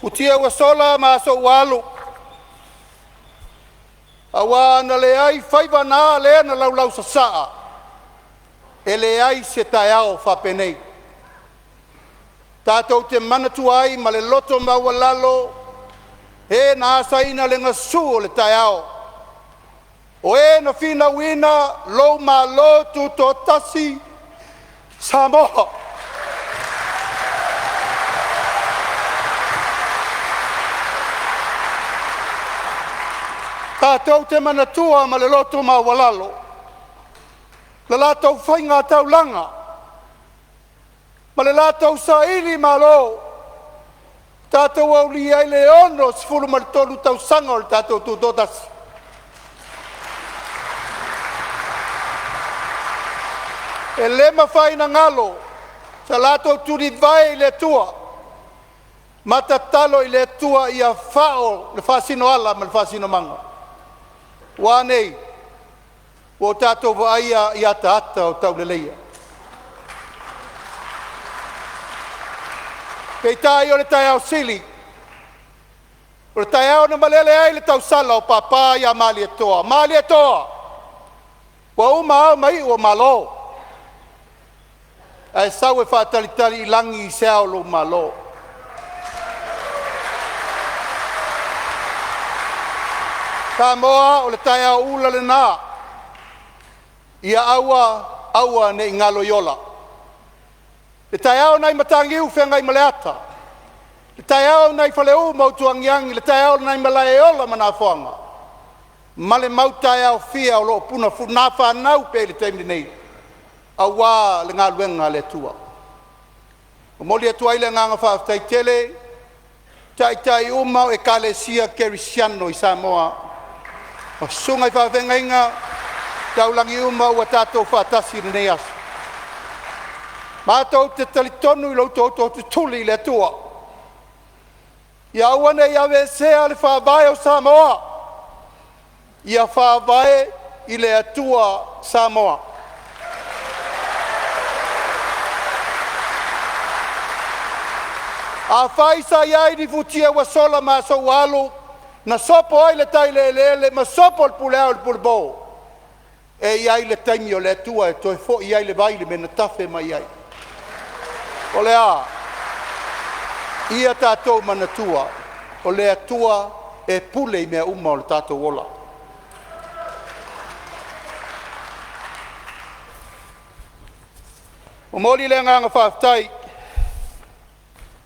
Utia ua sola ma so walu. Awa na le ai whaiva nā le na lau sa saa. E le ai se tai ao whapenei. Tātou te manatu ai ma le loto maua lalo. E nā saina le ngasu o le tai ao. O e na whina wina lo ma lo tu to tasi Samoa. Tātou te manatua ma le loto ma walalo. Le lātou whainga tau langa. Ma le lātou sa ili ma lo. Tātou au li ai le ono sifuru ma le tolu tau sanga o le tātou tu totasi. E le mawhaina ngalo. Sa lātou turi vai le tua. Matatalo i le tua i a whao le whasino ala ma le whasino manga. Wānei, o tātou waaia i ata o tau leleia. Kei tai o le tai au sili. O le tai au na malele ai le tau sala o papa i a mali e toa. Mali e toa. Wa uma au mai o malo. Ai sau e whaatalitari i langi i seao lo malo. Samoa o le tai au ula le nā. Ia aua ne ngalo yola. Le tai au nai matangi u whengai maleata. Le tai au nai whaleu mautuangiangi. Le tai au nai malae ola mana whanga. ma le mauta e au fia o loo puna funa whanau pe le taimi nei a wā le ngā luenga le tua. O moli atua i le nganga whaafitai tele, tai uma o e kalesia kerisiano i Samoa. O sunga i whaafenga inga, taulangi uma ua tātou whaatasi le nei asu. Mātou te talitonu i lautou te tuli le tua. Ia uane i awe sea le whaavae o Samoa. Ia whaavae i le atua Samoa. A whaisa iai ni futia wa sola ma so walu, na sopo ai le tai le ma sopo le pule au le pule bo. E iai le taimi o le atua e toi fo iai le vai le mena tafe mai iai. O le a, ia tātou manatua, o le atua e pule i mea uma o le tātou ola. O moli le nganga whaafitai,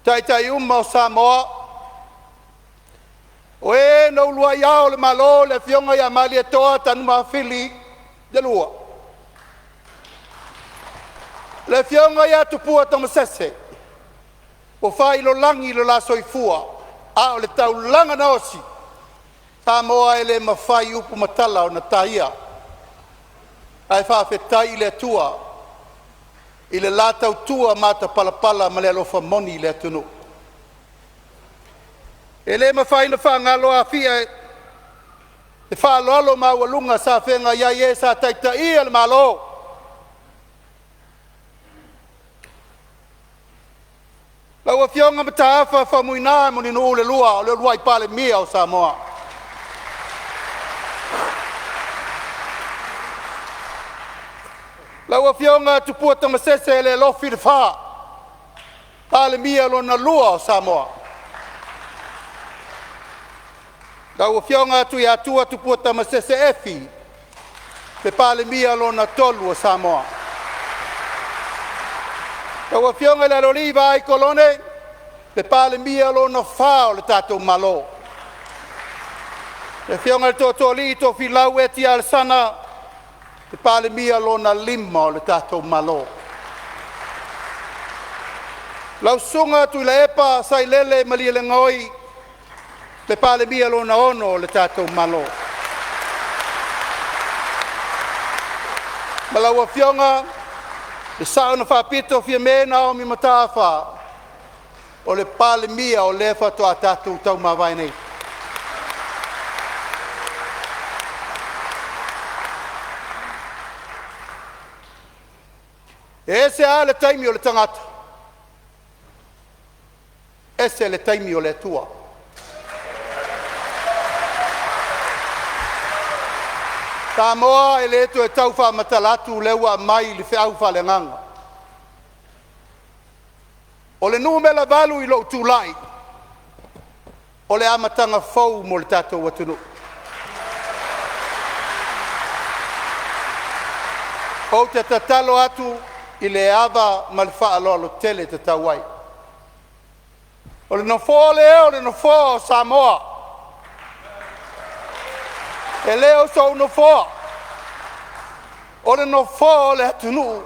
tai uma o Samoa, o e no lua iao le malo le fionga ia mali e toa tanu mawhili de lua. Le fionga ia tupua tamasese, o whai lo langi lo la soifua, a o le tau langa na osi, Samoa e le mawhai upu matala o na taia, ai whaafetai le tua, i le latau tua mata palapala ma le alofa moni le atunu. E le mawhai na whangalo a fia e whaalolo mawalunga sa whenga iai e sa taita ia le malo. Lau a fionga ma taafa whamuina moni no le lua i Palemene o Samoa. Lau a fionga tupua tamasese le lofi le wha. Palemene Lona lua o Samoa. Lau a fionga tu ia tua tupua tamasese efi. Pe Palemene Lona tolu o Samoa. Lau a fionga le loliva ai kolone. Pe Palemene Lona wha o le tātou malo. Le fionga le tō li tō filau e tia al sana. Te Palemene Lona lima o le tātou malo. Lau sunga tu le epa sai lele mali le ngoi. Te Palemene Lona ono o le tātou malo. Malau a fionga, le sauna whapito fia mena o mi matafa. O le Palemene o lefa to a tātou tau mawai nei. Ese a le taimi o le tangata. Ese le taimi o le tua. Samoa e le to e tau wha matalatu leua mai le whiau wha le nganga. O le numela valu i lo tūlai. O le amatanga fau mo le tātou watunu. O te tatalo atu i le ava ma le whaaloa lo tele te tauai. O le nofo leo, o le nofo o Samoa. E leo so nofo. O le nofo o le atunu.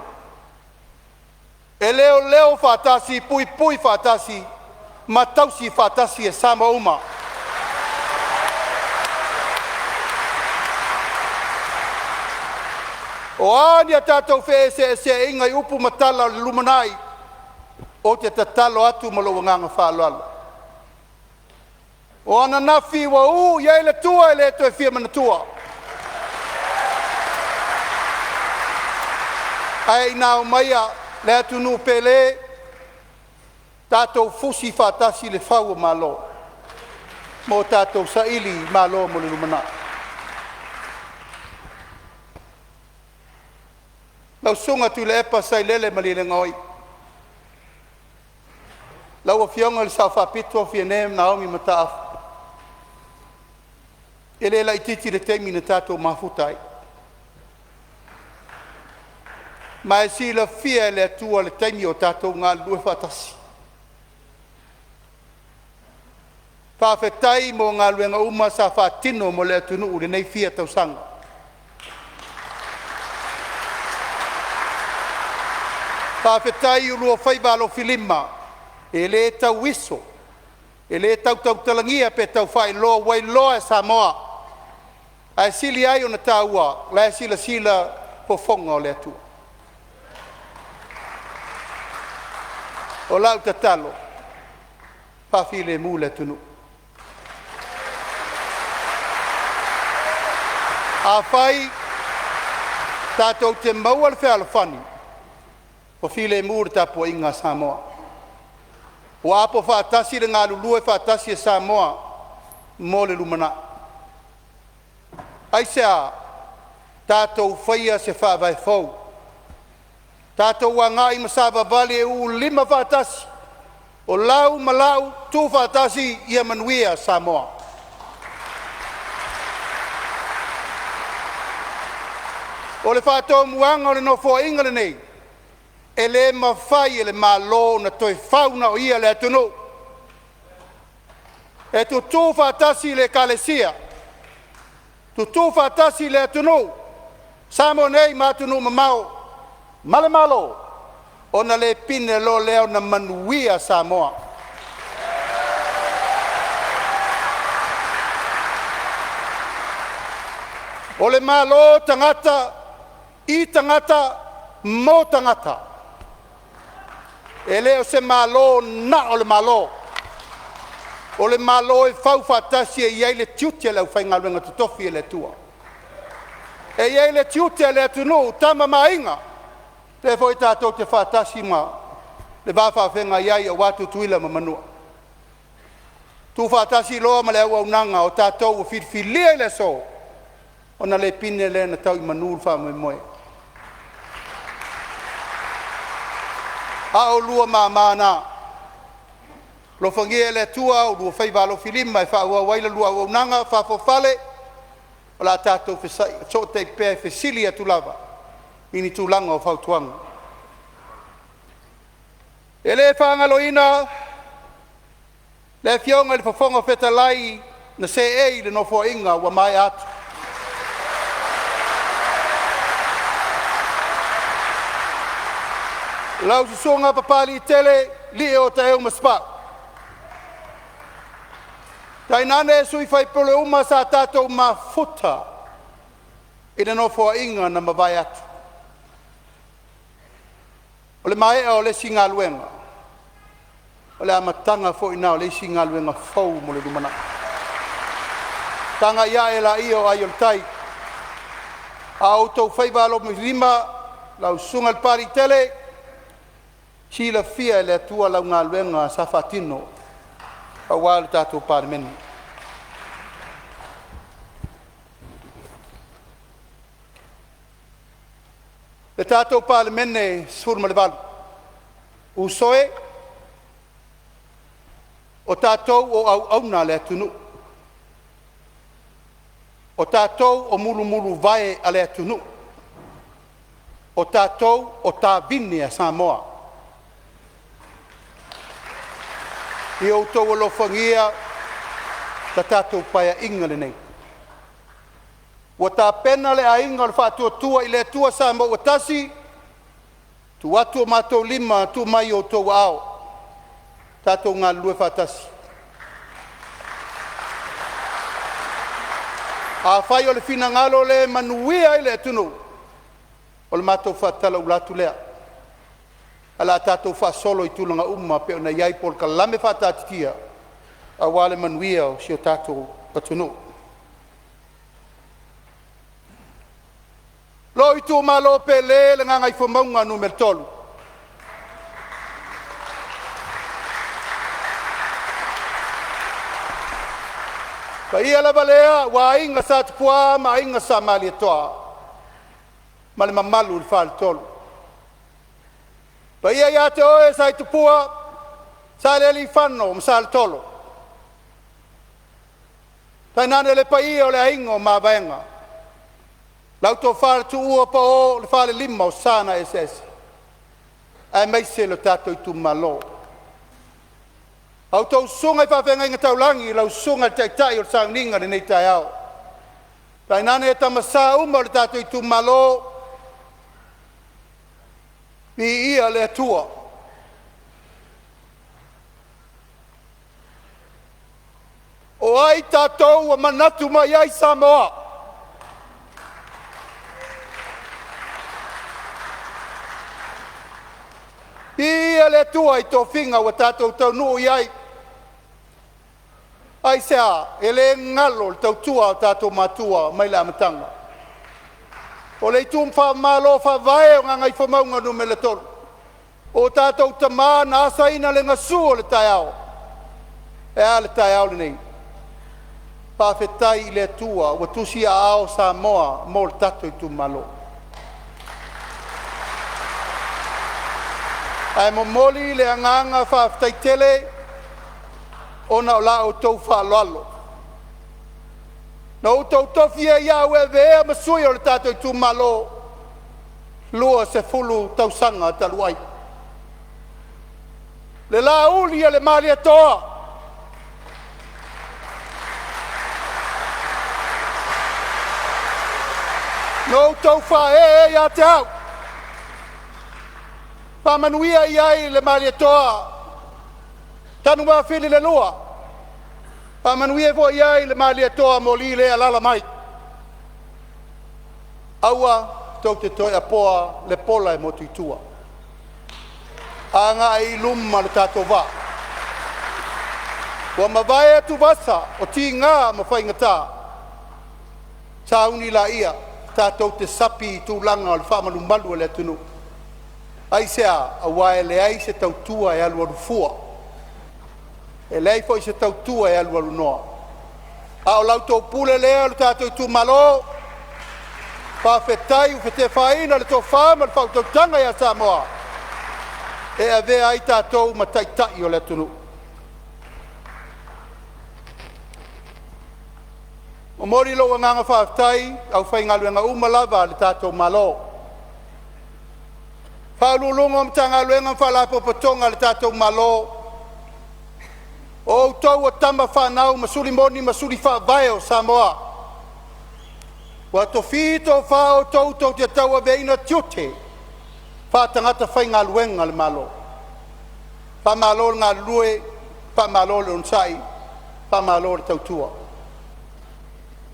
E leo whatasi, pui whatasi, ma tausi whatasi e Samoa uma. O ania tātou whee se ingai upu matala le lumanai o te tatalo atu malo nganga whaalala. O ana nafi wa iai le tua e le to e fia mana tua. Ai nao maia le atunu pele tātou fusi whatasi le whau malo. Mo tātou saili malo mo le lumanai. Lau sunga tu le epa sai lele mali le ngoi. Lau a fionga le sa whapito a whianem na omi mataaf. E le lai titi le teimi na tātou mafutai. Ma e si la fia le atua le teimi o tātou ngā lue whatasi. Whawhetai mo ngā luenga uma sa whatino mo lea tunu ure nei fia tausanga. Whawhetai urua whaibalo filima, e le tau iso, e le tau talangia pe tau whai loa wai loa e Samoa. Ai sili ai o na taua, la sila pofonga o lea tua. O lau tatalo, whawhile mu lea tunu. A whai, tātou te maua le whea whani, po while mūre tāpua inga Samoa. O apo whaatasi le ngā lulua whaatasi e Samoa, mō le lumana. Aisea, tātou whaia se whaavai whau. Tātou wa ngai masaba vale e u 5 whaatasi, o lau malau 2 whaatasi ia manuia Samoa. O le whātou muanga o le nofo ingale nei, e le mawhai e le malo na toi whauna o ia le atunu. E tu tū whātasi le kalesia, tu tū whātasi le atunu, Samoa nei mātunu mamau, male malo, o na le pine lo leo na manuia Samoa. O le malo tangata, I tangata, mo tangata. E leo se malo na o le malo. O le malo e whau whatasi e iei le tiutia lau whainga luenga tutofi e le tua. E iei le tiutia le atunu, tama mainga. Te fwoi tātou te whatasi ma, le whawha whenga iei o watu tuila ma manua. Tu whatasi loa ma le au au nanga o tātou o whirwhilia le so. O na le pine le na tau I manur wha moe moe. A o lua mamana. Lo whangia le tua o lua whaivalo filima e whaua waila lua o nanga whafofale. O la tātou so te pēr whesilia tu lava. Ini tu langa o whautuanga. E le whangaloina. Le fionga le whafonga whetalai na se ei le nofo inga wa mai atu. Lau susonga papali tele li o te eo maspa. Tai nane sui fai pole uma sa tātou mafuta I le nofo inga na mawai atu. O le mae o le singa luenga. O le amatanga fo ina o le singa luenga fau mo le lumana. Tanga ia e la io ai o tai. A auto fai valo mi rima lau sunga al pari tele. Si la fia le tua lau ngā luenga sa whatino a wāle tātou Palemene. Le tātou Palemene surma le walu. Usoe o tātou o au auna le atunu. O tātou o mulu mulu vae a le atunu. O tātou o tā vini a Samoa. I o tau alo whangia ta tātou paia inga le nei. Wa tā pena le a inga le whātua tua I le tua Samoa wa tasi, tu atua mātou 5 tu mai o tau ao. Tātou ngā lue whātasi. A whai o le whina ngalo le manuia I le atunu. O le mātou whātala ulatu lea. Ala tātou whasolo I tūlanga umma pe o na iai pol ka lame whātātitia a wale manuia o si o tātou atunu. Lo I tū malo pe le ngangai whamaunga numero 3. Ka ia lava lea, wa inga sa tupua, ma inga sa mali toa. Ma le mamalu le whale tolu. Pa ia ia te oe sa I tupua, sa le li whano, msa le tolo. Tai nane le pa ia o le aingo ma vaenga. Lau tō whare tu ua pa o le whare 5 o sana SS. Ai mai se lo tātou I tu malo. Au tau sunga I whawhenga inga taulangi, lau sunga tai o Sauniga le nei tai au. Tai nane e tamasa uma o le tātou I tu malo, ni ia le atua. O ai tātou a manatu mai ai Samoa. Ia le atua I tō whinga o tātou tau nuu I ai. Ai sea, e le ngalo le tau tua o tātou matua mai le amatanga. O le tum wha malo wha vae o ngangai whamaunga no me le tolu. O tātou tamā na asa ina le ngasu o le tai au. E a le tai au le nei. Pawhetai I le atua o tusi a ao Samoa mo le tātou I tu malo. Ai mo moli le anganga whawhetai tele ona o la o tau whaalalo. Na o tau tofia ia ue vea masui o le tātou I tu malo lua se fulu tau sanga taluai. Le la uli le mali atoa. No tau wha ia te au. Whamanuia iai le mali atoa. Tanu wa whili le lua. Whamanuia vo iai le mali atoa mo li le alala mai. Aua tau te toi apoa le pola e mo tuitua. Anga I luma le tātou wā. Wa mawai atu wasa o ti ngā ma whaingata. Tauni la ia. Tātou te sapi I tūlanga o le whamalu malu le atunu. Ai sea, a wae le ai se tautua e alu alu fua. E lei foi se tautua e alu alu noa. A o lau tau pule lea le tātou I tu malo. Pawhetai u whete whaina le tō whama le whautautanga ia Samoa. E a vea ai tātou ma taitai o le atunu. O mori lo nganga whawhetai, au whaingaluenga umalava le tātou malo. Whaululunga mtanga luenga whalapo patonga le tātou malo. O tau o tama whanau masuri moni masuri whawai o Samoa. Wa to fito whao tau te tau a veina tiote. Whatangata whaingaluenga le malo. Whamalo ngā lue, whamalo le unsai, whamalo le tautua.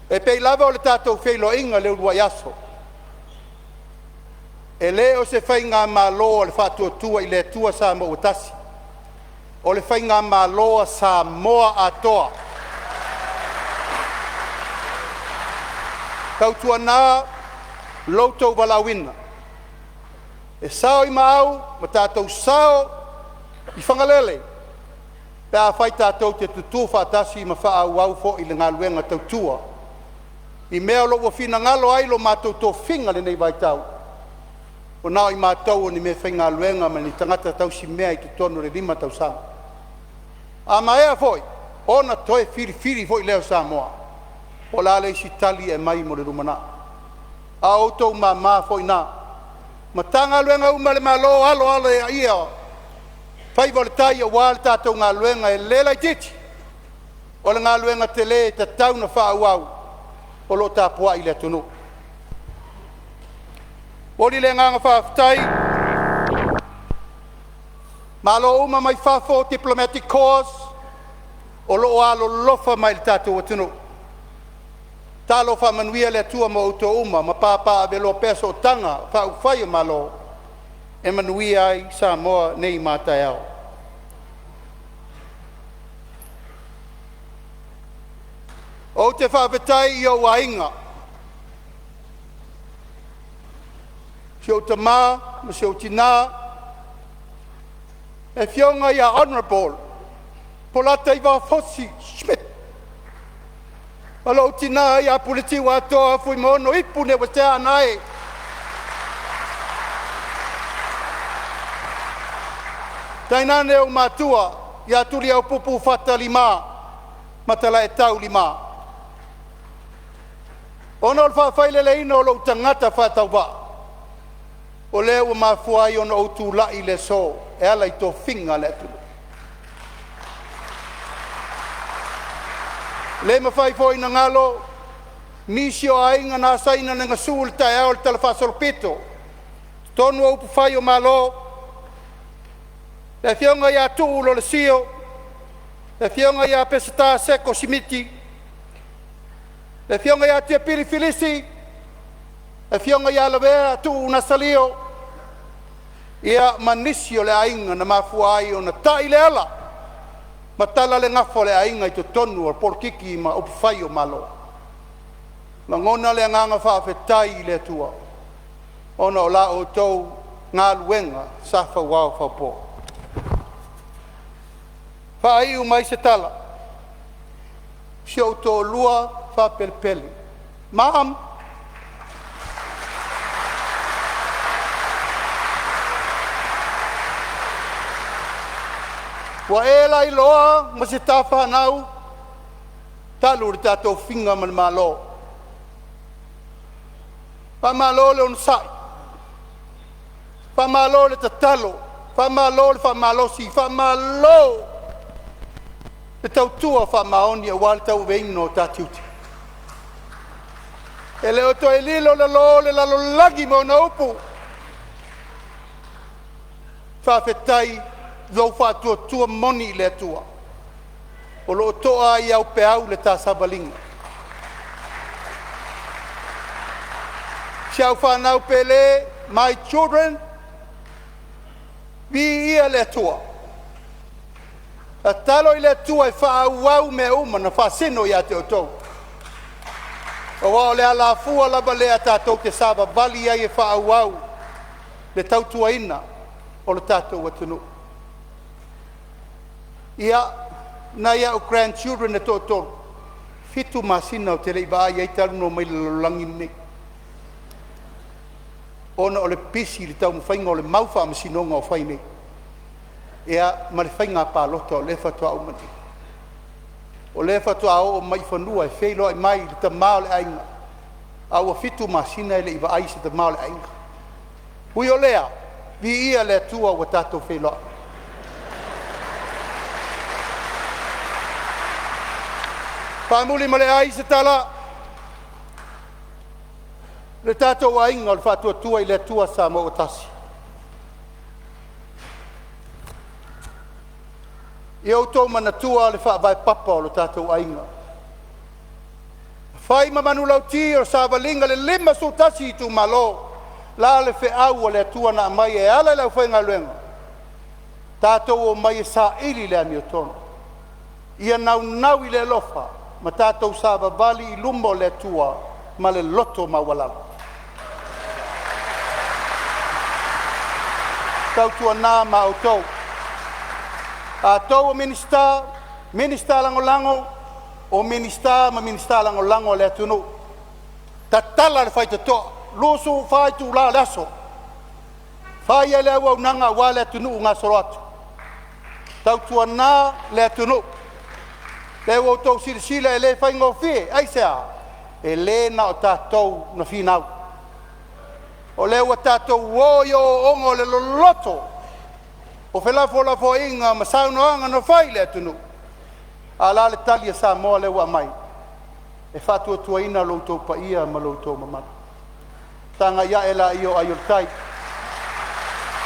E pei lava o le tātou whailo inga le urua yaso. E le o se whai ngā malo o le whatua tua I le tua Samoa o tasi. O le whai ngā malo a Samoa atoa. Tautua nā, loutou walawina. E sao I maau, ma tātou sao, I whangalele. Pea whai tātou te tutu whatasi ma wha au au fo I le ngā luenga tautua. I mea lo wa fina ngalo ai lo mātou tō whinga le nei vai tau. O nao I mātou ni me whainga luenga ma ni tangata tau si mea I tu tono le lima tau sang. A maea foi, ona toe whiri foi leo Samoa. O la le si tali e mai mo le rumana. A outou ma foi nā. Ma tanga luenga uma le malo alo e ia. Whai voletai o wāle tātou ngā luenga e lela I titi. O le ngā luenga te le te tau na wha au. O lo tāpua I le tunu. Ori le nganga whawhetai. Malo uma mai whafo diplomatic cause. O lo alo lofa mai le tātou atunu. Talo whamanuia le tua mo uto uma. Ma pāpā ave lo peso o tanga. Whau whai o malo. E manuia ai Samoa nei mātai au. O te whawhetai I o wainga. Si o te mā, ma si o tina. E whionga ia honourable. Polata I Fosi Schmidt. Alo o tina ia puliti watoa fui mono ipune wa te anai. Tainane o matua, ia turi au pupu whata lima. Matala e tau lima. Ono le whawhaile le ino lo tangata whatau wa. O leo mafuai ono o tu lai le so. E ala I tō whinga le tulu. Le mawhai fo ina ngalo, nisi o ainga nā saina nga sūl tai ao le talafasol pito. Tonu au pawhai o malo, le fionga ia tuu lo le sio, le fionga ia pesata seko simiti, le fionga ia tia pili filisi, le fionga ia lawea tuu na salio, ia manisi o le ainga na mafua ai o na tai le ala, matala le ngafo le ainga i to tonu o porkiki ma o pawhai o malo. Langona le nganga whaafetai le tua, ona o la o tau ngā luenga safa wau whaupo. Whaaiu mai se tala, si o tō lua whapelepele. Maam, wa e lai loa ma se tā whanau, talu ri tātou whinga man malo. Whamalo le on sai, whamalo le tatalo, whamalo le whamalosi, whamalo le tautua whamaoni a wale tau veino tātiuti. E leo to e lilo le lo le lalo lagi mo na upu. Whawhetai lau whatua tua moni le tua. O lo toa i au pe au le tā sabalinga. Siau whanau pele, my children, vi ia le tua. A talo i le tua e whaauau me uma na whasino i a te o tau. O wao le ala fua laba lea tātou te saba vali ai e whaauau le tautua ina o le tātou atunu. Ia, na ia o grandchildren e tō tōru. Fitu masina o te leiba ai ei taru no mai le lolangi nei. Ona o le pisi li tau mwhainga o le mauwha masinonga o whainei. Ea ma le whainga pālota o le whatua au mani. O le whatua o mai whanua e whailo ai mai li ta mao le ainga. Au a fitu masina e le iwa aise ta mao le ainga. Hui o lea, vi ia le tua wa tātou whailo. Pāmuli ma le aise tala. Le tātou ainga o le whatua tua i le tua sa mo o tasi. I au tau mana tua le whaavai papa o le tātou ainga. Whai mamanu lau ti o sa walinga le lima su tasi i tu malo. La le whe au o le tua na mai e ala lau whainga luenga. Tātou o mai e sa ili le ami o tono. Ia nau i le lofa. Ma tātou sa wavali i lumbo le tua ma le loto ma walau. Tau tua nā ma au tau. A tau o minista lango, o minista lango le atunu. Ta tala le whaita toa, loso whai tu la laso. Whai e le au nanga wa le atunu ngā soro atu. Tau tua nā le atunu. Le au tau sirisila e le whaingo whie, aisea. E le na o tātou na whinau. O leo a tātou oio ongo le loloto. O whelafo lafo inga ma saunoanga no whai le atunu. A la le tali a Samoa leo a mai. E whatua tua ina loutou pa ia ma loutou mamana. Tanga ia e la io ayurtai.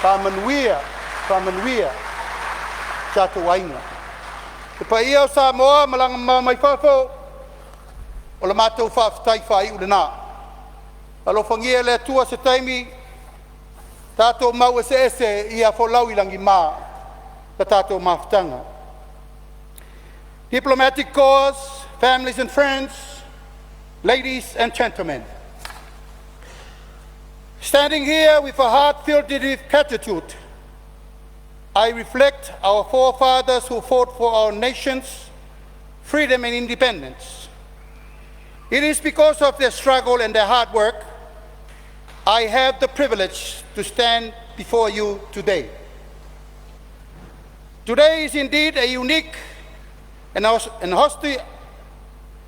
Whamanuia, tātou ainga. Te pa ia o Samoa malanga mai whafo. O le mātou whaftai whai ule nā. Alo whangia le tua se taimi, tātou mau ese i a wholau i langi mā, ta tātou mawhtanga. Diplomatic corps, families and friends, ladies and gentlemen. Standing here with a heart filled with gratitude, I reflect our forefathers who fought for our nation's freedom and independence. It is because of their struggle and their hard work I have the privilege to stand before you today. Today is indeed a unique and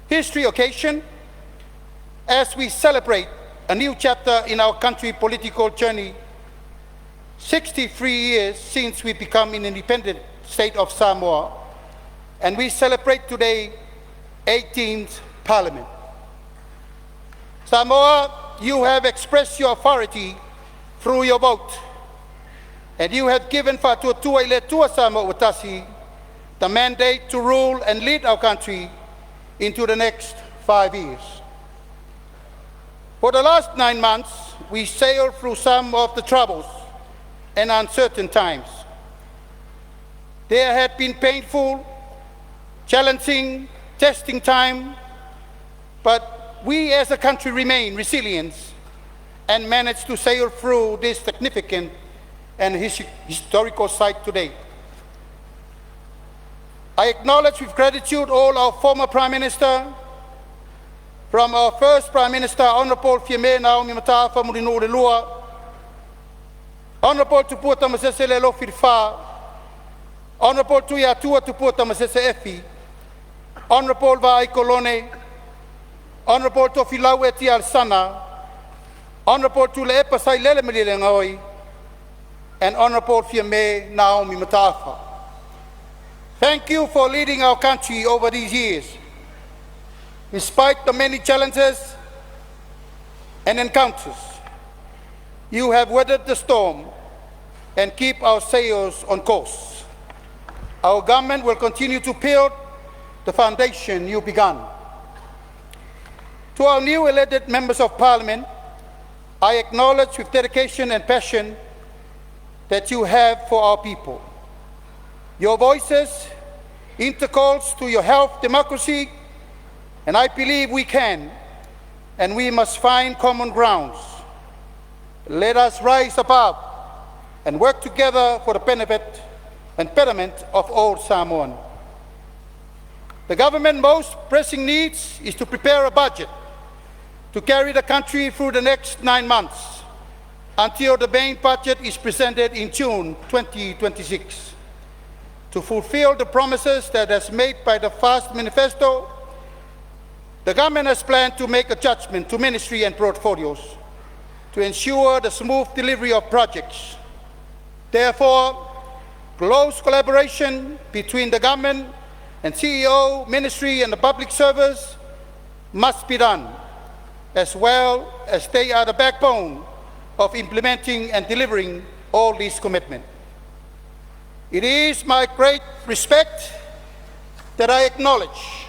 history occasion as we celebrate a new chapter in our country's political journey, 63 years since we become an independent state of Samoa, and we celebrate today XVIII Parliament. Samoa, you have expressed your authority through your vote, and you have given Fatuatua Iletua Samoa Watasi the mandate to rule and lead our country into the next 5 years. For the last 9 months, we sailed through some of the troubles and uncertain times. There had been painful, challenging, testing time, but we as a country remain resilient and managed to sail through this significant and historical site today. I acknowledge with gratitude all our former Prime Minister, from our first Prime Minister, Honourable Fieme Naomi Matafa Murinu Lelua, Honourable Tupua Tamasese Lelo Firfa, Honourable Tuia Tua Tupua Tamasese Efi, Honourable Vai Kolone, Honourable Tofilau Eti Alsana, Honourable Tule Epasai Lele Melile Ngoi, and Honourable Fieme Naomi Matafa. Thank you for leading our country over these years. Despite the many challenges and encounters, you have weathered the storm and keep our sails on course. Our government will continue to build the foundation you began. To our new elected members of Parliament, I acknowledge with dedication and passion that you have for our people. Your voices intercalls to your health democracy, and I believe we can, and we must find common grounds. Let us rise above and work together for the benefit and betterment of all Samoan. The government's most pressing needs is to prepare a budget to carry the country through the next 9 months until the main budget is presented in June 2026. To fulfill the promises that is made by the first manifesto, the government has planned to make a judgment to ministry and portfolios to ensure the smooth delivery of projects. Therefore, close collaboration between the government and CEO, ministry and the public service must be done, as well as they are the backbone of implementing and delivering all these commitments. It is my great respect that I acknowledge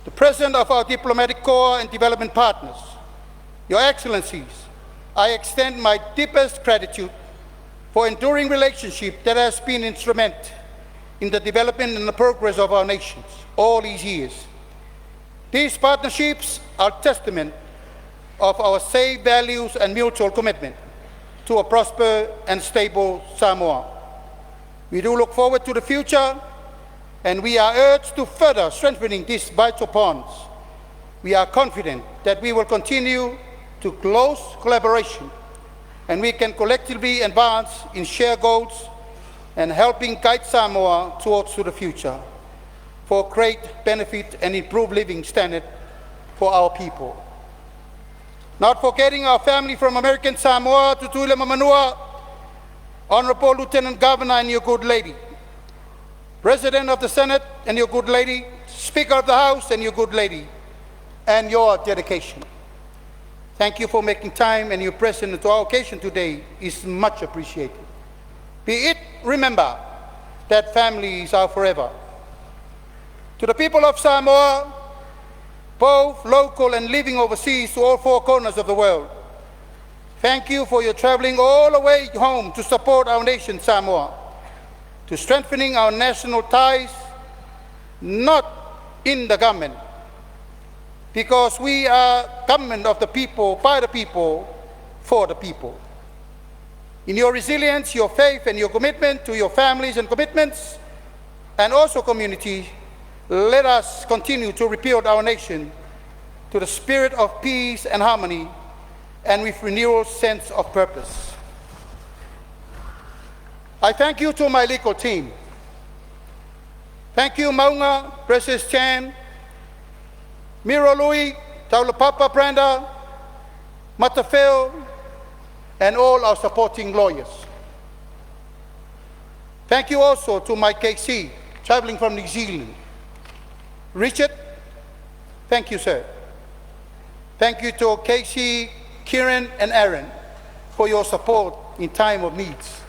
the President of our diplomatic corps and development partners. Your Excellencies, I extend my deepest gratitude for enduring relationship that has been instrumental in the development and the progress of our nations all these years. These partnerships are testament of our safe values and mutual commitment to a prosperous and stable Samoa. We do look forward to the future, and we are urged to further strengthening these vital bonds. We are confident that we will continue to close collaboration, and we can collectively advance in shared goals and helping guide Samoa towards the future for great benefit and improved living standard for our people. Not forgetting our family from American Samoa, Tutuila Mamanua, Honorable Lieutenant Governor and your good lady, President of the Senate and your good lady, Speaker of the House and your good lady, and your dedication. Thank you for making time, and your presence to our occasion today is much appreciated. Be it remember that families are forever. To the people of Samoa, both local and living overseas to all 4 corners of the world, thank you for your traveling all the way home to support our nation, Samoa, to strengthening our national ties, not in the government, because we are government of the people, by the people, for the people. In your resilience, your faith, and your commitment to your families and commitments, and also community, let us continue to rebuild our nation to the spirit of peace and harmony, and with renewed sense of purpose. I thank you to my legal team. Thank you, Maunga, Precious Chan, Miro Louis, Taulapapa Brenda, Matafeo, and all our supporting lawyers. Thank you also to my KC, traveling from New Zealand, Richard, Thank you, sir. Thank you to Casey, Kieran, and Aaron for your support in time of needs.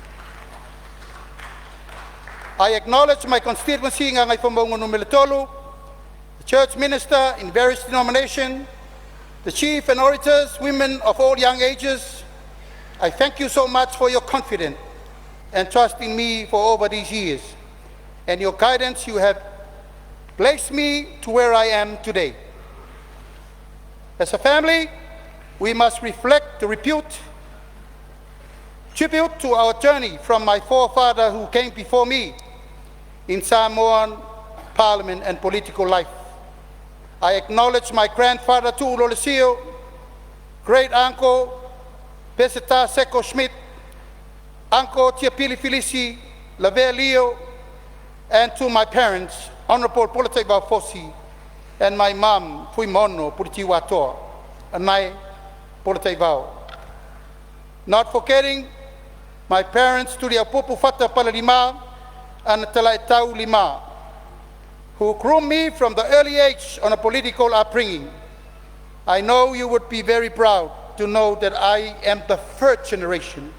I acknowledge my constituency Ngangay Pambongon Milatolu, the church minister in various denominations, the chief and orators, women of all young ages. I thank you so much for your confidence and trust in me for over these years, and your guidance. You have placed me to where I am today. As a family, we must reflect the tribute to our journey from my forefather who came before me in Samoan parliament and political life. I acknowledge my grandfather Tuulolesio, great uncle Peseta Seko Schmidt, uncle Tiapili Felici, Lave Leo, and to my parents, Honorable Politeva Fosi, and my mom, Puimono Puritiwatoa, and my Politevao. Not forgetting my parents, Tuliapopu Fata Palalima and Talaitau Lima, who groomed me from the early age on a political upbringing. I know you would be very proud to know that I am the third generation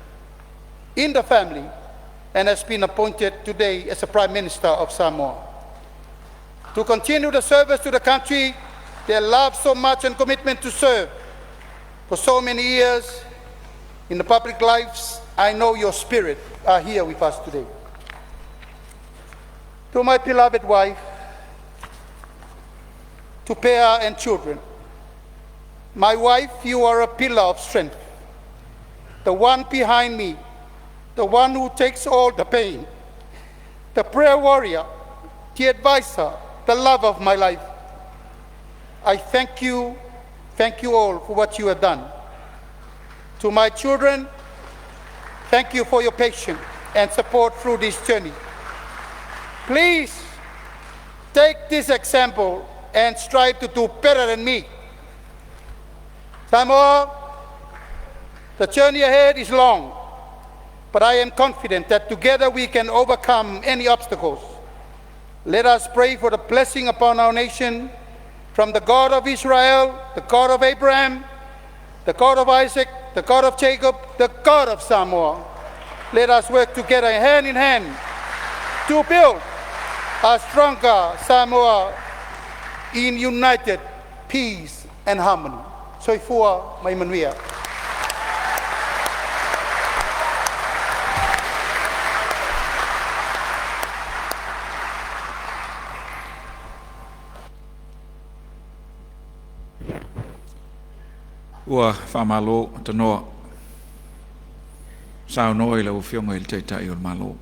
in the family and has been appointed today as the Prime Minister of Samoa. To continue the service to the country, their love so much and commitment to serve for so many years in the public lives, I know your spirit are here with us today. To my beloved wife, to Pea and children, my wife, you are a pillar of strength, the one behind me, the one who takes all the pain, the prayer warrior, the advisor, the love of my life. I thank you all for what you have done. To my children, thank you for your patience and support through this journey. Please take this example and strive to do better than me. Samoa, the journey ahead is long, but I am confident that together we can overcome any obstacles. Let us pray for the blessing upon our nation from the God of Israel, the God of Abraham, the God of Isaac, the God of Jacob, the God of Samoa. Let us work together hand in hand to build a stronger Samoa in united peace and harmony. Soifua mai manuia. Ua whamalo tanoa sao noi lau whionga il teitai o malo.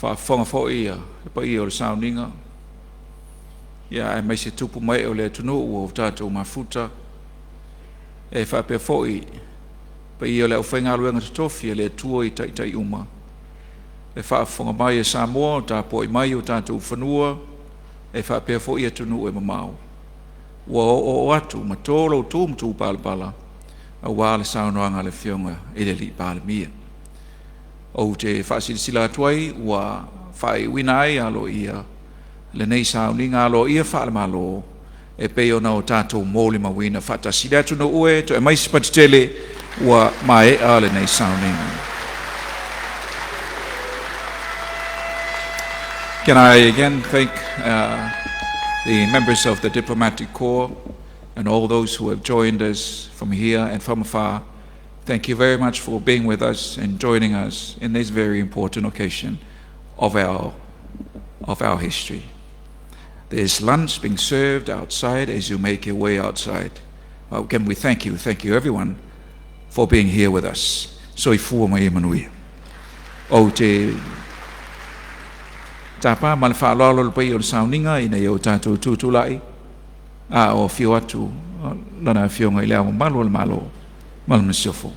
Whaafonga fo ia, pa ia o Sauniga. Ia e mai se tupu mai o le tunu o tātou mafuta. E whaapea fo i, pa ia o le whainga luenga tatofi e le tua i teitai uma. E whaafonga mai e Samoa, tā po i mai o tātou whanua. E whaapea fo ia tunu e mamau. Wa o atu matolo tu palpala a wale saunoanga le fionga ele li palemia o te fasilsila tuai wa fai winai aloia le nei Sauniga Aloaia falemalo e pe ona o tatou moli mawina fatasila tu no ue to e mai spatele wa mai ale nei Sauniga. Can I again thank the members of the Diplomatic Corps, and all those who have joined us from here and from afar. Thank you very much for being with us and joining us in this very important occasion of our history. There's lunch being served outside as you make your way outside. Again, we thank you everyone for being here with us. Soifua mai manui. O te tapa mal whaalolo le pai o le Sauniga ina i o tātou tūtulai a o whio atu lana whionga i lea malu o le malo malu masiofo.